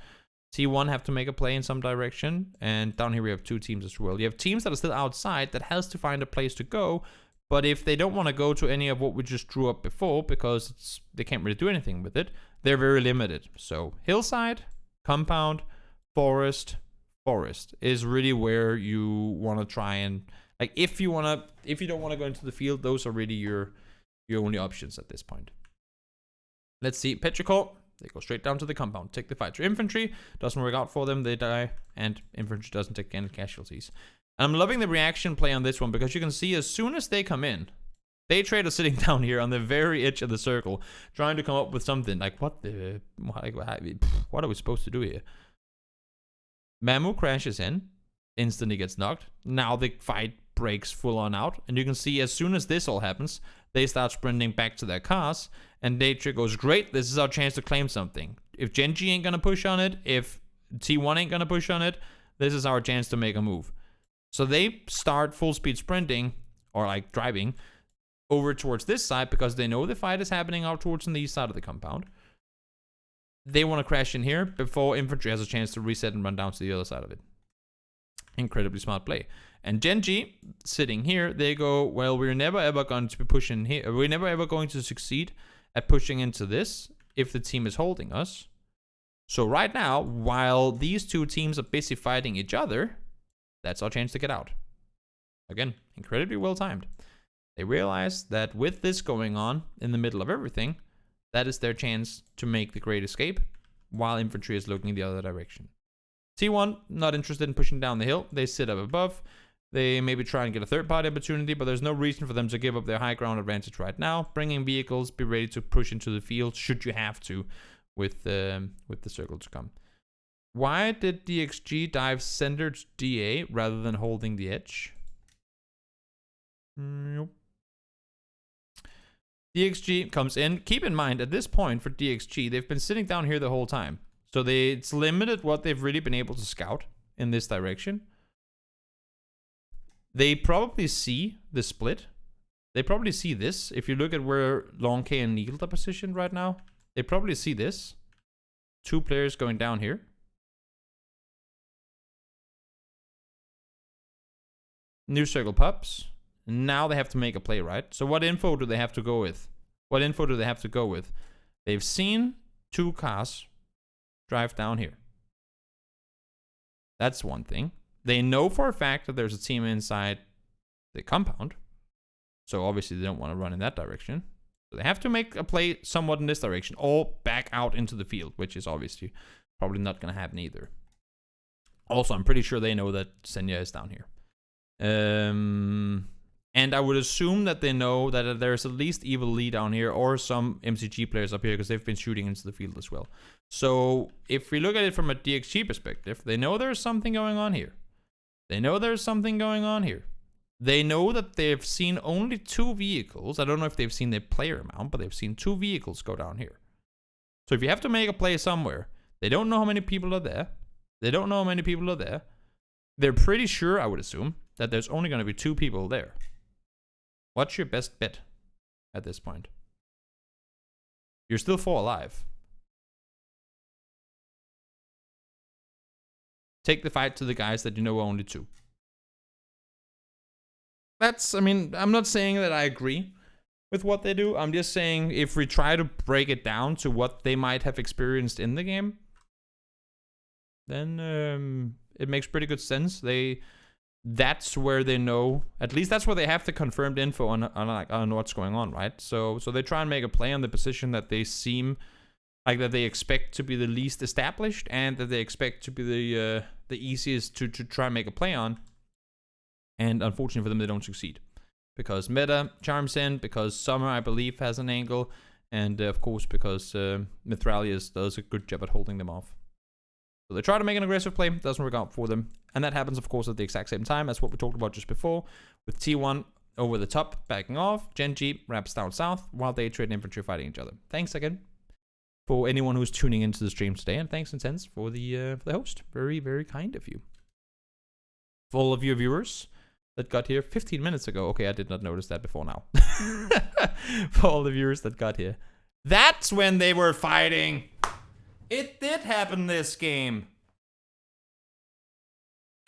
T1 have to make a play in some direction, and down here we have 2 teams as well. You have teams that are still outside that has to find a place to go, but if they don't want to go to any of what we just drew up before, because they can't really do anything with it, they're very limited. So hillside, compound, forest is really where you want to try and, like, if you don't want to go into the field, those are really your only options at this point. Let's see, Petrichor, they go straight down to the compound, take the fight to infantry, doesn't work out for them, they die, and infantry doesn't take any casualties. I'm loving the reaction play on this one, because you can see as soon as they come in, they trade are sitting down here on the very edge of the circle, trying to come up with something, like, what are we supposed to do here? Mamu crashes in, instantly gets knocked, now the fight breaks full on out, and you can see as soon as this all happens, they start sprinting back to their cars, and Daetra goes, great, this is our chance to claim something. If Genji ain't gonna push on it, if T1 ain't gonna push on it, this is our chance to make a move. So they start full speed sprinting, or like driving, over towards this side, because they know the fight is happening out towards the east side of the compound. They want to crash in here before infantry has a chance to reset and run down to the other side of it. Incredibly smart play. And Genji, sitting here, they go, well, we're never ever going to be pushing here. We're never ever going to succeed at pushing into this if the team is holding us. So right now, while these 2 teams are busy fighting each other, that's our chance to get out. Again, incredibly well timed. They realize that with this going on in the middle of everything, that is their chance to make the great escape, while infantry is looking the other direction. T1, not interested in pushing down the hill. They sit up above. They maybe try and get a third-party opportunity, but there's no reason for them to give up their high ground advantage right now. Bring in vehicles, be ready to push into the field, should you have to, with the circle to come. Why did DXG dive center to DA rather than holding the edge? Nope. DXG comes in. Keep in mind, at this point for DXG, they've been sitting down here the whole time. So it's limited what they've really been able to scout in this direction. They probably see the split. They probably see this. If you look at where Long K and Needle are positioned right now, they probably see this. 2 players going down here. New circle pops. Now they have to make a play, right? So what info do they have to go with? What info do they have to go with? They've seen 2 cars drive down here. That's one thing. They know for a fact that there's a team inside the compound. So obviously they don't want to run in that direction. So they have to make a play somewhat in this direction, or back out into the field, which is obviously probably not going to happen either. Also, I'm pretty sure they know that Senya is down here. And I would assume that they know that there's at least Evil Lee down here, or some MCG players up here, because they've been shooting into the field as well. So if we look at it from a DXG perspective, they know there's something going on here. They know there's something going on here. They know that they've seen only 2 vehicles. I don't know if they've seen the player amount, but they've seen 2 vehicles go down here. So if you have to make a play somewhere, they don't know how many people are there. They don't know how many people are there. They're pretty sure, I would assume, that there's only going to be 2 people there. What's your best bet at this point? You're still 4 alive. Take the fight to the guys that you know are only 2. I mean, I'm not saying that I agree with what they do. I'm just saying if we try to break it down to what they might have experienced in the game, then it makes pretty good sense. That's where they know, at least that's where they have the confirmed info on what's going on, right? So they try and make a play on the position that they seem like that they expect to be the least established, and that they expect to be the easiest to try and make a play on. And unfortunately for them, they don't succeed. Because Meta charms in, because Summer, I believe, has an angle, and of course because Mithralius does a good job at holding them off. So they try to make an aggressive play, doesn't work out for them. And that happens, of course, at the exact same time as what we talked about just before, with T1 over the top, backing off. Genji wraps down south, while they trade infantry fighting each other. Thanks again for anyone who's tuning into the stream today, and thanks Intense for the host. Very, very kind of you. For all of your viewers that got here 15 minutes ago. Okay, I did not notice that before now. For all the viewers that got here. That's when they were fighting. It did happen this game.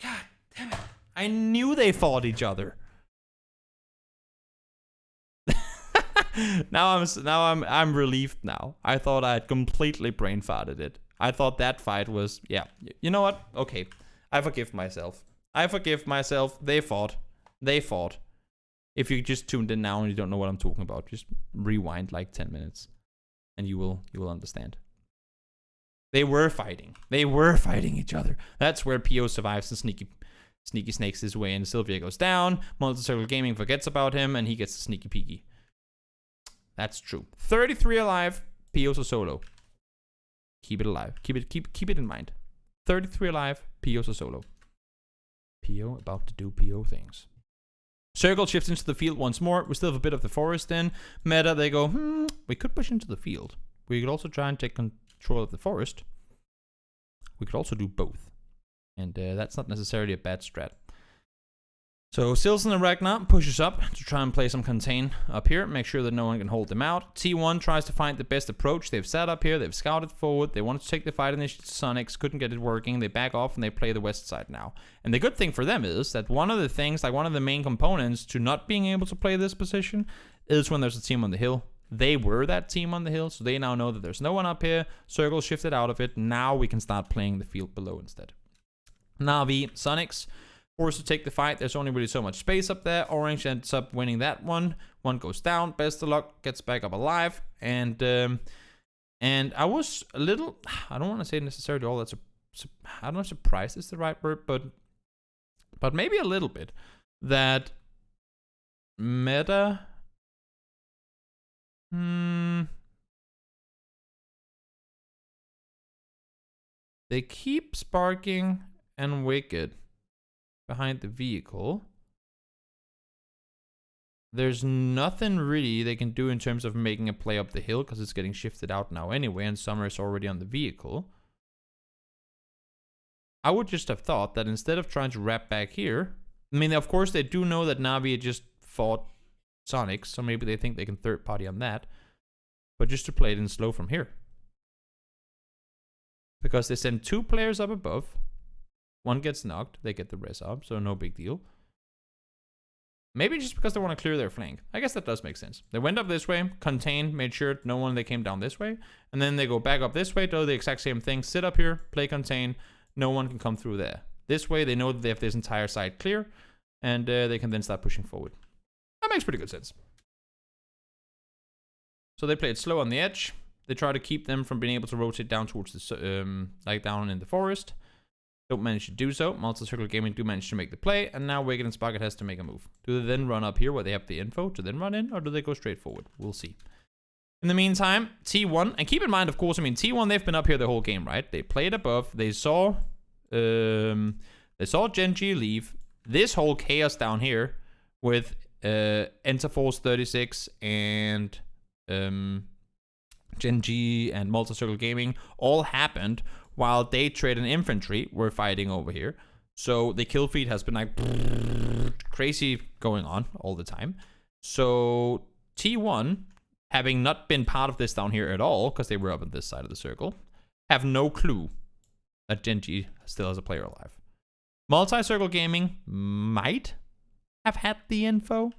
God damn it. I knew they fought each other. Now I'm relieved now. I thought I had completely brain farted it. I thought that fight was, yeah. You know what? Okay. I forgive myself. They fought. If you just tuned in now and you don't know what I'm talking about, just rewind like 10 minutes and you will understand. They were fighting. Each other. That's where PO survives and Sneaky snakes his way in. Sylvia goes down. Multi-Circle Gaming forgets about him and he gets the sneaky peeky. That's true. 33 alive. PO's a solo. Keep it alive. Keep it in mind. 33 alive. PO's a solo. PO about to do PO things. Circle shifts into the field once more. We still have a bit of the forest in. Meta, they go, we could push into the field. We could also try and take control of the forest. We could also do both. And that's not necessarily a bad strat. So Silson and Ragnar pushes up to try and play some contain up here. Make sure that no one can hold them out. T1 tries to find the best approach. They've sat up here. They've scouted forward. They wanted to take the fight initiative to Sonics. Couldn't get it working. They back off and they play the west side now. And the good thing for them is that one of the things, like one of the main components to not being able to play this position is when there's a team on the hill. They were that team on the hill, so they now know that there's no one up here. Circle shifted out of it. Now we can start playing the field below instead. Na'Vi, Sonics. Forced to take the fight. There's only really so much space up there. Orange ends up winning that one. One goes down. Best of luck. Gets back up alive. And I was a little, I don't want to say necessarily all that's, I don't know if surprised is the right word, but maybe a little bit that Meta, they keep Sparking and Wicked behind the vehicle. There's nothing really they can do in terms of making a play up the hill because it's getting shifted out now anyway, and Summer is already on the vehicle. I would just have thought that instead of trying to wrap back here, I mean, of course they do know that Na'Vi just fought Sonic, so maybe they think they can third party on that, but just to play it in slow from here. Because they send two players up above. One gets knocked, they get the res up, so no big deal. Maybe just because they want to clear their flank. I guess that does make sense. They went up this way, contained, made sure no one, they came down this way. And then they go back up this way, do the exact same thing, sit up here, play contain, no one can come through there. This way, they know that they have this entire side clear, and they can then start pushing forward. That makes pretty good sense. So they played slow on the edge. They try to keep them from being able to rotate down towards the, like down in the forest. Don't manage to do so. Multi-Circle Gaming do manage to make the play, and now Wicked and Sparket has to make a move. Do they then run up here where they have the info to then run in, or do they go straight forward? We'll see. In the meantime, T1, and keep in mind, of course, I mean, T1, they've been up here the whole game, right? They played above. They saw Genji leave. This whole chaos down here with Enterforce 36 and Genji and Multi-Circle Gaming all happened while Day Trade and Infantry were fighting over here. So the kill feed has been like crazy going on all the time. So T1, having not been part of this down here at all, because they were up on this side of the circle, have no clue that Genji still has a player alive. Multi-Circle Gaming might have had the info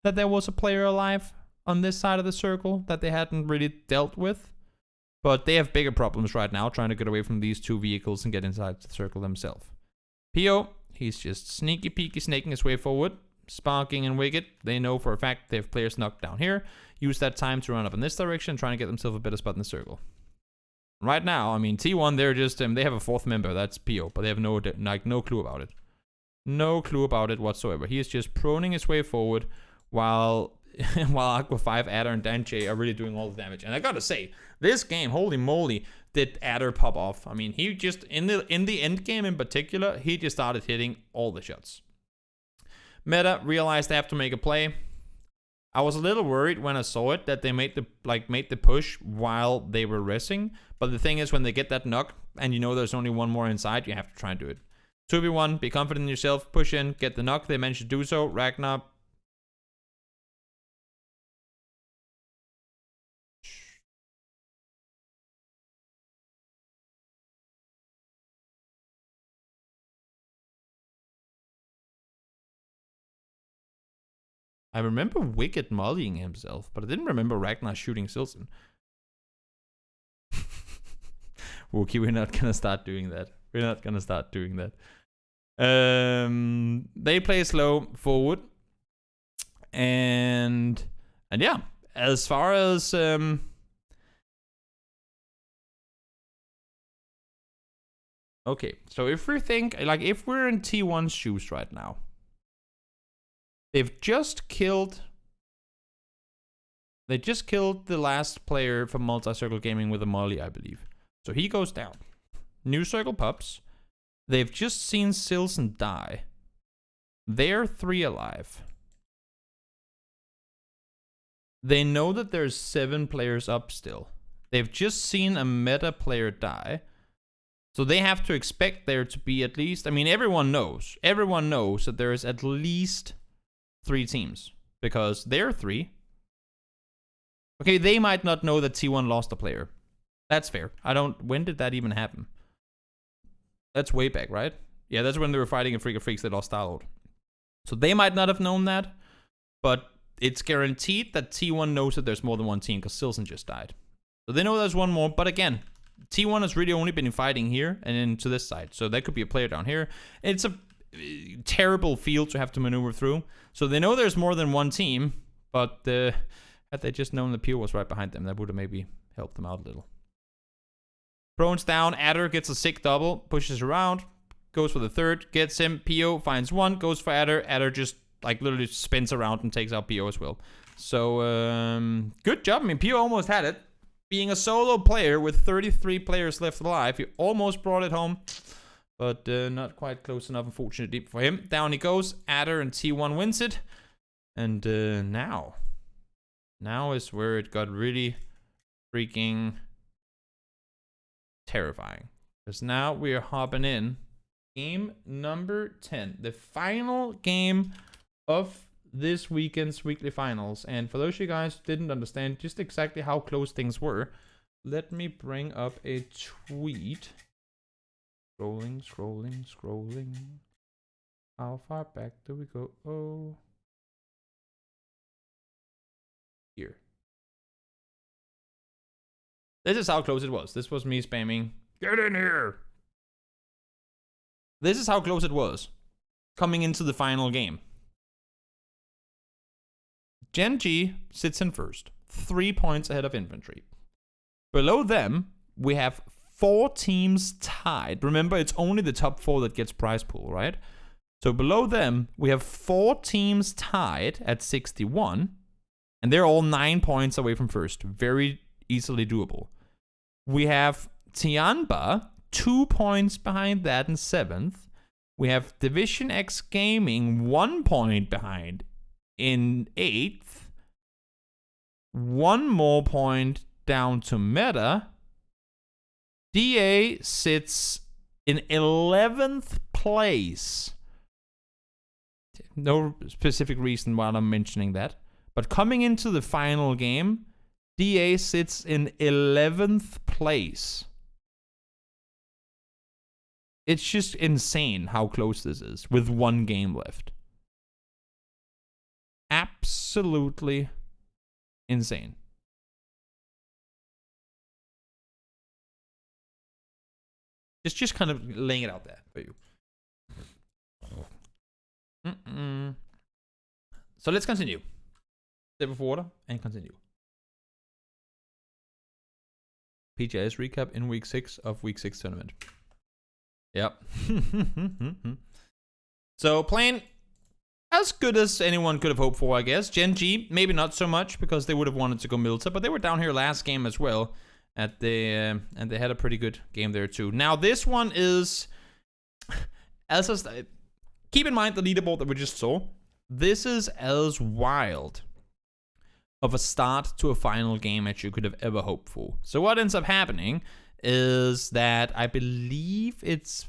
that there was a player alive on this side of the circle that they hadn't really dealt with. But they have bigger problems right now trying to get away from these two vehicles and get inside the circle themselves. PO, he's just sneaky peeky snaking his way forward. Sparking and Wicked, they know for a fact they have players knocked down here. Use that time to run up in this direction, trying to get themselves a better spot in the circle. Right now, I mean, T1, they're just, they have a fourth member, that's PO, but they have no clue about it. No clue about it whatsoever. He is just proning his way forward while Aqua 5, Adder, and Danche are really doing all the damage. And I gotta say, this game, holy moly, did Adder pop off. I mean, he just, in the end game in particular, he just started hitting all the shots. Meta realized they have to make a play. I was a little worried when I saw it that they made the push while they were resting. But the thing is, when they get that knock, and you know there's only one more inside, you have to try and do it. 2v1, be confident in yourself, push in, get the knock. They managed to do so. Ragnar. I remember Wicked mollying himself, but I didn't remember Ragnar shooting Silson. Wookie, we're not gonna start doing that. We're not gonna start doing that. They play slow forward. And yeah, as far as okay, so if we think, like, if we're in T1's shoes right now, they've just killed the last player from Multi-Circle Gaming with a molly, I believe. So he goes down. New Circle Pups. They've just seen Silson die. They're 3 alive. They know that there's 7 players up still. They've just seen a meta player die. So they have to expect there to be at least, I mean, everyone knows that there is at least 3 teams, because they're 3. Okay, they might not know that T1 lost a player. That's fair. When did that even happen? That's way back, right? Yeah, that's when they were fighting a Freak of Freaks that lost Starlord. So they might not have known that, but it's guaranteed that T1 knows that there's more than one team, because Silson just died. So they know there's one more, but again, T1 has really only been fighting here and then to this side. So that could be a player down here. It's a terrible field to have to maneuver through. So they know there's more than one team, but had they just known the Pure was right behind them, that would have maybe helped them out a little. Prone's down, Adder gets a sick double, pushes around, goes for the third, gets him, PO finds one, goes for Adder, Adder just like literally spins around and takes out PO as well. So, good job. I mean, PO almost had it. Being a solo player with 33 players left alive, he almost brought it home, but not quite close enough, unfortunately, for him. Down he goes, Adder and T1 wins it. And now is where it got really freaking terrifying. Because now we are hopping in. Game number 10. The final game of this weekend's weekly finals. And for those of you guys who didn't understand just exactly how close things were, let me bring up a tweet. Scrolling. How far back do we go? Oh. Here. This is how close it was. This was me spamming. Get in here! This is how close it was. Coming into the final game. Gen G sits in first. 3 points ahead of Infantry. Below them, we have 4 teams tied. Remember, it's only the top 4 that gets prize pool, right? So below them, we have 4 teams tied at 61. And they're all 9 points away from first. Very easily doable. We have Tianba, 2 points behind that in 7th. We have Division X Gaming, 1 point behind in 8th. 1 more point down to Meta. DA sits in 11th place. No specific reason why I'm mentioning that. But coming into the final game, DA sits in 11th place. It's just insane how close this is with 1 game left. Absolutely insane. Just kind of laying it out there for you. So let's continue. Sip of water and continue. PGIs recap in week 6 of week 6 tournament. Yep. So playing as good as anyone could have hoped for, I guess. Gen G, maybe not so much because they would have wanted to go Milta, but they were down here last game as well. And they had a pretty good game there too. Now this one is, keep in mind the leaderboard that we just saw. This is as wild of a start to a final game as you could have ever hoped for. So what ends up happening is that I believe it's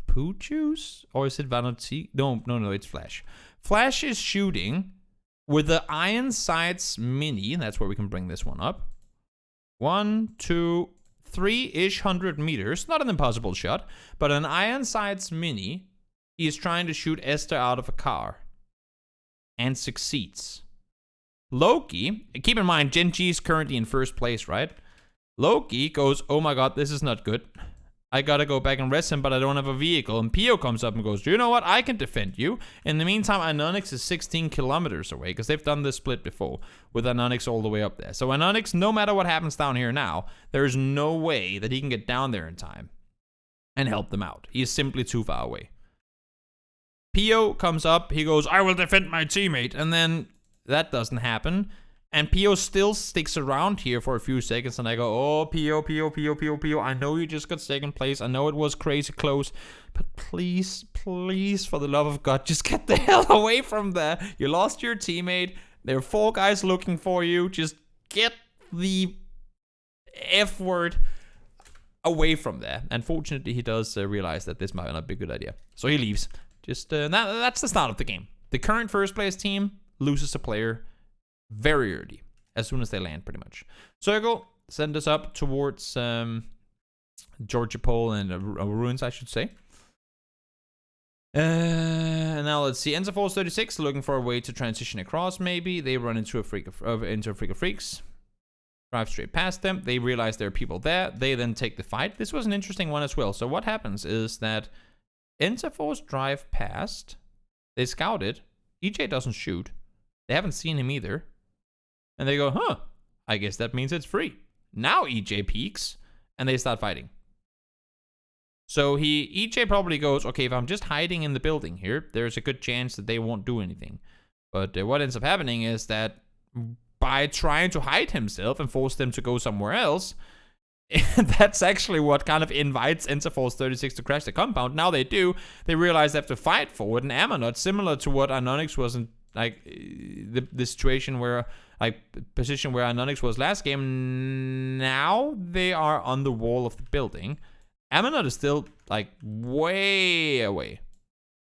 Poo Juice? Or is it Vanity? No, it's Flash. Flash is shooting with the Iron Sights Mini. That's where we can bring this one up. 1, 2, 3-ish 100 meters. Not an impossible shot, but an Iron Sights Mini. He is trying to shoot Esther out of a car. And succeeds. Loki, keep in mind, Genji is currently in first place, right? Loki goes, oh my god, this is not good. I gotta go back and rest him, but I don't have a vehicle. And Pio comes up and goes, you know what? I can defend you. In the meantime, Anonix is 16 kilometers away, because they've done this split before, with Anonix all the way up there. So Anonix, no matter what happens down here now, there's no way that he can get down there in time and help them out. He is simply too far away. Pio comes up, he goes, I will defend my teammate. And then that doesn't happen. And Pio still sticks around here for a few seconds, and I go, oh, Pio. I know you just got second place. I know it was crazy close, but please, for the love of God, just get the hell away from there. You lost your teammate. There are 4 guys looking for you. Just get the F word away from there. Unfortunately, he does realize that this might not be a good idea. So he leaves. Just that's the start of the game. The current first place team loses a player very early, as soon as they land, pretty much. Circle, send us up towards Georgia Pole and Ruins, I should say. Now let's see. Enza Force 36 looking for a way to transition across. Maybe they run into a freak of freaks. Drive straight past them. They realize there are people there. They then take the fight. This was an interesting one as well. So what happens is that Enza Force drive past. They scout it. EJ doesn't shoot. They haven't seen him either. And they go, huh, I guess that means it's free. Now EJ peeks, and they start fighting. So EJ probably goes, okay, if I'm just hiding in the building here, there's a good chance that they won't do anything. But what ends up happening is that by trying to hide himself and force them to go somewhere else, that's actually what kind of invites Enza Force 36 to crash the compound. Now they do. They realize they have to fight forward, and Ammonot, similar to what Anonix was in, like, the situation where, like, position where Anonix was last game, now they are on the wall of the building. Ammonot is still, like, way away.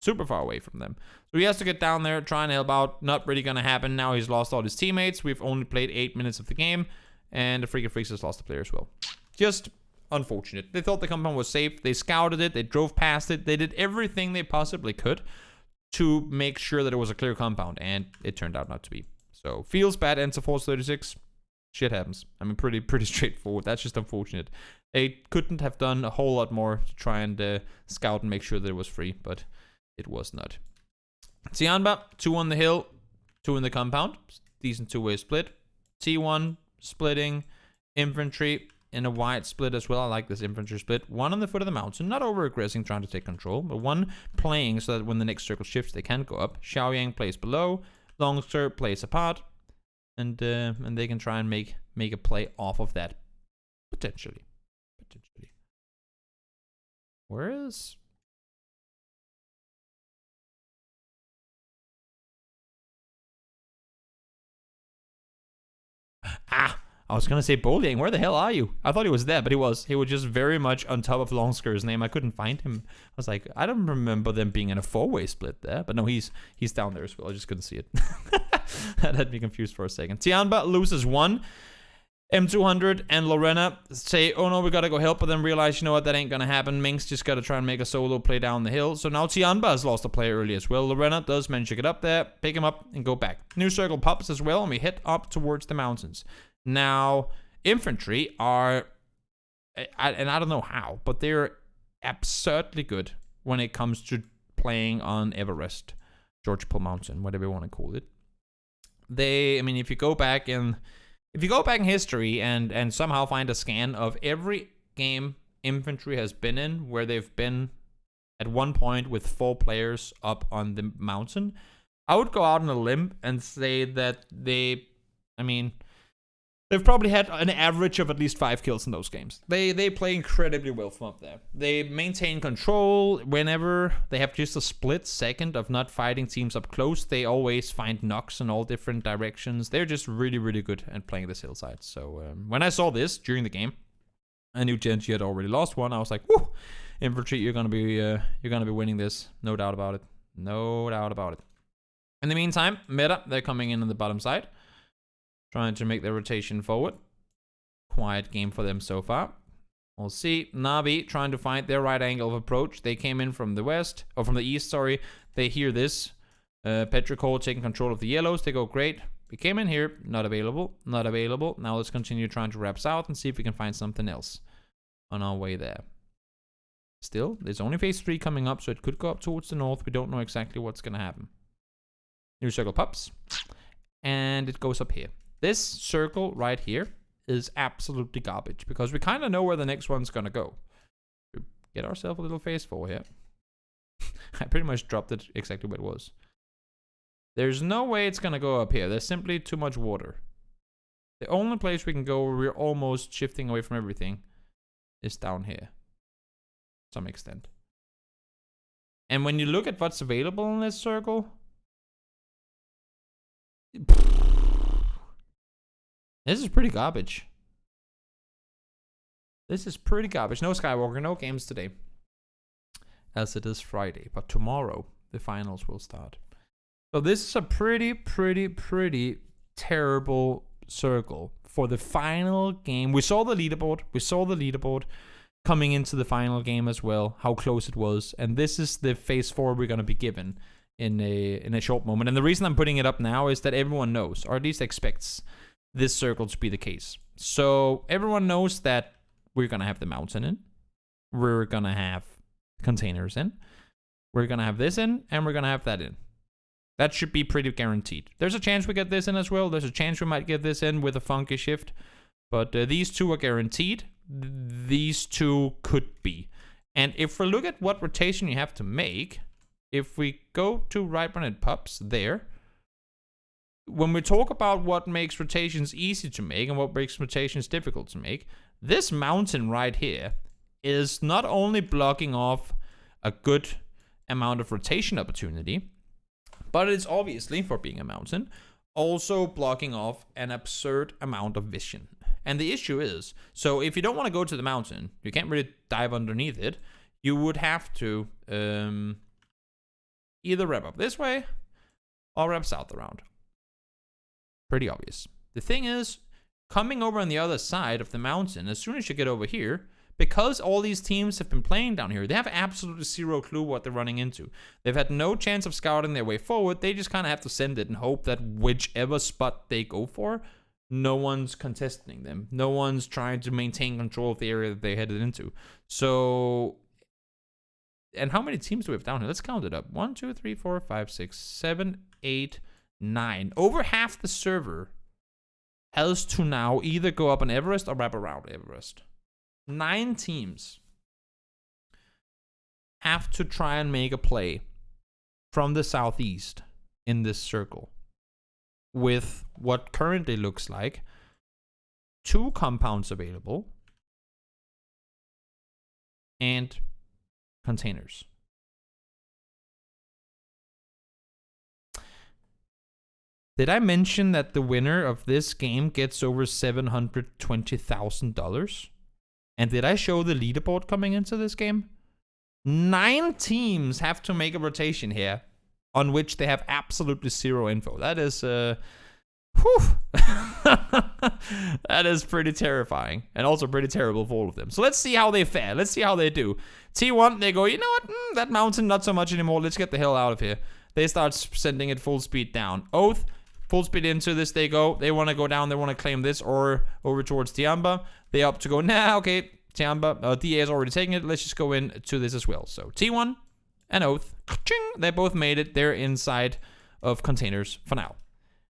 Super far away from them. So he has to get down there, try and help out. Not really gonna happen. Now he's lost all his teammates. We've only played 8 minutes of the game, and the Freak of Freaks has lost the player as well. Just unfortunate. They thought the compound was safe. They scouted it. They drove past it. They did everything they possibly could to make sure that it was a clear compound, and it turned out not to be. So, feels bad, Enza Force 36. Shit happens. I mean, pretty straightforward. That's just unfortunate. They couldn't have done a whole lot more to try and scout and make sure that it was free, but it was not. Tianba, 2 on the hill, 2 in the compound. Decent two-way split. T1, splitting. Infantry in a wide split as well. I like this infantry split. 1 on the foot of the mountain, not over-aggressing, trying to take control, but 1 playing so that when the next circle shifts, they can go up. Xiaoyang plays below. Longster plays apart. And they can try and make a play off of that. Potentially. Where is... I was gonna say Boliang. Where the hell are you? I thought he was there, but he was just very much on top of Longsker's name. I couldn't find him. I was like, I don't remember them being in a 4-way split there. But no, he's down there as well. I just couldn't see it. That had me confused for a second. Tianba loses 1. M200 and Lorena say, oh no, we gotta go help, but then realize, you know what, that ain't gonna happen. Minx just gotta try and make a solo play down the hill. So now Tianba has lost a player early as well. Lorena does manage to get up there, pick him up, and go back. New circle pops as well, and we head up towards the mountains. Now, infantry are, and I don't know how, but they're absurdly good when it comes to playing on Everest, George Pole Mountain, whatever you want to call it. I mean, if you go back in history and somehow find a scan of every game infantry has been in where they've been at one point with 4 players up on the mountain, I would go out on a limb and say that they've probably had an average of at least 5 kills in those games. They play incredibly well from up there. They maintain control whenever they have just a split second of not fighting teams up close. They always find knocks in all different directions. They're just really, really good at playing this hillside. So when I saw this during the game, I knew Genji had already lost one. I was like, whew, Infantry, you're gonna be winning this. No doubt about it. No doubt about it. In the meantime, meta, they're coming in on the bottom side. Trying to make their rotation forward. Quiet game for them so far. We'll see. Navi trying to find their right angle of approach. They came in from the west, or from the east, sorry. They hear this. Petrichor taking control of the yellows. They go, great. We came in here. Not available. Not available. Now let's continue trying to wrap south and see if we can find something else on our way there. Still, there's only phase 3 coming up, so it could go up towards the north. We don't know exactly what's going to happen. New circle pops. And it goes up here. This circle right here is absolutely garbage because we kind of know where the next one's gonna go. We get ourselves a little phase 4 here. I pretty much dropped it exactly where it was. There's no way it's gonna go up here. There's simply too much water. The only place we can go where we're almost shifting away from everything is down here. To some extent. And when you look at what's available in this circle, this is pretty garbage. This is pretty garbage. No Skywalker, no games today. As it is Friday. But tomorrow, the finals will start. So this is a pretty terrible circle for the final game. We saw the leaderboard. We saw the leaderboard coming into the final game as well. How close it was. And this is the phase 4 we're going to be given in a short moment. And the reason I'm putting it up now is that everyone knows, or at least expects, this circle to be the case. So everyone knows that we're gonna have the mountain in, we're gonna have containers in, we're gonna have this in, and we're gonna have that in. That should be pretty guaranteed. There's a chance we get this in as well. There's a chance we might get this in with a funky shift, but these two are guaranteed. These two could be. And if we look at what rotation you have to make, if we go to right when it pops there, when we talk about what makes rotations easy to make and what makes rotations difficult to make, this mountain right here is not only blocking off a good amount of rotation opportunity, but it's obviously, for being a mountain, also blocking off an absurd amount of vision. And the issue is, so if you don't want to go to the mountain, you can't really dive underneath it, you would have to either wrap up this way or wrap south around. Pretty obvious. The thing is, coming over on the other side of the mountain, as soon as you get over here, because all these teams have been playing down here, they have absolutely zero clue what they're running into. They've had no chance of scouting their way forward. They just kind of have to send it and hope that whichever spot they go for, no one's contesting them. No one's trying to maintain control of the area that they headed into. So, and how many teams do we have down here? Let's count it up. 1, 2, 3, 4, 5, 6, 7, 8, 9. Over half the server has to now either go up on Everest or wrap around Everest. 9 teams have to try and make a play from the southeast in this circle with what currently looks like 2 compounds available and containers. Did I mention that the winner of this game gets over $720,000? And did I show the leaderboard coming into this game? 9 teams have to make a rotation here on which they have absolutely zero info. That is, that is pretty terrifying and also pretty terrible for all of them. So let's see how they fare. Let's see how they do. T1, they go, you know what? That mountain, not so much anymore. Let's get the hell out of here. They start sending it full speed down. Oath, full speed into this they go. They want to go down. They want to claim this or over towards Tiamba. They opt to go, nah, okay, Tiamba. DA is already taking it. Let's just go into this as well. So T1 and Oath, they both made it. They're inside of containers for now.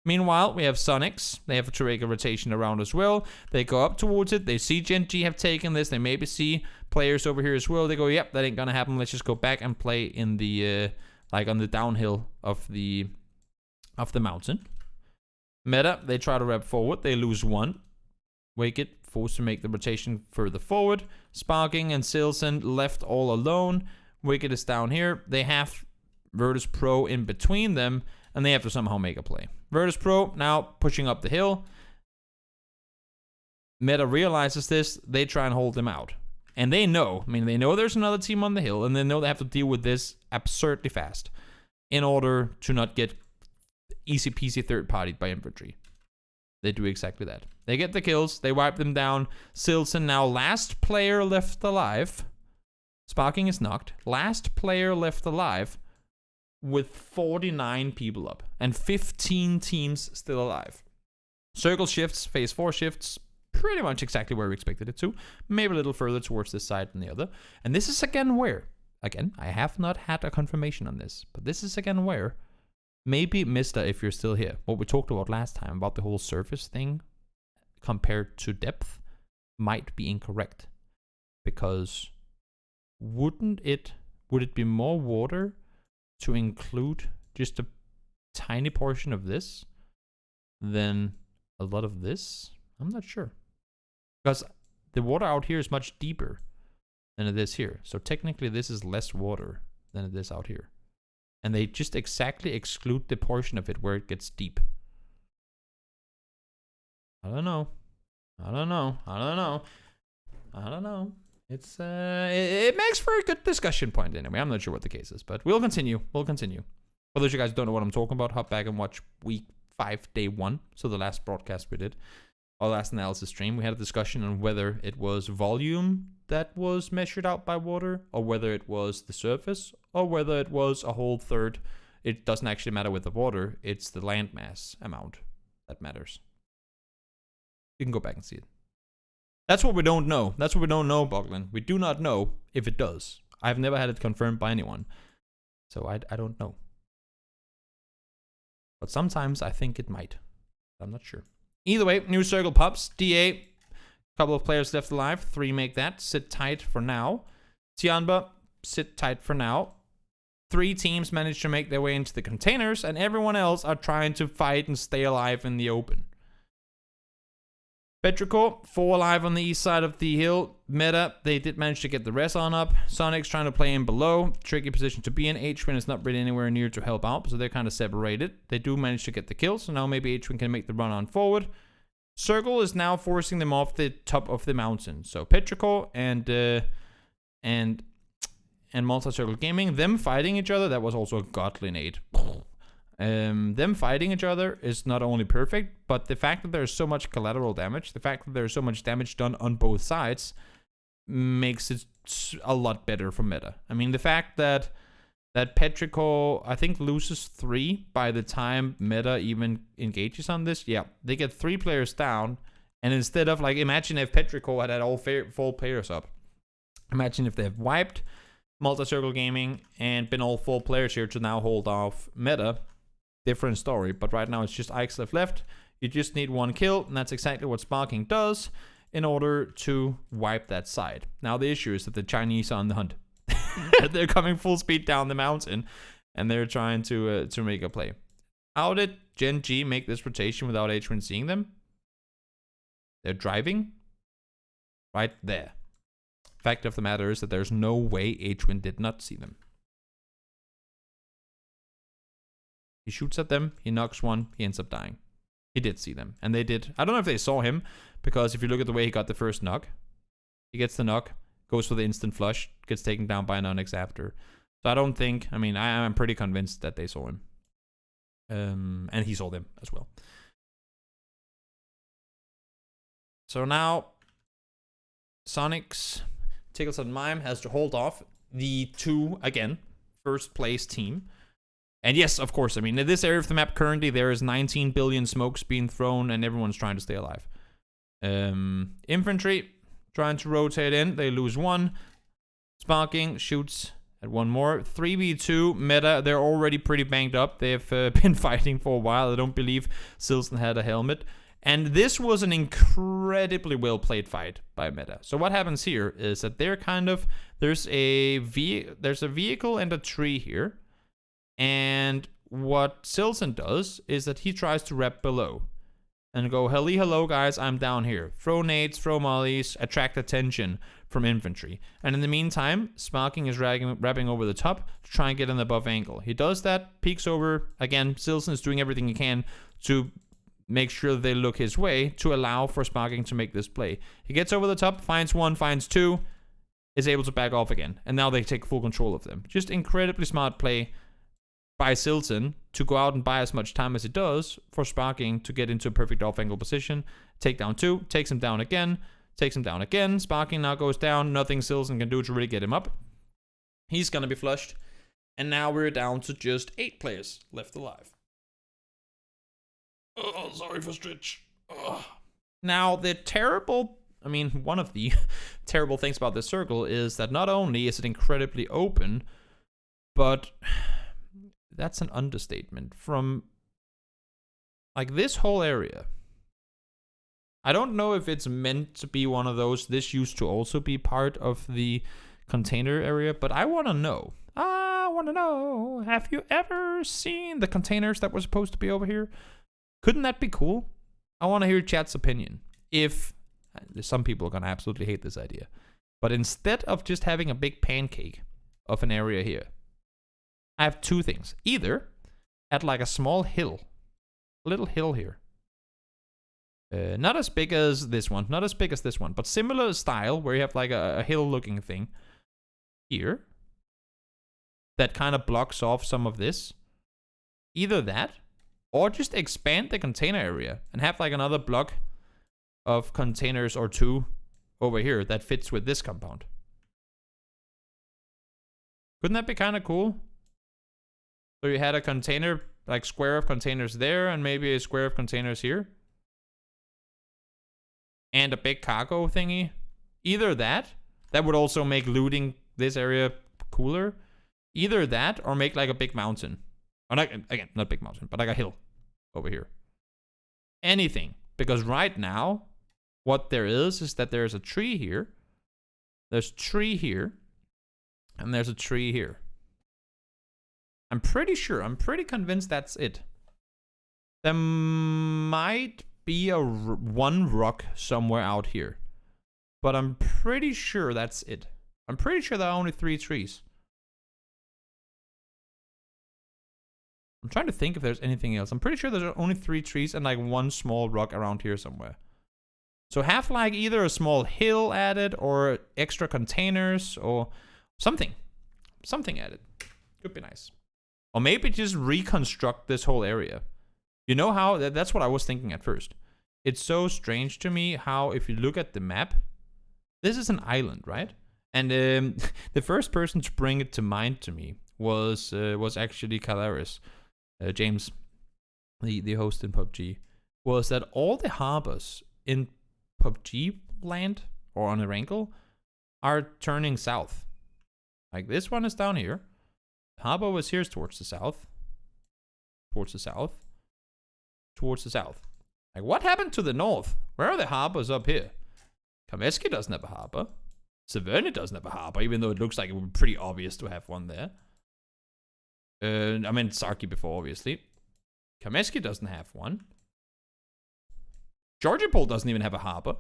Meanwhile, we have Sonics. They have to make a rotation around as well. They go up towards it. They see Gen G have taken this. They maybe see players over here as well. They go, yep, that ain't gonna happen. Let's just go back and play in the, like on the downhill of the mountain. Meta, they try to wrap forward. They lose 1. Wicked, forced to make the rotation further forward. Sparking and Silson left all alone. Wicked is down here. They have Virtus Pro in between them, and they have to somehow make a play. Virtus Pro now pushing up the hill. Meta realizes this. They try and hold them out. And they know, they know there's another team on the hill, and they know they have to deal with this absurdly fast in order to not get easy peasy third-partied by infantry. They do exactly that. They get the kills, they wipe them down. Silson now last player left alive. Sparking is knocked. Last player left alive with 49 people up and 15 teams still alive. Circle shifts, phase 4 shifts, pretty much exactly where we expected it to. Maybe a little further towards this side than the other. And this is again where, I have not had a confirmation on this, but this is again where, maybe Mister, if you're still here, what we talked about last time about the whole surface thing compared to depth might be incorrect. Because would it be more water to include just a tiny portion of this than a lot of this? I'm not sure. Because the water out here is much deeper than it is here. So technically this is less water than it is out here. And they just exactly exclude the portion of it where it gets deep. I don't know. It's it makes for a good discussion point anyway. I'm not sure what the case is, but we'll continue. For those of you guys who don't know what I'm talking about, hop back and watch week 5, day 1. So the last broadcast we did, our last analysis stream, we had a discussion on whether it was volume that was measured out by water, or whether it was the surface, or whether it was a whole third. It doesn't actually matter with the water, it's the landmass amount that matters. You can go back and see it. That's what we don't know. That's what we don't know, Boglin. We do not know if it does. I've never had it confirmed by anyone. So I don't know. But sometimes I think it might. I'm not sure. Either way, new circle pops. DA, couple of players left alive. 3 make that. Sit tight for now. Tianba, sit tight for now. 3 teams managed to make their way into the containers, and everyone else are trying to fight and stay alive in the open. Petrichor, 4 alive on the east side of the hill. Meta, they did manage to get the res on up. Sonic's trying to play in below. Tricky position to be in. H-Win is not really anywhere near to help out, so they're kind of separated. They do manage to get the kill, so now maybe H-Win can make the run on forward. Circle is now forcing them off the top of the mountain. So Petrichor and Multi-Circle Gaming, them fighting each other, that was also a godly nade. Them fighting each other is not only perfect, but the fact that there's so much collateral damage, the fact that there's so much damage done on both sides, makes it a lot better for meta. The fact that Petrichor, I think, loses 3 by the time meta even engages on this, yeah, they get 3 players down, and instead of, imagine if Petrichor had all 4 players up. Imagine if they've wiped Multi-Circle Gaming and been all 4 players here to now hold off meta. Different story, but right now it's just Ixlef left. You just need 1 kill, and that's exactly what Sparking does in order to wipe that side. Now the issue is that the Chinese are on the hunt. They're coming full speed down the mountain, and they're trying to make a play. How did Gen G make this rotation without H-Win seeing them? They're driving right there. Fact of the matter is that there's no way H-Win did not see them. He shoots at them, he knocks 1, he ends up dying. He did see them, and they did. I don't know if they saw him, because if you look at the way he got the first knock, he gets the knock, goes for the instant flush, gets taken down by an Onyx after. So I don't think, I'm pretty convinced that they saw him. And he saw them as well. So now, Sonic's Tickles and Mime has to hold off the 2, again, first place team. And yes, of course, in this area of the map currently, there is 19 billion smokes being thrown, and everyone's trying to stay alive. Infantry, trying to rotate in. They lose 1. Sparking shoots at 1 more. 3v2, meta, they're already pretty banged up. They've been fighting for a while. I don't believe Silson had a helmet. And this was an incredibly well-played fight by meta. So what happens here is that they're there's a vehicle and a tree here. And what Silson does is that he tries to rep below and go, hello guys, I'm down here. Throw nades, throw mollies, attract attention from infantry. And in the meantime, Sparking is wrapping over the top to try and get an above angle. He does that, peeks over. Again, Silson is doing everything he can to make sure they look his way to allow for Sparking to make this play. He gets over the top, finds 1, finds 2, is able to back off again. And now they take full control of them. Just incredibly smart play by Silton to go out and buy as much time as it does for Sparking to get into a perfect off-angle position. Take down 2, takes him down again, takes him down again. Sparking now goes down. Nothing Silton can do to really get him up. He's going to be flushed. And now we're down to just 8 players left alive. Oh, sorry for Stretch. Oh. Now, one of the terrible things about this circle is that not only is it incredibly open, but that's an understatement. From, like, this whole area. I don't know if it's meant to be one of those. This used to also be part of the container area, but I want to know. Have you ever seen the containers that were supposed to be over here? Couldn't that be cool? I want to hear chat's opinion. If some people are going to absolutely hate this idea, but instead of just having a big pancake of an area here, I have 2 things. Either at like a small hill, a little hill here. Not as big as this one, but similar style where you have like a hill-looking thing here that kind of blocks off some of this. Either that, or just expand the container area and have like another block of containers or 2 over here that fits with this compound. Couldn't that be kind of cool? So you had a container, like square of containers there, and maybe a square of containers here. And a big cargo thingy. Either that would also make looting this area cooler. Either that, or make like a big mountain. Or not, again, not big mountain, but like a hill over here. Anything. Because right now, what there is that there's a tree here. There's a tree here. And there's a tree here. I'm pretty convinced that's it. There might be one rock somewhere out here. But I'm pretty sure that's it. I'm pretty sure there are only 3 trees. I'm trying to think if there's anything else. I'm pretty sure there's only 3 trees and like 1 small rock around here somewhere. So have like either a small hill added or extra containers or something. Something added. Could be nice. Or maybe just reconstruct this whole area. You know how? That's what I was thinking at first. It's so strange to me how if you look at the map, this is an island, right? And the first person to bring it to mind to me was actually Calaris. James, the host in PUBG, was that all the harbors in PUBG land or on Erangel are turning south. Like this one is down here. Harbor was here towards the south. Towards the south. Towards the south. Like what happened to the north? Where are the harbors up here? Kameski doesn't have a harbor. Severny doesn't have a harbor, even though it looks like it would be pretty obvious to have one there. I meant Saki before, obviously. Kameski doesn't have one. Georgiapol doesn't even have a harbor.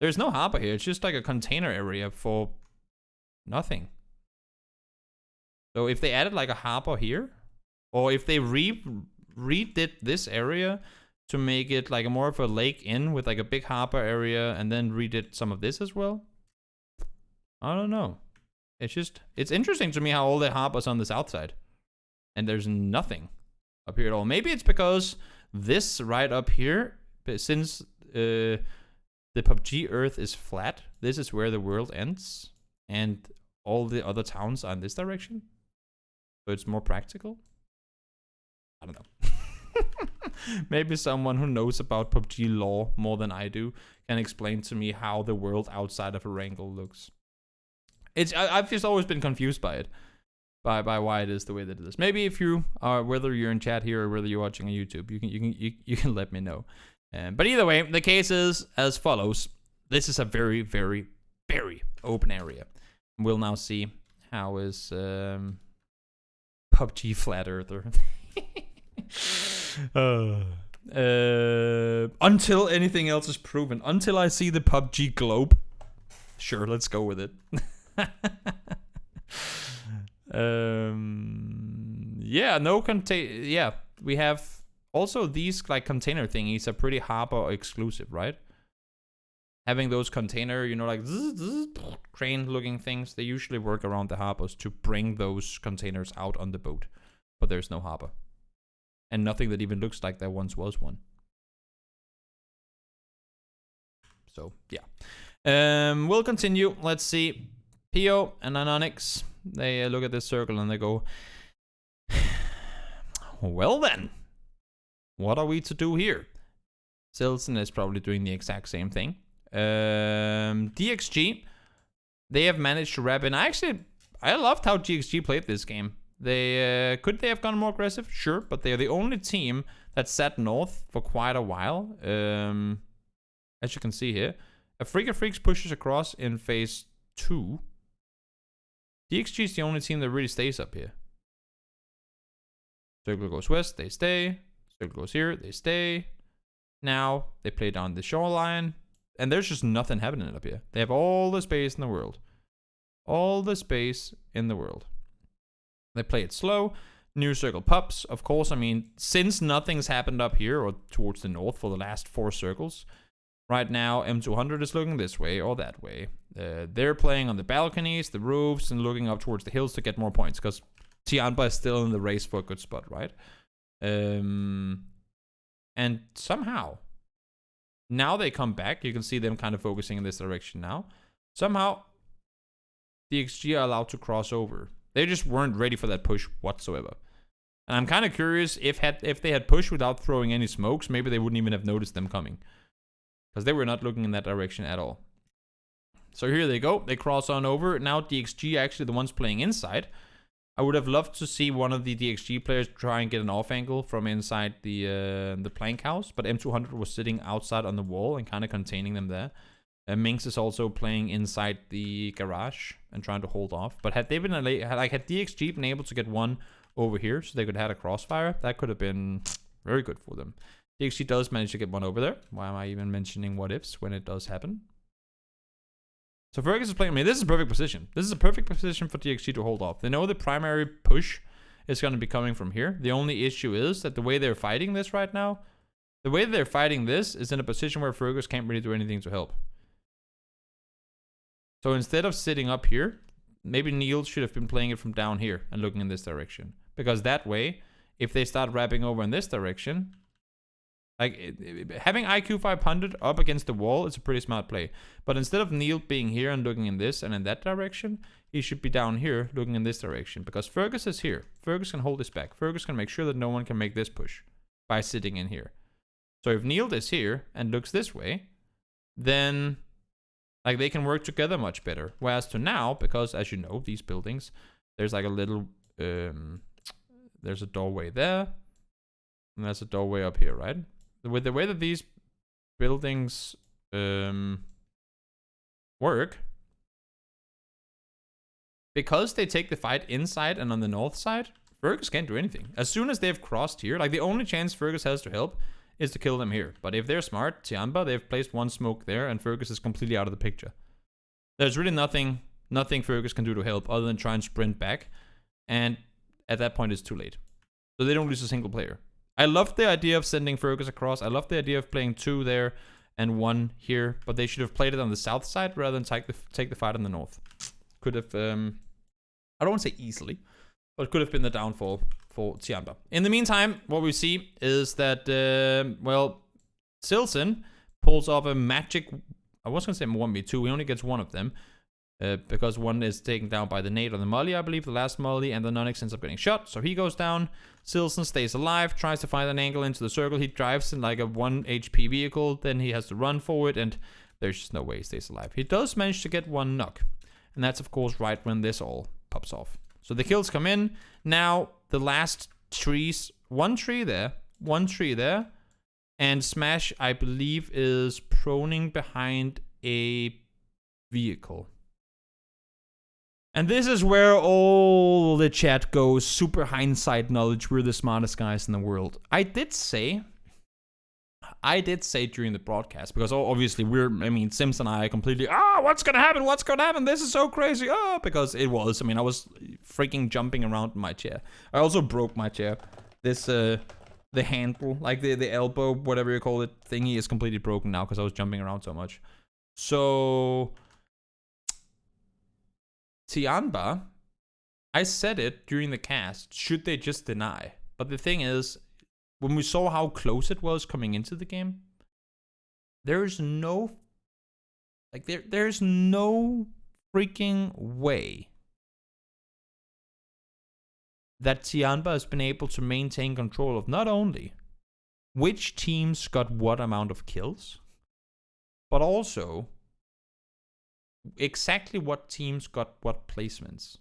There's no harbor here. It's just like a container area for nothing. So if they added like a harbor here, or if they redid this area to make it like a more of a lake in with like a big harbor area and then redid some of this as well. I don't know. It's interesting to me how all the harbors on the south side. And there's nothing up here at all. Maybe it's because this right up here, since the PUBG Earth is flat, this is where the world ends. And all the other towns are in this direction. So it's more practical. I don't know. Maybe someone who knows about PUBG lore more than I do can explain to me how the world outside of Erangel looks. I've just always been confused by it. By why it is the way that it is. Maybe if you are, whether you're in chat here or whether you're watching on YouTube, you can let me know. But either way, the case is as follows. This is a very, very, very open area. We'll now see how is PUBG Flat Earther. Until anything else is proven. Until I see the PUBG globe. Sure, let's go with it. Yeah, yeah, we have also these like container thingies are pretty harbor exclusive, right? having those container, you know, like crane looking things, they usually work around the harbors to bring those containers out on the boat. But there's no harbor. And nothing that even looks like there once was one. So, yeah. We'll continue. Let's see. Pio and Anonix, they look at this circle and they go, well then, what are we to do here? Silson is probably doing the exact same thing. DXG, they have managed to wrap in. I loved how DXG played this game. They could they have gone more aggressive? Sure, but they are the only team that sat north for quite a while. As you can see here, a Freak of Freaks pushes across in phase 2. DXG is the only team that really stays up here. Circle goes west, they stay. Circle goes here, they stay. Now they play down the shoreline, and there's just nothing happening up here. They have all the space in the world. All the space in the world. They play it slow. New circle pops. Of course, I mean, since nothing's happened up here or towards the north for the last 4 circles, right now M200 is looking this way or that way. They're playing on the balconies, the roofs, and looking up towards the hills to get more points, because Tianba is still in the race for a good spot, right? And somehow, now they come back. You can see them kind of focusing in this direction now. Somehow, the XG are allowed to cross over. They just weren't ready for that push whatsoever. And I'm kind of curious if they had pushed without throwing any smokes, maybe they wouldn't even have noticed them coming. Because they were not looking in that direction at all. So here they go. They cross on over. Now DXG actually the ones playing inside. I would have loved to see one of the DXG players try and get an off angle from inside the plank house. But M200 was sitting outside on the wall and kind of containing them there. Minx is also playing inside the garage and trying to hold off. But had they been had DXG been able to get one over here so they could have had a crossfire, that could have been very good for them. DXG does manage to get one over there. Why am I even mentioning what ifs when it does happen? So Fergus is playing. I mean, this is a perfect position. This is a perfect position for DXG to hold off. They know the primary push is going to be coming from here. The only issue is that the way they're fighting this right now, the way they're fighting this is in a position where Fergus can't really do anything to help. So instead of sitting up here, maybe Neil should have been playing it from down here and looking in this direction. Because that way, if they start wrapping over in this direction, like having IQ 500 up against the wall is a pretty smart play. But instead of Neil being here and looking in this and in that direction, he should be down here looking in this direction. Because Fergus is here. Fergus can hold this back. Fergus can make sure that no one can make this push by sitting in here. So if Neil is here and looks this way, then like they can work together much better. Whereas to now, because as you know, these buildings, there's like a little, there's a doorway there. And there's a doorway up here, right? With the way that these buildings work, because they take the fight inside and on the north side, Fergus can't do anything. As soon as they've crossed here, like the only chance Fergus has to help is to kill them here. But if they're smart, Tiamba, they've placed one smoke there and Fergus is completely out of the picture. There's really nothing Fergus can do to help other than try and sprint back. And at that point, it's too late. So they don't lose a single player. I love the idea of sending Fergus across. I love the idea of playing 2 there and 1 here. But they should have played it on the south side rather than take the fight on the north. Could have, I don't want to say easily, but could have been the downfall for Tiamba. In the meantime, what we see is that, well, Silson pulls off a magic, I was going to say 1v2, he only gets one of them. Because one is taken down by the nade or the molly, I believe, the last molly, and the Nonix ends up getting shot, so he goes down. Silson stays alive, tries to find an angle into the circle. He drives in like a 1 HP vehicle, then he has to run forward, and there's just no way he stays alive. He does manage to get 1 knock, and that's of course right when this all pops off. So the kills come in. Now the last trees, 1 tree there, 1 tree there, and Smash, I believe, is proning behind a vehicle. And this is where all the chat goes, super hindsight knowledge, we're the smartest guys in the world. I did say during the broadcast, because obviously Sims and I are completely, what's gonna happen, this is so crazy, because it was, I was freaking jumping around in my chair. I also broke my chair. This, the handle, like the elbow, whatever you call it, thingy is completely broken now, because I was jumping around so much. So, Tianba, I said it during the cast, should they just deny? But the thing is, when we saw how close it was coming into the game, there's no freaking way that Tianba has been able to maintain control of not only which teams got what amount of kills, but also exactly what teams got what placements.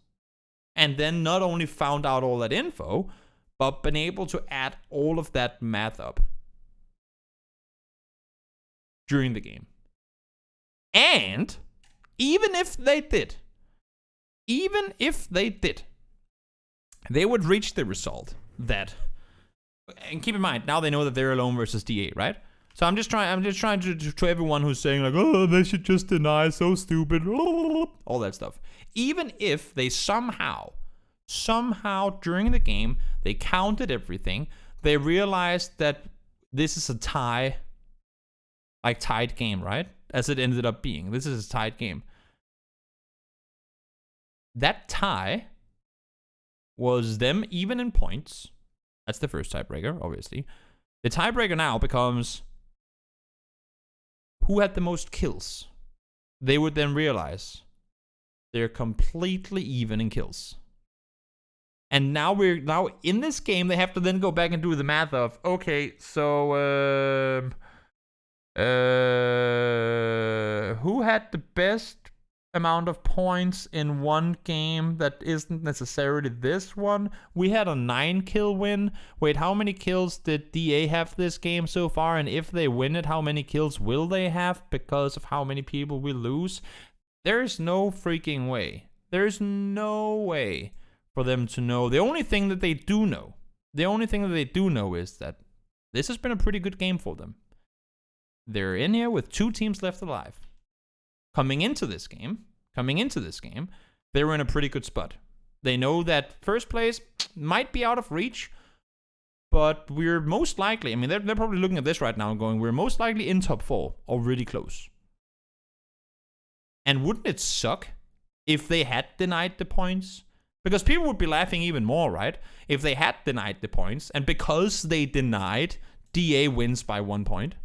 And then not only found out all that info, but been able to add all of that math up during the game. And even if they did, they would reach the result that, and keep in mind, now they know that they're alone versus DA, right? So I'm just trying to everyone who's saying like, oh, they should just deny, so stupid, all that stuff. Even if they somehow during the game, they counted everything, they realized that this is a tied game, right? As it ended up being. This is a tied game. That tie was them even in points. That's the first tiebreaker, obviously. The tiebreaker now becomes who had the most kills. They would then realize they're completely even in kills. And now in this game, they have to then go back and do the math of, okay, so who had the best amount of points in one game that isn't necessarily this one? We had a 9-kill win. Wait, how many kills did DA have this game so far? And if they win it, how many kills will they have because of how many people we lose? There's no freaking way. There's no way for them to know. The only thing that they do know is that this has been a pretty good game for them. They're in here with 2 teams left alive. Coming into this game, they were in a pretty good spot. They know that first place might be out of reach, but we're most likely, I mean, they're probably looking at this right now and going, we're most likely in top 4 or really close. And wouldn't it suck if they had denied the points? Because people would be laughing even more, right? If they had denied the points, and because they denied, DA wins by 1 point.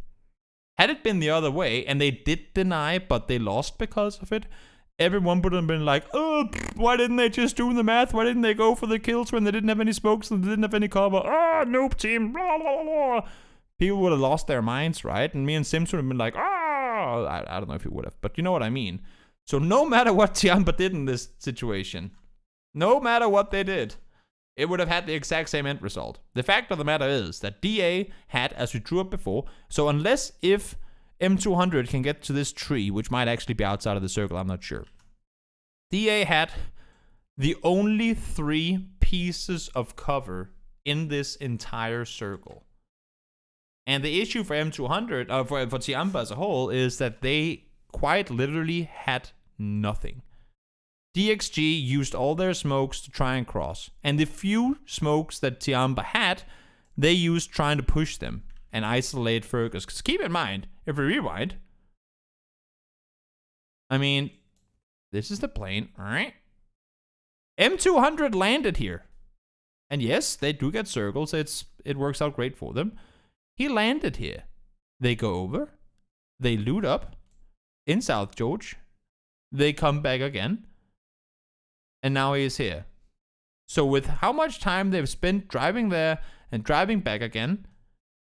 Had it been the other way, and they did deny, but they lost because of it, everyone would have been like, oh, why didn't they just do the math? Why didn't they go for the kills when they didn't have any smokes and they didn't have any cover? Ah, noob team, blah, blah, blah. People would have lost their minds, right? And me and Sims would have been like, I don't know if he would have, but you know what I mean. So no matter what Tianba did in this situation, no matter what they did, it would have had the exact same end result. The fact of the matter is that DA had, as we drew up before, so unless if M200 can get to this tree, which might actually be outside of the circle, I'm not sure. DA had the only 3 pieces of cover in this entire circle. And the issue for M200, for Tianba as a whole, is that they quite literally had nothing. DXG used all their smokes to try and cross. And the few smokes that Tianba had, they used trying to push them and isolate Fergus. Because keep in mind, if we rewind, I mean, this is the plane, alright? M200 landed here. And yes, they do get circles. It works out great for them. He landed here. They go over. They loot up in South George. They come back again. And now he is here. So with how much time they've spent driving there and driving back again,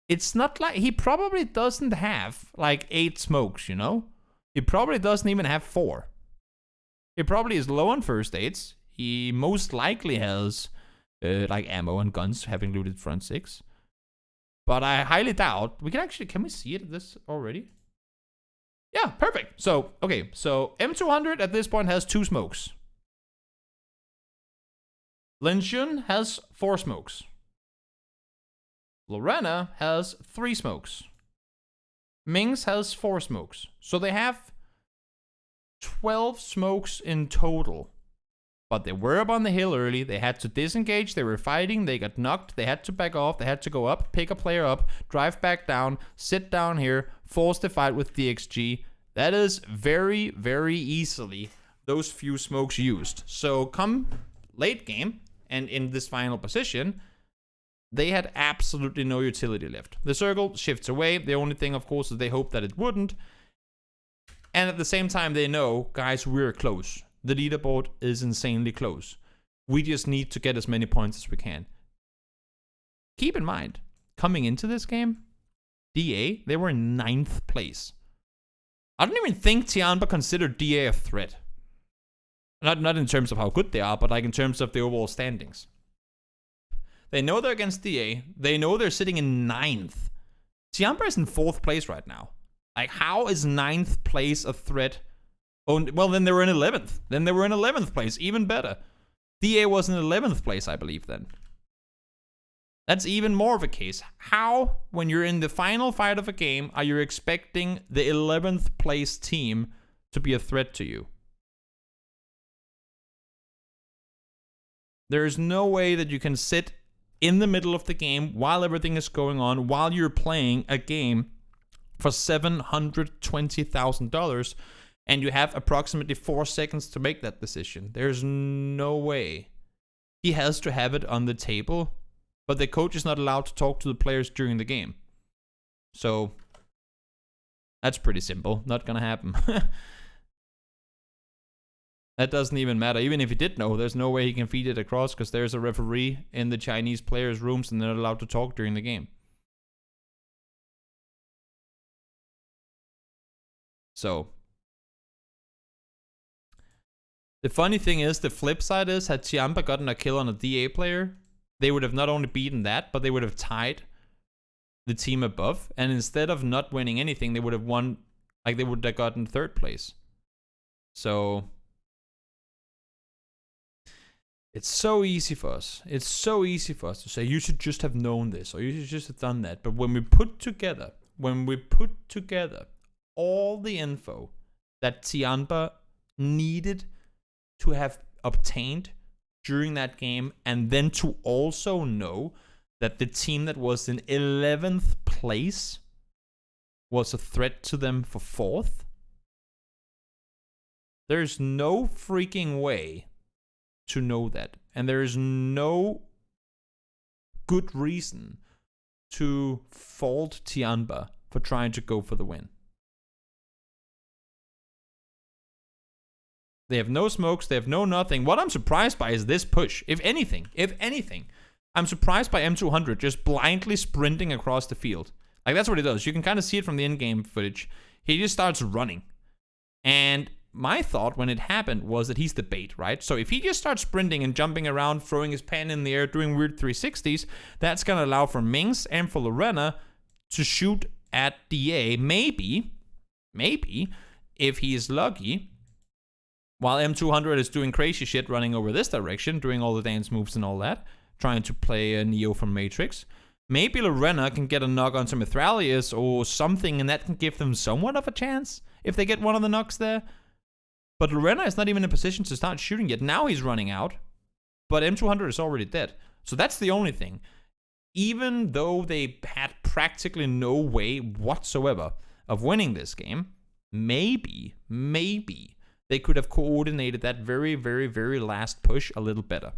it's not like he probably doesn't have like 8 smokes, you know? He probably doesn't even have 4. He probably is low on first aids. He most likely has like ammo and guns, having looted front 6. But I highly doubt. Can we see it this already? Yeah, perfect. So, okay, so M200 at this point has 2 smokes. Lin Xun has 4 smokes. Lorena has 3 smokes. Mings has 4 smokes. So they have 12 smokes in total. But they were up on the hill early. They had to disengage. They were fighting. They got knocked. They had to back off. They had to go up, pick a player up, drive back down, sit down here, force the fight with DXG. That is very, very easily those few smokes used. So come late game, and in this final position, they had absolutely no utility left. The circle shifts away. The only thing, of course, is they hope that it wouldn't. And at the same time, they know, guys, we're close. The leaderboard is insanely close. We just need to get as many points as we can. Keep in mind, coming into this game, DA, they were in 9th place. I don't even think Tianba considered DA a threat. Not in terms of how good they are, but like in terms of the overall standings. They know they're against DA. They know they're sitting in 9th. Tianba is in 4th place right now. Like, how is 9th place a threat? Oh, well, then they were in 11th. Then they were in 11th place. Even better. DA was in 11th place, I believe, then. That's even more of a case. How, when you're in the final fight of a game, are you expecting the 11th place team to be a threat to you? There is no way that you can sit in the middle of the game while everything is going on, while you're playing a game for $720,000, and you have approximately 4 seconds to make that decision. There's no way. He has to have it on the table, but the coach is not allowed to talk to the players during the game. So, that's pretty simple. Not gonna happen. That doesn't even matter. Even if he did know, there's no way he can feed it across because there's a referee in the Chinese players' rooms and they're not allowed to talk during the game. So, the funny thing is, the flip side is, had Tianba gotten a kill on a DA player, they would have not only beaten that, but they would have tied the team above. And instead of not winning anything, they would have won, like they would have gotten 3rd place. So, it's so easy for us. It's so easy for us to say, you should just have known this, or you should just have done that. But when we put together all the info that Tianba needed to have obtained during that game, and then to also know that the team that was in 11th place was a threat to them for 4th, there's no freaking way to know that. And there is no good reason to fault Tianba for trying to go for the win. They have no smokes, they have no nothing. What I'm surprised by is this push. If anything, I'm surprised by M200 just blindly sprinting across the field. Like, that's what he does. You can kind of see it from the in-game footage. He just starts running. And my thought when it happened was that he's the bait, right? So if he just starts sprinting and jumping around, throwing his pen in the air, doing weird 360s, that's going to allow for Mings and for Lorena to shoot at DA. Maybe, if he's lucky, while M200 is doing crazy shit running over this direction, doing all the dance moves and all that, trying to play a Neo from Matrix, maybe Lorena can get a knock onto Mithralius or something, and that can give them somewhat of a chance if they get one of the knocks there. But Lorena is not even in a position to start shooting yet. Now he's running out, but M200 is already dead. So that's the only thing. Even though they had practically no way whatsoever of winning this game, maybe they could have coordinated that very, very, very last push a little better.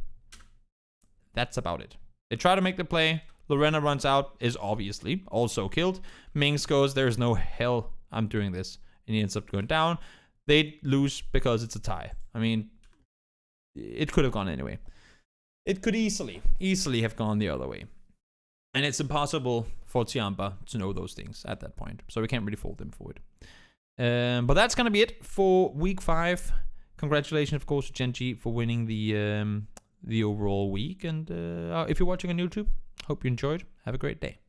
That's about it. They try to make the play. Lorena runs out, is obviously also killed. Mings goes, there's no hell I'm doing this. And he ends up going down. They lose because it's a tie. I mean, it could have gone anyway. It could easily have gone the other way. And it's impossible for Tianba to know those things at that point. So we can't really fault them for it. But that's going to be it for week 5. Congratulations, of course, to Genji for winning the overall week. And if you're watching on YouTube, hope you enjoyed. Have a great day.